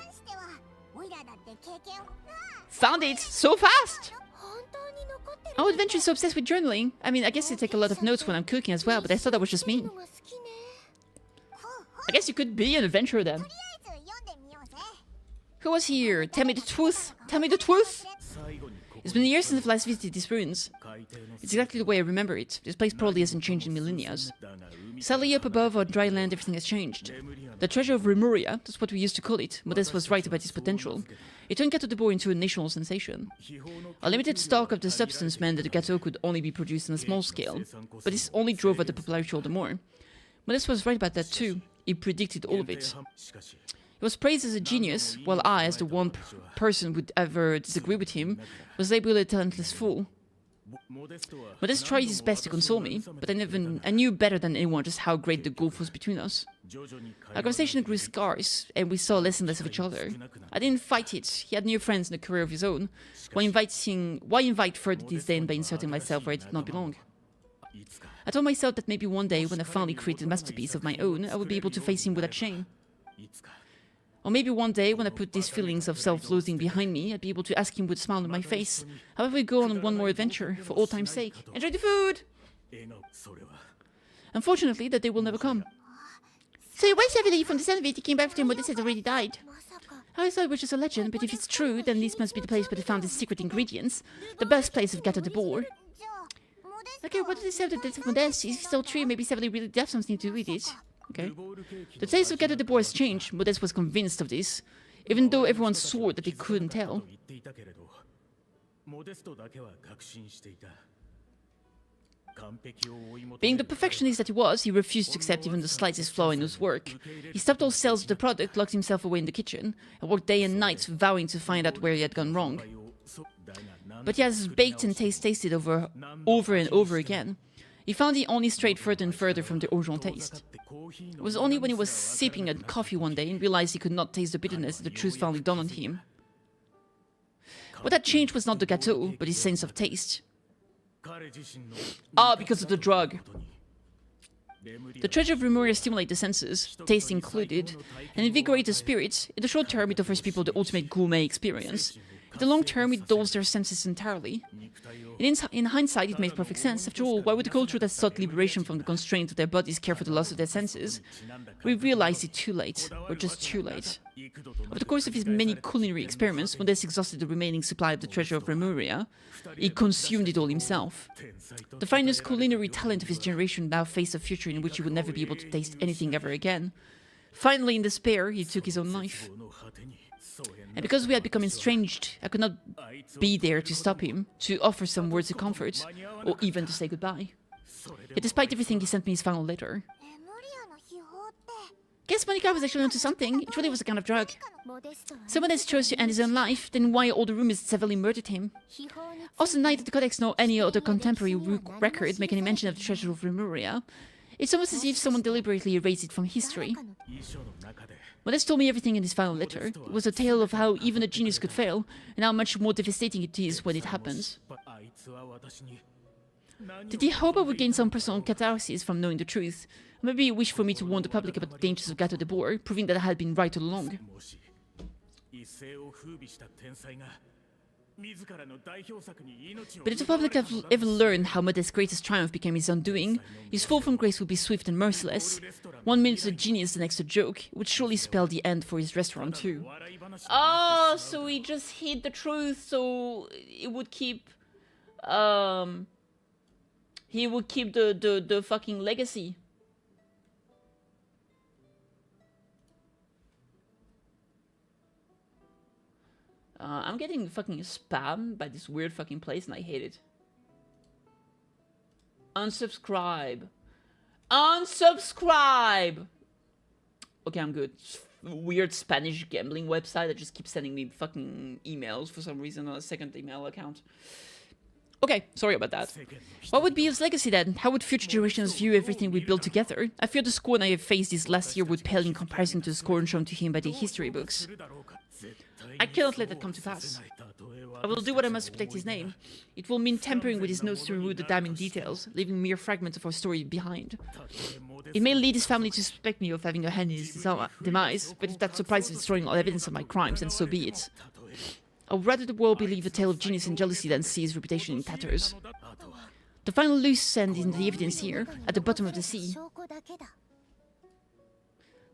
Found it! So fast! Oh, Adventure is so obsessed with journaling. I mean, I guess I take a lot of notes when I'm cooking as well, but I thought that was just me. I guess you could be an adventurer then. Who was here? Tell me the truth! Tell me the truth! It's been years since I've last visited these ruins. It's exactly the way I remember it. This place probably hasn't changed in millennia. Sadly, up above on dry land, everything has changed. The treasure of Remuria, that's what we used to call it. Modest was right about its potential. It turned Gâteau de Bourg into a national sensation. A limited stock of the substance meant that the gâteau could only be produced on a small scale, but this only drove up the popularity all the more. Modest was right about that too. He predicted all of it. He was praised as a genius, while I, as the one person who would ever disagree with him, was labeled a talentless fool. Modest tried his best to console me, but I knew better than anyone just how great the gulf was between us. Our conversation grew scarce, and we saw less and less of each other. I didn't fight it. He had new friends and a career of his own. Why invite further disdain by inserting myself where I did not belong? I told myself that maybe one day, when I finally created a masterpiece of my own, I would be able to face him without shame. Or maybe one day, when I put these feelings of self-loathing behind me, I'd be able to ask him with a smile on my face, how about we go on one more adventure, for old time's sake? Enjoy the food! Unfortunately, that day will never come. So why Severly from the sound of it, he came back to him, but this had already died. I always thought it was just a legend, but if it's true, then this must be the place where they found the secret ingredients. The birthplace of Gâteau de Bourg. Okay, what did they say of the death of Modeste? If it's still true, maybe Severly really did have something to do with it. Okay. The taste of Gâteau de Bourg has changed. Modeste was convinced of this, even though everyone swore that they couldn't tell. Being the perfectionist that he was, he refused to accept even the slightest flaw in his work. He stopped all sales of the product, locked himself away in the kitchen, and worked day and night, vowing to find out where he had gone wrong. But he has baked and tasted over and over again. He found he only strayed further and further from the original taste. It was only when he was sipping a coffee one day and realized he could not taste the bitterness that the truth finally dawned on him. What had changed was not the gâteau, but his sense of taste. Because of the drug. The treasure of Remuria stimulates the senses, taste included, and invigorate the spirits. In the short term, it offers people the ultimate gourmet experience. In the long term, it dulls their senses entirely. In hindsight, it made perfect sense. After all, why would the culture that sought liberation from the constraint of their bodies care for the loss of their senses? We realized it too late, or just too late. Over the course of his many culinary experiments, Modeste exhausted the remaining supply of the treasure of Remuria. He consumed it all himself. The finest culinary talent of his generation now faced a future in which he would never be able to taste anything ever again. Finally, in despair, he took his own life. And because we had become estranged, I could not be there to stop him, to offer some words of comfort, or even to say goodbye. Yet despite everything, he sent me his final letter. Guess Monica was actually onto something. It really was a kind of drug. Someone else chose to end his own life, then why all the rumors that severely murdered him? Also, neither the Codex nor any other contemporary record make any mention of the treasure of Remuria. It's almost as if someone deliberately erased it from history. Modeste told me everything in his final letter. It was a tale of how even a genius could fail, and how much more devastating it is when it happens. Did he hope I would gain some personal catharsis from knowing the truth? Maybe he wished for me to warn the public about the dangers of Gato de Boer, proving that I had been right all along. But if the public have ever learned how Modeste's greatest triumph became his undoing, his fall from grace would be swift and merciless. 1 minute a genius, the next a joke. It would surely spell the end for his restaurant too. Oh, so he just hid the truth, so it would keep... he would keep the fucking legacy. I'm getting fucking spam by this weird fucking place and I hate it. Unsubscribe. Unsubscribe! Okay, I'm good. Weird Spanish gambling website that just keeps sending me fucking emails for some reason on a second email account. Okay, sorry about that. What would be his legacy then? How would future generations view everything we built together? I fear the scorn I have faced this last year would pale in comparison to the scorn shown to him by the history books. I cannot let that come to pass. I will do what I must to protect his name. It will mean tampering with his notes to remove the damning details, leaving mere fragments of our story behind. It may lead his family to suspect me of having a hand in his demise, but if that surprises destroying all evidence of my crimes, then so be it. I would rather the world believe a tale of genius and jealousy than see his reputation in tatters. The final loose end in the evidence here, at the bottom of the sea.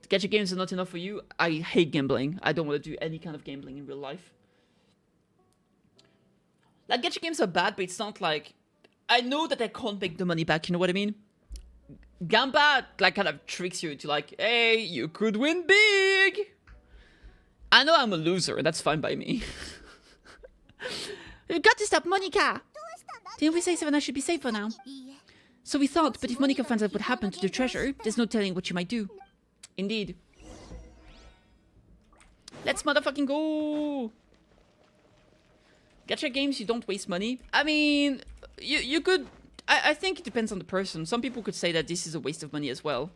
The gacha games are not enough for you. I hate gambling. I don't want to do any kind of gambling in real life. Like, gacha games are bad, but it's not like... I know that I can't make the money back, you know what I mean? Gamba, like, kind of tricks you to like, hey, you could win big! I know I'm a loser, and that's fine by me. We've got to stop Monica! Didn't we say Savannah should be safe for now? So we thought, but if Monica finds out what happened to the treasure, there's no telling what she might do. Indeed. Let's motherfucking go! Gacha games, you don't waste money. I mean, you could... I think it depends on the person. Some people could say that this is a waste of money as well.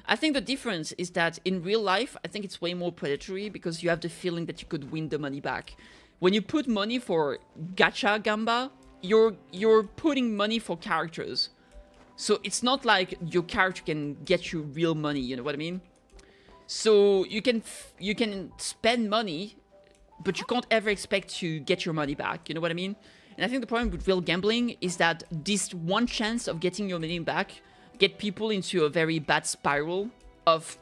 I think the difference is that in real life, I think it's way more predatory because you have the feeling that you could win the money back. When you put money for gacha gamba, you're putting money for characters. So it's not like your character can get you real money, you know what I mean? So you can spend money, but you can't ever expect to get your money back, you know what I mean? And I think the problem with real gambling is that this one chance of getting your money back get people into a very bad spiral of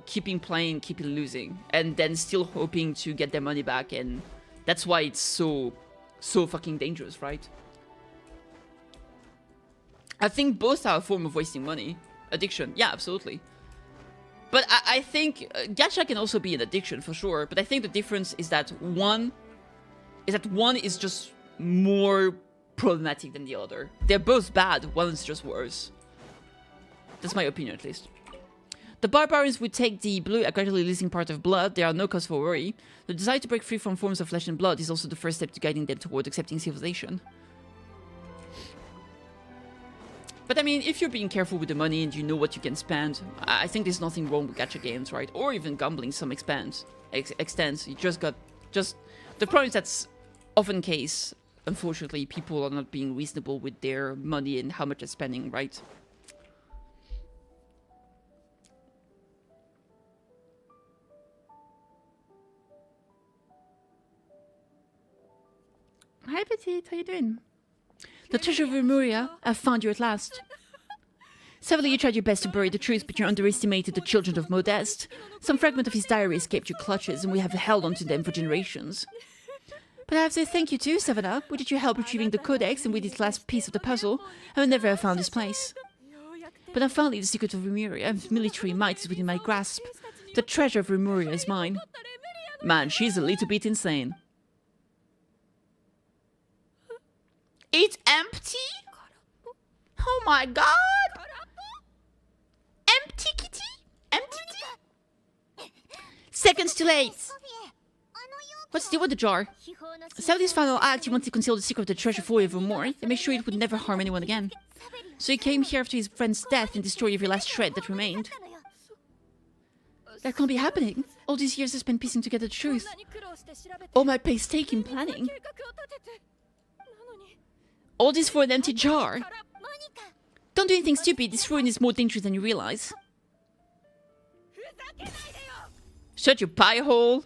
keeping playing, keeping losing, and then still hoping to get their money back, and that's why it's so fucking dangerous, right? I think both are a form of wasting money. Addiction, yeah, absolutely. But I think gacha can also be an addiction for sure. But I think the difference is that one is just more problematic than the other. They're both bad, one's just worse. That's my opinion, at least. The barbarians would take the blue, gradually losing part of blood. There are no cause for worry. The desire to break free from forms of flesh and blood is also the first step to guiding them toward accepting civilization. But I mean, if you're being careful with the money and you know what you can spend, I think there's nothing wrong with gacha games, right? Or even gambling some extent. You just got... The problem is that's often case, unfortunately, people are not being reasonable with their money and how much they're spending, right? Hi, Petite. How you doing? The treasure of Remuria, I've found you at last. Several you tried your best to bury the truth, but you underestimated the children of Modeste. Some fragment of his diary escaped your clutches, and we have held onto them for generations. But I have to say thank you too, Savannah. We did your help retrieving the codex, and with its last piece of the puzzle, I would never have found this place. But now finally the secret of Remuria, military might is within my grasp. The treasure of Remuria is mine. Man, she's a little bit insane. It's empty? Oh my god! Empty, Kitty? Empty? Seconds too late! What's the deal with the jar? Savely's final act, he wanted to conceal the secret of the treasure forevermore and make sure it would never harm anyone again. So he came here after his friend's death and destroyed every last shred that remained. That can't be happening. All these years I spent piecing together the truth. All my painstaking planning. All this for an empty jar. Don't do anything stupid. This ruin is more dangerous than you realize. Shut your pie hole.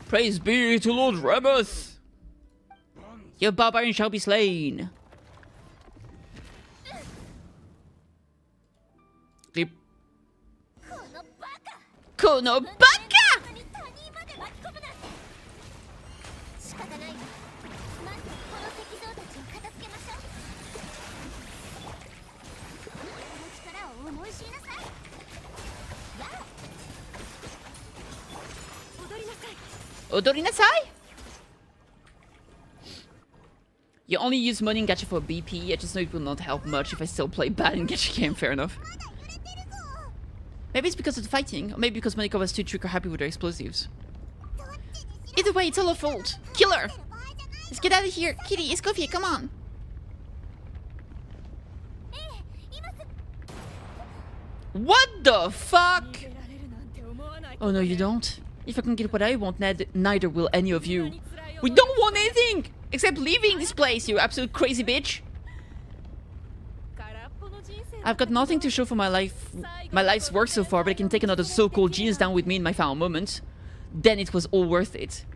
Praise be to Lord Remus. Your barbarian shall be slain. The Kono Baka! Odorinasai? You only use money in gacha for BP. I just know it will not help much if I still play bad in gacha game, fair enough. Maybe it's because of the fighting, or maybe because Monika was too trick or happy with her explosives. Either way, it's all her fault. Kill her! Let's get out of here. Kitty, Escoffier, come on. What the fuck? Oh no, you don't. If I can get what I want, neither will any of you. We don't want anything except leaving this place, you absolute crazy bitch. I've got nothing to show for my life's work so far, but I can take another so-called genius down with me in my final moment. Then it was all worth it.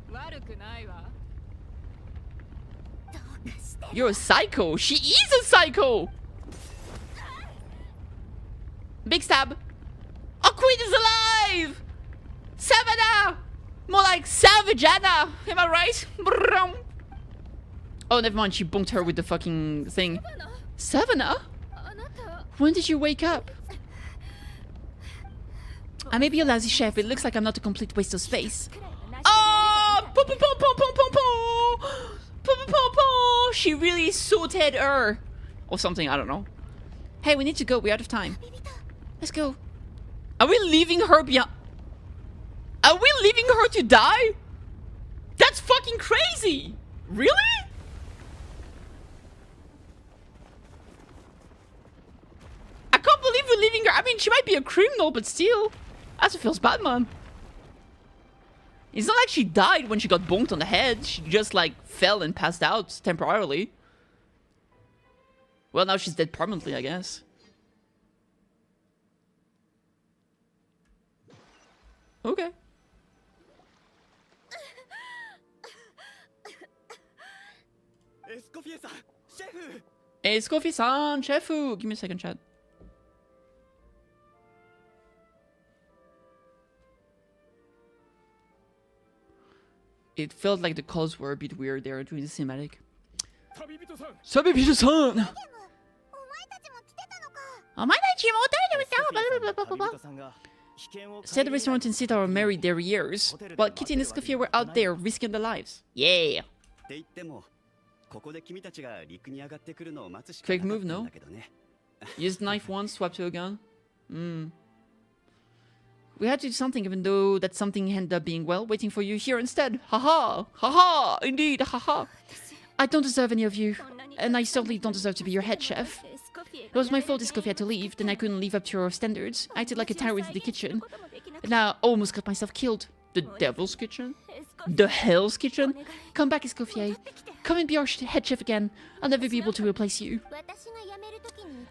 You're a psycho. She is a psycho. Big stab. Oh, Queen is alive. Savannah! More like Savage Anna! Am I right? Oh, never mind. She bonked her with the fucking thing. Savannah? When did you wake up? I may be a lousy chef, but it looks like I'm not a complete waste of space. Oh! She really sauteed her. Or something, I don't know. Hey, we need to go. We're out of time. Let's go. Are we leaving her behind? Are we leaving her to die? That's fucking crazy! Really? I can't believe we're leaving her. I mean, she might be a criminal, but still. As it feels bad, man. It's not like she died when she got bonked on the head. She just, like, fell and passed out temporarily. Well, now she's dead permanently, I guess. Okay. Escoffier-san, chefu! Give me a second, chat. It felt like the calls were a bit weird there during the cinematic. Sabibito-san! Stay at the restaurant and sit our married their years, while Kitty and Escoffier were out there risking their lives. Yeah! Quick move, no? Used knife once, swap to a gun. We had to do something, even though that something ended up being, well, waiting for you here instead. Haha! Haha! Indeed, haha! I don't deserve any of you, and I certainly don't deserve to be your head chef. It was my fault Escoffier had to leave, then I couldn't live up to your standards. I acted like a tyrant in the kitchen, and now I almost got myself killed. The devil's kitchen? The hell's kitchen? Come back, Escoffier. Come and be our head chef again. I'll never be able to replace you.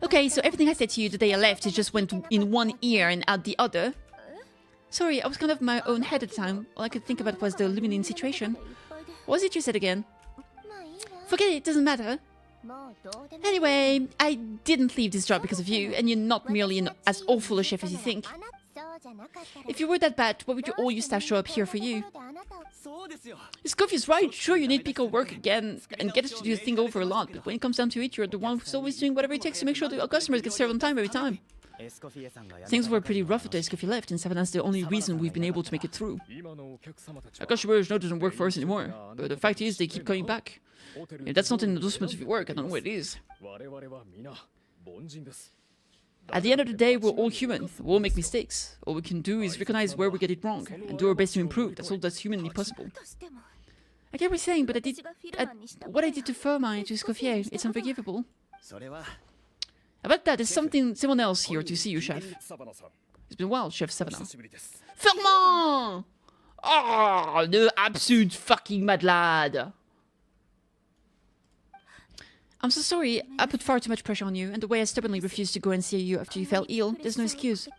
Okay, so everything I said to you the day I left, it just went in one ear and out the other. Sorry, I was kind of in my own head at the time. All I could think about was the Luminin situation. What was it you said again? Forget it, doesn't matter. Anyway, I didn't leave this job because of you, and you're not merely as awful a chef as you think. If you were that bad, why would you all your staff show up here for you? Escoffier's right, sure you need pickle work again and get us to do the thing over a lot, but when it comes down to it, you're the one who's always doing whatever it takes to make sure the customers get served on time every time. Things were pretty rough after Escoffier left, and Savannah's the only reason we've been able to make it through. Our customers know it doesn't work for us anymore, but the fact is they keep coming back. If that's not an endorsement of your work, I don't know what it is. At the end of the day, we're all human. We all make mistakes. All we can do is recognize where we get it wrong and do our best to improve. That's all that's humanly possible. I get what you're saying, but what I did to Firma and to Escoffier, it's unforgivable. About that, there's someone else here to see you, Chef. It's been a while, Chef Savannah. Firma! Ah, the absolute fucking mad lad! I'm so sorry, I put far too much pressure on you, and the way I stubbornly refused to go and see you after you fell ill, there's no excuse.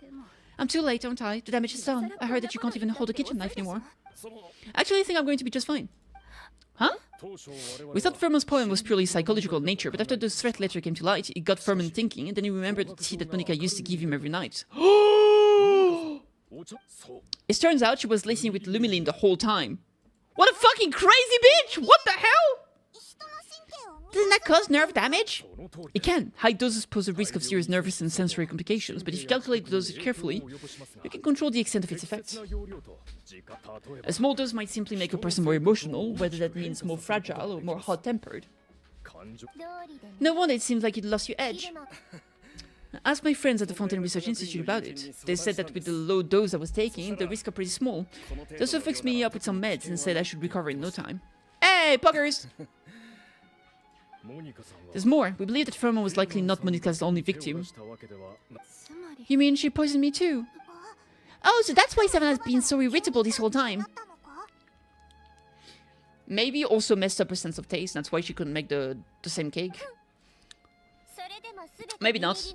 I'm too late, aren't I? The damage is done. I heard that you can't even hold a kitchen knife anymore. Actually, I think I'm going to be just fine. Huh? We thought Furman's poem was purely psychological in nature, but after the threat letter came to light, it got Furman thinking, and then he remembered the tea that Monica used to give him every night. It turns out she was listening with Lumilin the whole time. What a fucking crazy bitch! What the hell? Doesn't that cause nerve damage? It can. High doses pose a risk of serious nervous and sensory complications, but if you calculate the dosage carefully, you can control the extent of its effects. A small dose might simply make a person more emotional, whether that means more fragile or more hot-tempered. No wonder it seems like it lost your edge. Ask my friends at the Fontaine Research Institute about it. They said that with the low dose I was taking, the risks are pretty small. They also fixed me up with some meds and said I should recover in no time. Hey, puggers! There's more. We believe that Firma was likely not Monica's only victim. You mean she poisoned me too? Oh, so that's why Savannah's been so irritable this whole time. Maybe also messed up her sense of taste, that's why she couldn't make the same cake. Maybe not.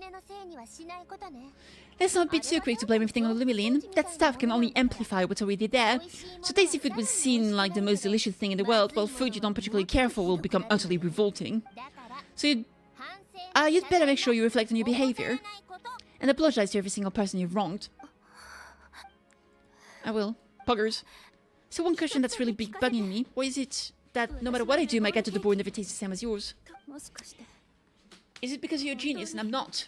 Let's not be too quick to blame everything on Lumilin. That stuff can only amplify what's already there. So tasty food was seen like the most delicious thing in the world, while food you don't particularly care for will become utterly revolting. So you'd better make sure you reflect on your behavior. And apologize to every single person you've wronged. I will. Puggers. So one question that's really big bugging me, why is it that no matter what I do, my gato de bois never tastes the same as yours? Is it because you're a genius and I'm not?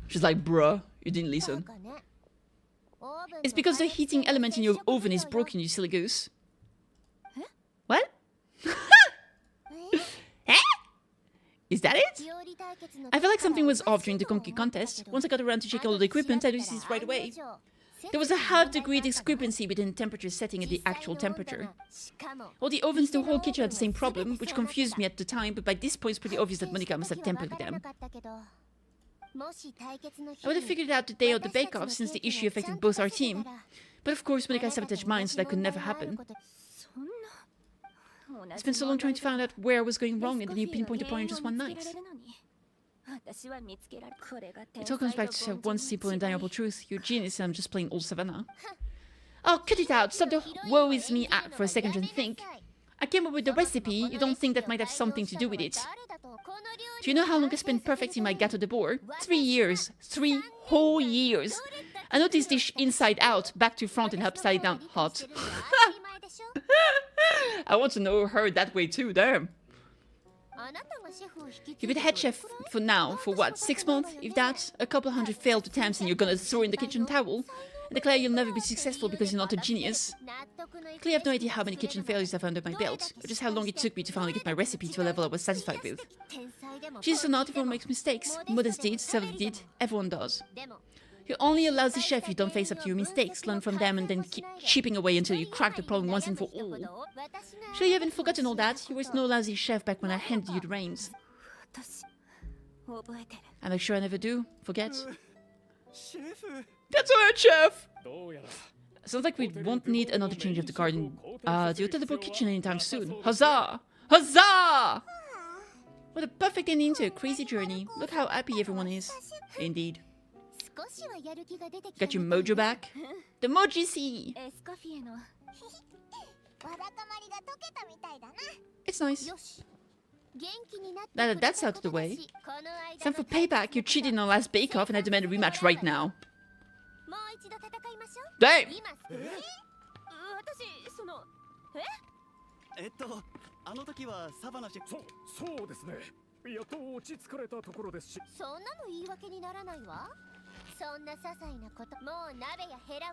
She's like, bruh, you didn't listen. It's because the heating element in your oven is broken, you silly goose. What? Eh? Is that it? I felt like something was off during the Konki contest. Once I got around to checking all the equipment, I noticed it right away. There was a half-degree discrepancy between the temperature setting and the actual temperature. All the ovens in the whole kitchen had the same problem, which confused me at the time, but by this point it's pretty obvious that Monica must have tampered with them. I would have figured it out the day of the bake-off, since the issue affected both our team. But of course, Monica sabotaged mine, so that could never happen. I spent so long trying to find out where I was going wrong, and then you pinpoint the point in just one night. It all comes back to one simple and undeniable truth. You're a genius and I'm just plain old Savannah. Oh, cut it out. Stop the woe is me act for a second and think. I came up with the recipe. You don't think that might have something to do with it? Do you know how long I spent perfecting my gâteau de bois? 3 years. 3 whole years. I know this dish inside out, back to front and upside down. Hot. I want to know her that way too, damn. You've been head chef for now, for what, 6 months? If that, a couple hundred failed attempts and you're gonna throw in the kitchen towel and declare you'll never be successful because you're not a genius. Clearly, I have no idea how many kitchen failures I've under my belt, or just how long it took me to finally get my recipe to a level I was satisfied with. Jesus or not, everyone makes mistakes. Mothers did, Sylvie did, everyone does. You're only a lousy chef if you don't face up to your mistakes, learn from them, and then keep chipping away until you crack the problem once and for all. Sure, you haven't forgotten all that. You were no lousy chef back when I handed you the reins. I make sure I never do. Forget. That's alright, chef! Sounds like we won't need another change of the garden, the hotel kitchen anytime soon. Huzzah! Huzzah! What a perfect ending to a crazy journey. Look how happy everyone is. Indeed. Got your mojo back? The moji-see! It's nice. Now that that's out of the way, it's time for payback. You cheated in our last bake-off and I demand a rematch right now. Damn!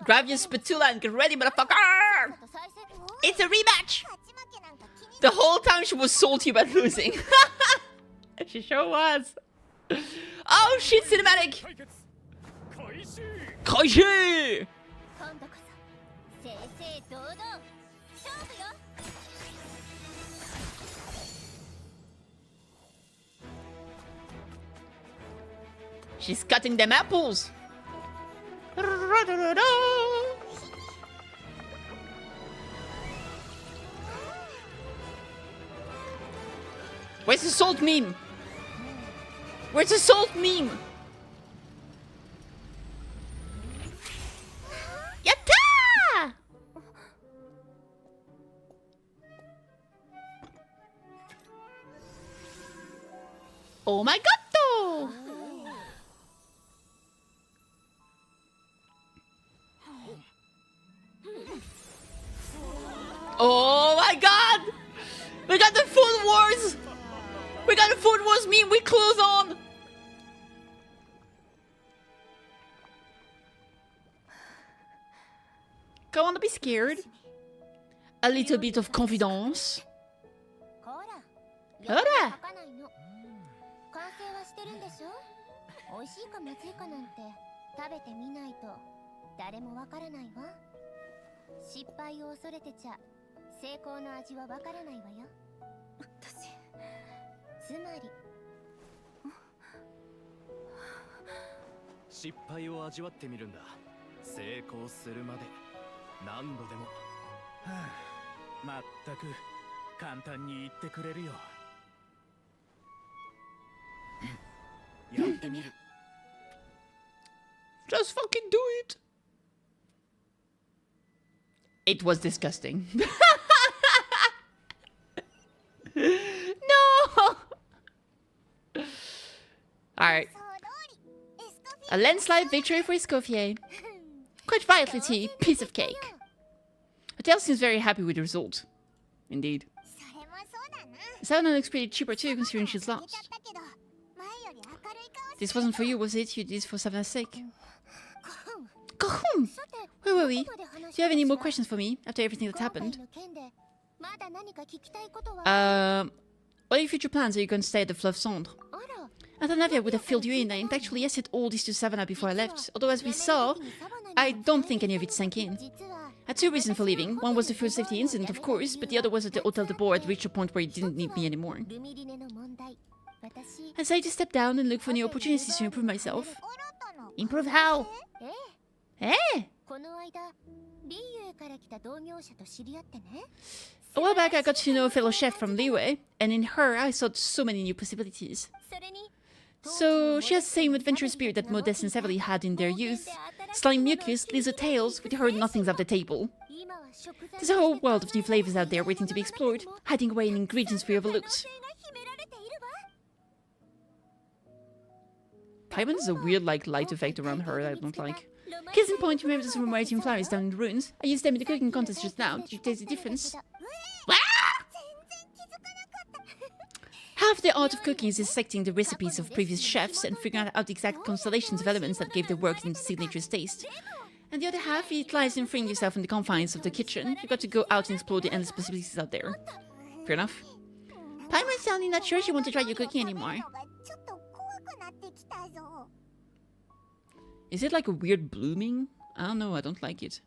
Grab your spatula and get ready, motherfucker! It's a rematch! The whole time she was salty about losing. She sure was. Oh shit, cinematic! Kaishi! She's cutting them apples. Where's the salt meme? Where's the salt meme? Yatta! Oh my god! Oh my god! We got the Food Wars! We got the Food Wars meme with clothes on! Go on, to be scared. A little bit of confidence. Hora! Just fucking do it. It was disgusting. No! Alright. A landslide victory for Escoffier. Quite right, Letty. Piece of cake. Adele seems very happy with the result. Indeed. Savannah looks pretty cheaper too, considering she's lost. This wasn't for you, was it? You did this for Savannah's sake. Kahum! Where were we? Do you have any more questions for me after everything that's happened? What are your future plans? Are you going to stay at the Fleuve Cendre? I thought Navia would have filled you in. In fact, actually, I said all this to Savannah before I left. Although, as we saw, I don't think any of it sank in. I had two reasons for leaving. One was the food safety incident, of course, but the other was that the Hotel de Bois had reached a point where it didn't need me anymore. I decided to step down and look for new opportunities to improve myself. Improve how? Eh? A while back, I got to know a fellow chef from Liyue, and in her, I saw so many new possibilities. So, she has the same adventurous spirit that Modeste and Severly had in their youth. Slime mucus, lizard tails, with her nothing's off the table. There's a whole world of new flavors out there waiting to be explored, hiding away in ingredients we overlooked. Paimon has a weird, light effect around her that I don't like. Case in point, remember those variety flowers down in the ruins? I used them in the cooking contest just now. Did you taste the difference? How Half the art of cooking is dissecting the recipes of previous chefs and figuring out the exact constellations of elements that gave their work its signature taste. And the other half, it lies in freeing yourself in the confines of the kitchen. You've got to go out and explore the endless possibilities out there. Fair enough. Paimon's sounding not sure she wants to try your cooking anymore. Is it like a weird blooming? I don't know, I don't like it.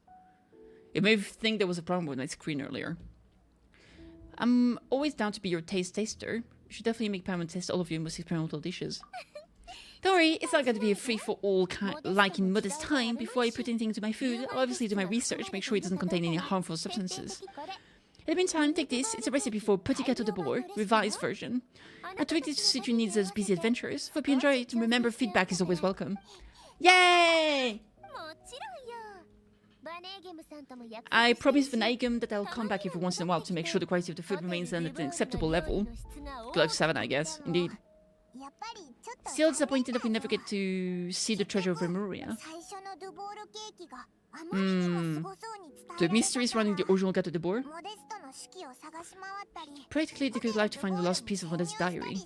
It made me think there was a problem with my screen earlier. I'm always down to be your taster. You should definitely make Paimon test all of your most experimental dishes. Don't worry, it's not going to be a free-for-all like in Mother's time. Before I put anything into my food, I'll obviously do my research, make sure it doesn't contain any harmful substances. In the meantime, take this. It's a recipe for KittyKathee d'abord, revised version. I tweaked it to suit your needs as busy adventurers. Hope you enjoy it, and remember, feedback is always welcome. Yay! I promise Vanagum that I'll come back every once in a while to make sure the quality of the food remains at an acceptable level. Good luck to 7, I guess. Indeed. Still disappointed that we never get to see the treasure of Remuria. The mystery surrounding the original Gâteau de Bourg. Practically difficult life to find the lost piece of Modest's diary.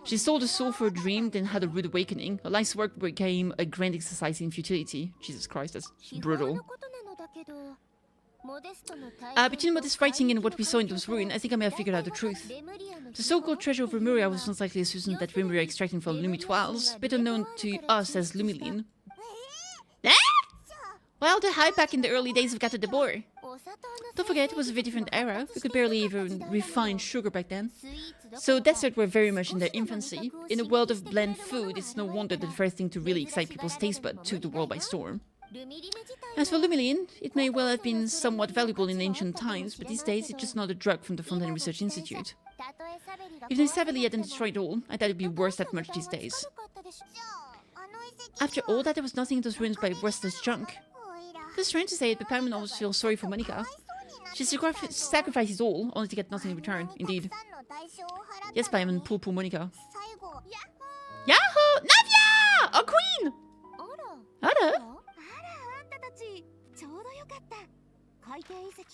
She sold a soul for a dream, then had a rude awakening. Her life's work became a grand exercise in futility. Jesus Christ, that's brutal. Between Modest's writing and what we saw in those ruins, I think I may have figured out the truth. The so-called treasure of Remuria was most likely a substance that Remuria extracted from Lumitoiles, better known to us as Lumiline. Well, the hype back in the early days of Gâteau de Bourg. Don't forget, it was a very different era. We could barely even refine sugar back then. So desserts were very much in their infancy. In a world of blend food, it's no wonder that the first thing to really excite people's taste bud took the world by storm. As for Lumiline, it may well have been somewhat valuable in ancient times, but these days it's just not a drug from the Fontaine Research Institute. Even if Savely hadn't destroyed it all, I doubt it'd be worth that much these days. After all that, there was nothing in those ruins but worthless junk. It's strange to say it, but Paimon always feels sorry for Monica. She sacrifices all, only to get nothing in return, indeed. Yes, Paimon, poor Monica. Yahoo! Navia! Our queen! Ara?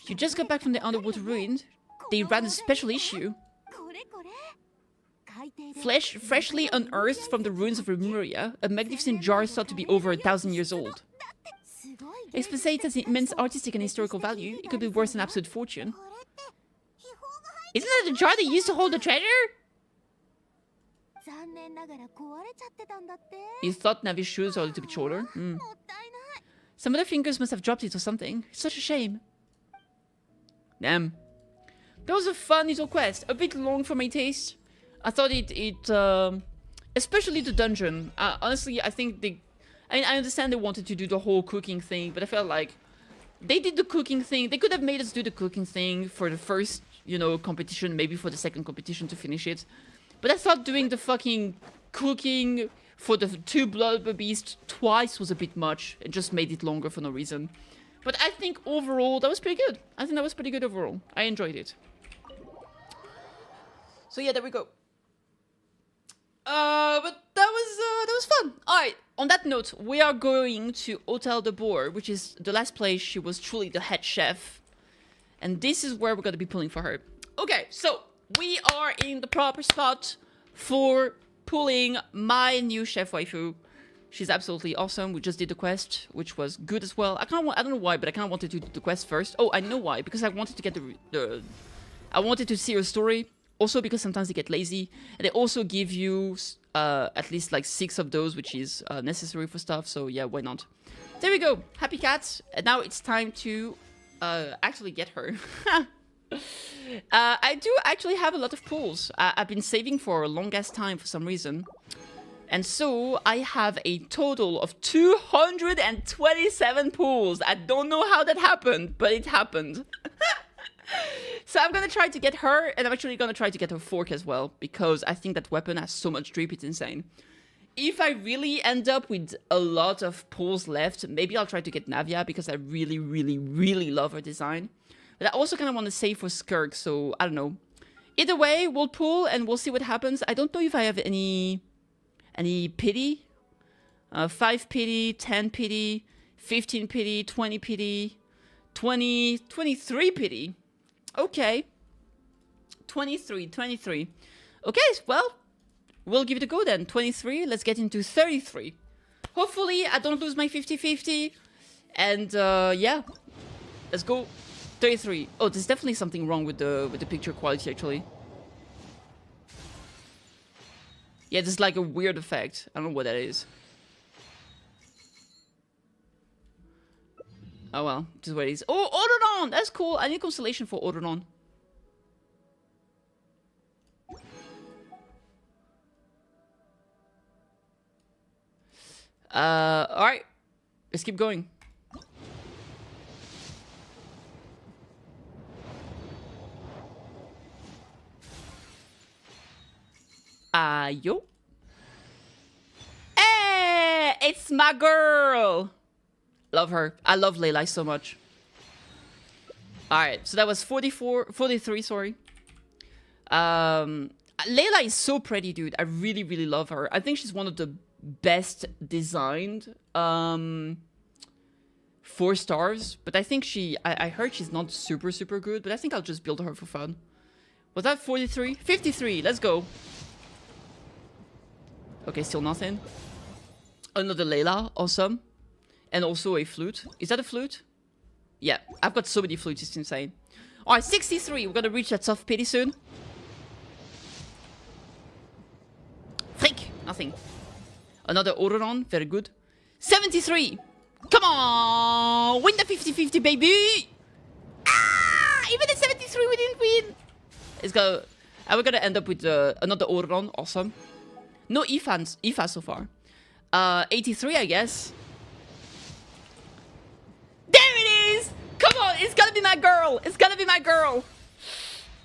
You just got back from the underwater ruin. They ran a special issue. Freshly unearthed from the ruins of Remuria, a magnificent jar thought to be over 1,000 years old. Exposed has immense artistic and historical value. It could be worth an absolute fortune. Isn't that the jar they used to hold the treasure? You thought Navi's shoes are a little bit shorter? Some other fingers must have dropped it or something. It's such a shame. Damn. That was a fun little quest. A bit long for my taste. I thought especially the dungeon. Honestly, I think I understand they wanted to do the whole cooking thing, but I felt like they did the cooking thing. They could have made us do the cooking thing for the first, competition, maybe for the second competition to finish it. But I thought doing the fucking cooking for the 2 blood beasts twice was a bit much. It just made it longer for no reason. But I think overall, that was pretty good. I think that was pretty good overall. I enjoyed it. So yeah, there we go. But that was fun. Alright, on that note, we are going to Hotel de Bourg, which is the last place she was truly the head chef. And this is where we're going to be pulling for her. Okay, so we are in the proper spot for pulling my new chef waifu. She's absolutely awesome. We just did the quest, which was good as well. I don't know why, but I kind of wanted to do the quest first. Oh, I know why. Because I wanted to get I wanted to see her story. Also because sometimes they get lazy. And they also give you at least like 6 of those, which is necessary for stuff. So yeah, why not? There we go. Happy cat. And now it's time to actually get her. I do actually have a lot of pulls. I've been saving for a long-ass time for some reason. And so I have a total of 227 pulls. I don't know how that happened, but it happened. So I'm gonna try to get her, and I'm actually gonna try to get her fork as well, because I think that weapon has so much drip, it's insane. If I really end up with a lot of pulls left, maybe I'll try to get Navia, because I really, really, really love her design. But I also kind of want to save for Skirk, so I don't know. Either way, we'll pull and we'll see what happens. I don't know if I have any pity. 5 pity, 10 pity, 15 pity, 20 pity, 23 pity. Okay. 23, 23. Okay, well, we'll give it a go then. 23, let's get into 33. Hopefully, I don't lose my 50-50. And, yeah. Let's go. 33. Oh, there's definitely something wrong with the picture quality, actually. Yeah, there's like a weird effect. I don't know what that is. Oh well, this is what it is. Oh, Autonon! That's cool. I need constellation for Autonon. Alright. Let's keep going. Yo. Hey! It's my girl! Love her. I love Layla so much. Alright, so that was 43, sorry. Layla is so pretty, dude. I really, really love her. I think she's one of the best designed 4 stars. But I think I heard she's not super, super good. But I think I'll just build her for fun. Was that 43? 53, let's go. Okay, still nothing. Another Layla, awesome. And also a flute. Is that a flute? Yeah, I've got so many flutes, it's insane. Alright, 63. We're gonna reach that soft pity soon. Frick! Nothing. Another Autoron, very good. 73! Come on! Win the 50-50, baby! Ah! Even at 73 we didn't win! Let's go. And we're gonna end up with another Autoron, awesome. No IFA so far. 83, I guess. There it is! Come on, it's gonna be my girl! It's gonna be my girl!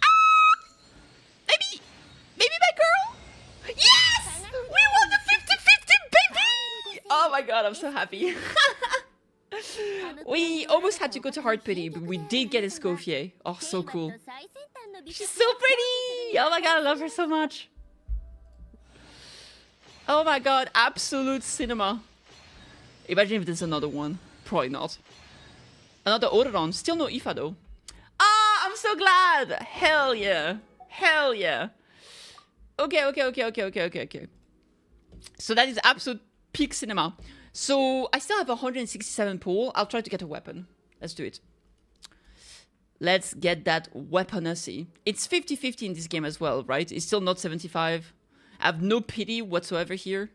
Ah! Maybe my girl? Yes! We won the 50-50, baby! Oh my god, I'm so happy. We almost had to go to hard pity, but we did get Escoffier. Oh, so cool. She's so pretty! Oh my god, I love her so much. Oh my god, absolute cinema. Imagine if there's another one. Probably not. Another Autoron. Still no IFA though. Ah, I'm so glad! Hell yeah. Hell yeah. Okay. So that is absolute peak cinema. So I still have 167 pull. I'll try to get a weapon. Let's do it. Let's get that weaponacy. It's 50-50 in this game as well, right? It's still not 75. I have no pity whatsoever here.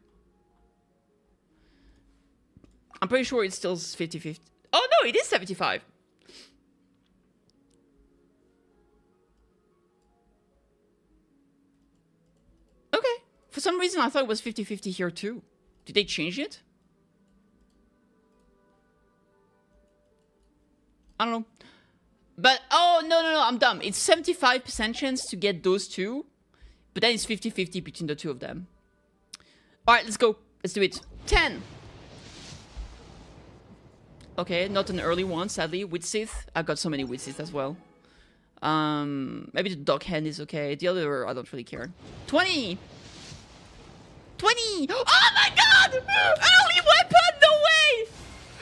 I'm pretty sure it's still 50-50. Oh no, it is 75. Okay. For some reason, I thought it was 50-50 here too. Did they change it? I don't know. But, oh, no, I'm dumb. It's 75% chance to get those two. But then it's 50-50 between the two of them. Alright, let's go. Let's do it. 10. Okay, not an early one, sadly. Witsith. I've got so many Witsith as well. Maybe the dog hand is okay. The other, I don't really care. 20! 20! Oh my god! Early weapon! No way!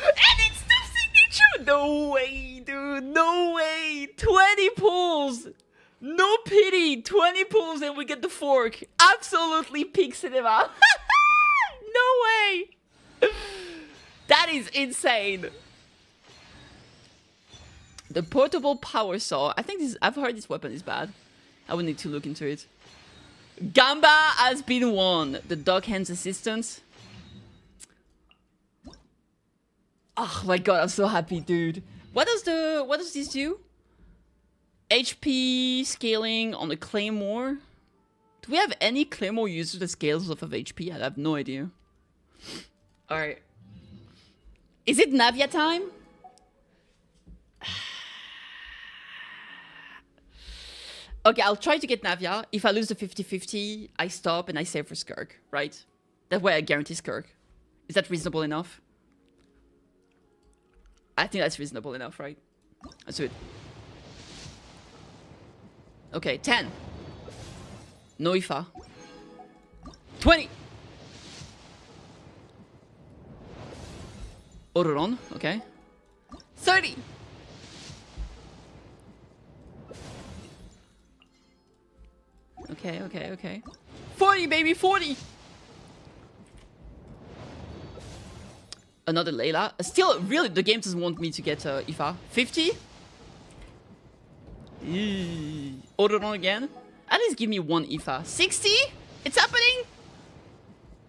And it's the signature! No way, dude. No way. 20 pulls. No pity. 20 pulls and we get the fork. Absolutely peak cinema. No way. That is insane. The portable power saw. I think this. I've heard this weapon is bad. I would need to look into it. Gamba has been won. The dog hand's assistance. Oh my god, I'm so happy, dude. What does this do? HP scaling on the claymore. Do we have any claymore users that scales off of HP? I have no idea. Alright. Is it Navia time? Okay, I'll try to get Navia. If I lose the 50-50, I stop and I save for Skirk, right? That way I guarantee Skirk. Is that reasonable enough? I think that's reasonable enough, right? Let's do it. Okay, 10. No IFA. 20. Autoron, okay. 30. Okay. 40, baby, 40! Another Layla. Still, really, the game doesn't want me to get Aoife. 50? Autoron again? At least give me one Aoife. 60? It's happening?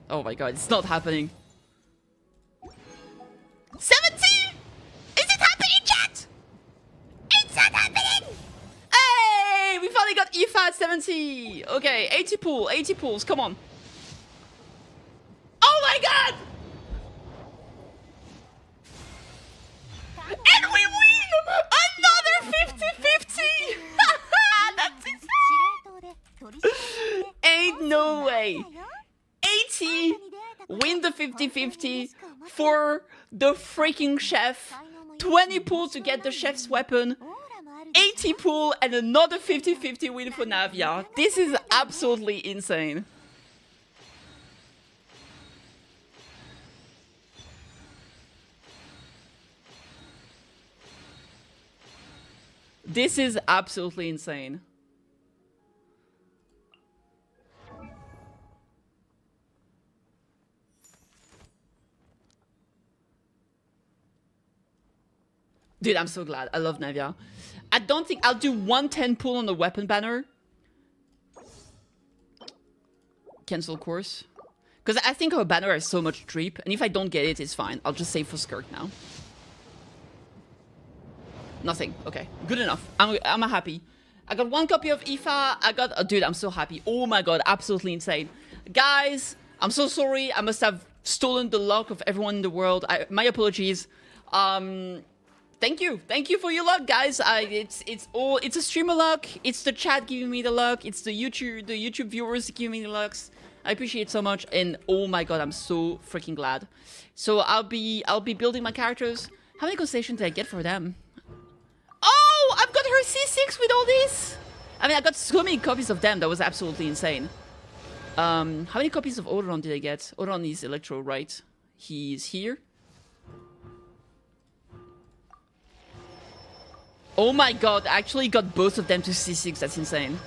Oh my god, it's not happening. 70? Is it happening, chat? It's not happening! Hey! We finally got Aoife at 70! Okay, 80 pool, 80 pools, come on. Oh my god! And we win! Another 50-50! That's insane! Ain't no way! 80 win the 50-50 for the freaking chef. 20 pool to get the chef's weapon. 80 pool and another 50-50 win for Navia. This is absolutely insane. This is absolutely insane. Dude, I'm so glad. I love Navia. I don't think I'll do 110 pull on the weapon banner. Cancel course. Because I think her banner has so much creep, and if I don't get it, it's fine. I'll just save for skirt now. Nothing. Okay. Good enough. I'm happy. I got one copy of Aoife. I got... Oh, dude, I'm so happy. Oh my god. Absolutely insane. Guys, I'm so sorry. I must have stolen the luck of everyone in the world. My apologies. Thank you. Thank you for your luck, guys. It's a streamer luck. It's the chat giving me the luck. It's the YouTube viewers giving me the lucks. I appreciate it so much. And oh my god, I'm so freaking glad. So I'll be building my characters. How many constellations did I get for them? Oh, I've got her C6 with all this. I mean, I got so many copies of them. That was absolutely insane. How many copies of Autoron did I get? Autoron is Electro, right? He's here. Oh my god, I actually got both of them to C6. That's insane.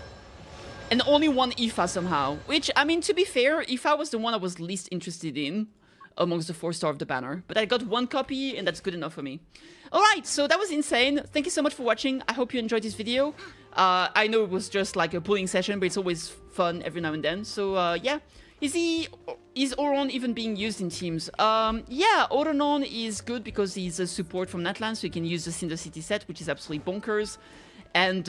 And only one Aoife somehow. Which, I mean, to be fair, Aoife was the one I was least interested in amongst the 4-star of the banner. But I got one copy, and that's good enough for me. Alright, so that was insane. Thank you so much for watching. I hope you enjoyed this video. I know it was just like a pulling session, but it's always fun every now and then. So, yeah. Is Autoron even being used in teams? Yeah, Autoron is good because he's a support from Natlan, so you can use the Cinder City set, which is absolutely bonkers. And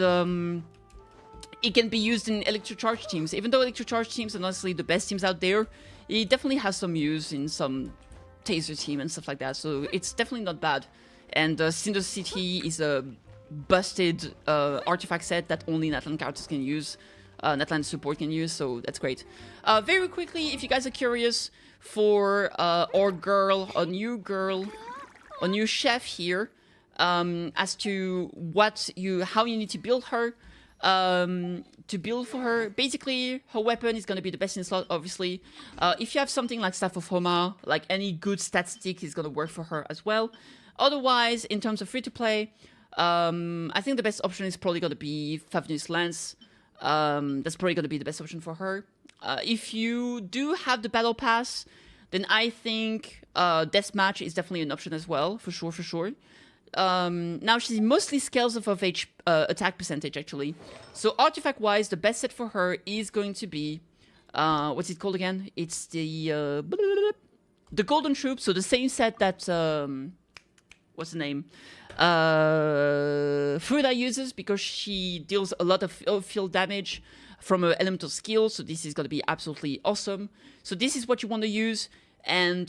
it can be used in Electrocharge teams. Even though Electrocharge teams are not necessarily the best teams out there, it definitely has some use in some Taser team and stuff like that. So it's definitely not bad. And Cinder City is a busted artifact set that only Natlan characters can use. Natlan support can use, so that's great. Very quickly, if you guys are curious for our new chef here, as to how you need to build her, to build for her. Basically, her weapon is going to be the best in slot, obviously. If you have something like Staff of Homa, like any good stat stick is going to work for her as well. Otherwise, in terms of free-to-play, I think the best option is probably going to be Favnus Lance. That's probably going to be the best option for her. If you do have the battle pass, then I think deathmatch is definitely an option as well, for sure. Now she's mostly scales off of attack percentage actually. So artifact wise, the best set for her is going to be what's it called again? It's the Golden Troop. So the same set that what's the name? Fruda uses, because she deals a lot of field damage from her elemental skill, so this is going to be absolutely awesome. So this is what you want to use, and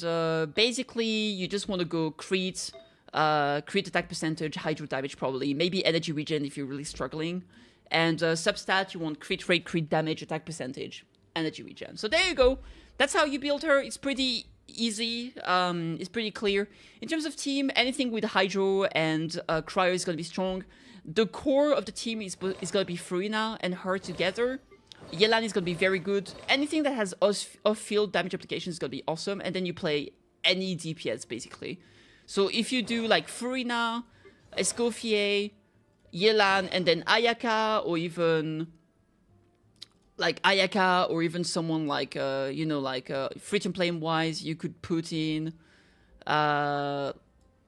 basically you just want to go crit attack percentage, hydro damage probably, maybe energy regen if you're really struggling, and substat you want crit rate, crit damage, attack percentage, energy regen. So there you go. That's how you build her. It's pretty easy. It's pretty clear. In terms of team, anything with Hydro and Cryo is going to be strong. The core of the team is going to be Furina and her together. Yelan is going to be very good. Anything that has off-field damage application is going to be awesome. And then you play any DPS, basically. So if you do like Furina, Escoffier, Yelan, and then Ayaka, or even like Ayaka, or even someone like you know, like free to play wise, you could put in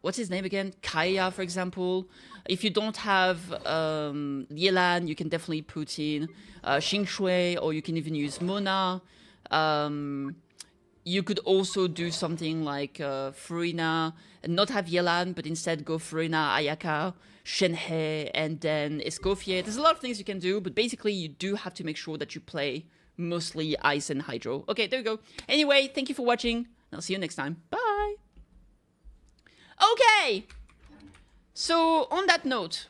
what's his name again? Kaya, for example. If you don't have Yelan, you can definitely put in Xingxue, or you can even use Mona. You could also do something like Furina and not have Yelan, but instead go Furina, Ayaka, Shenhe, and then Escoffier. There's a lot of things you can do, but basically you do have to make sure that you play mostly Ice and Hydro. Okay, there we go. Anyway, thank you for watching. I'll see you next time. Bye! Okay! So, on that note,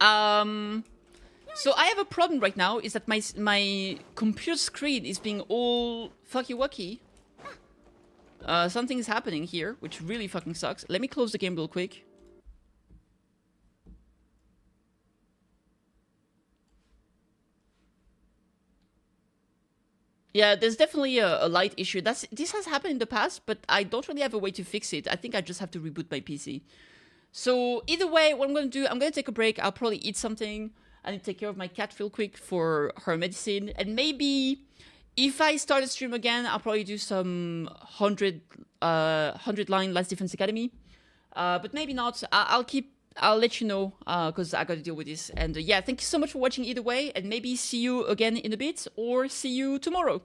so I have a problem right now, is that my computer screen is being all fucky-wucky. Something is happening here, which really fucking sucks. Let me close the game real quick. Yeah, there's definitely a light issue. This has happened in the past, but I don't really have a way to fix it. I think I just have to reboot my PC. So either way, what I'm going to do, I'm going to take a break. I'll probably eat something. I need to take care of my cat real quick for her medicine. And maybe if I start a stream again, I'll probably do some 100 line Last Defense Academy. But maybe not. I'll let you know, because I got to deal with this. And yeah, thank you so much for watching either way. And maybe see you again in a bit, or see you tomorrow.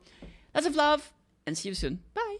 Lots of love, and see you soon. Bye.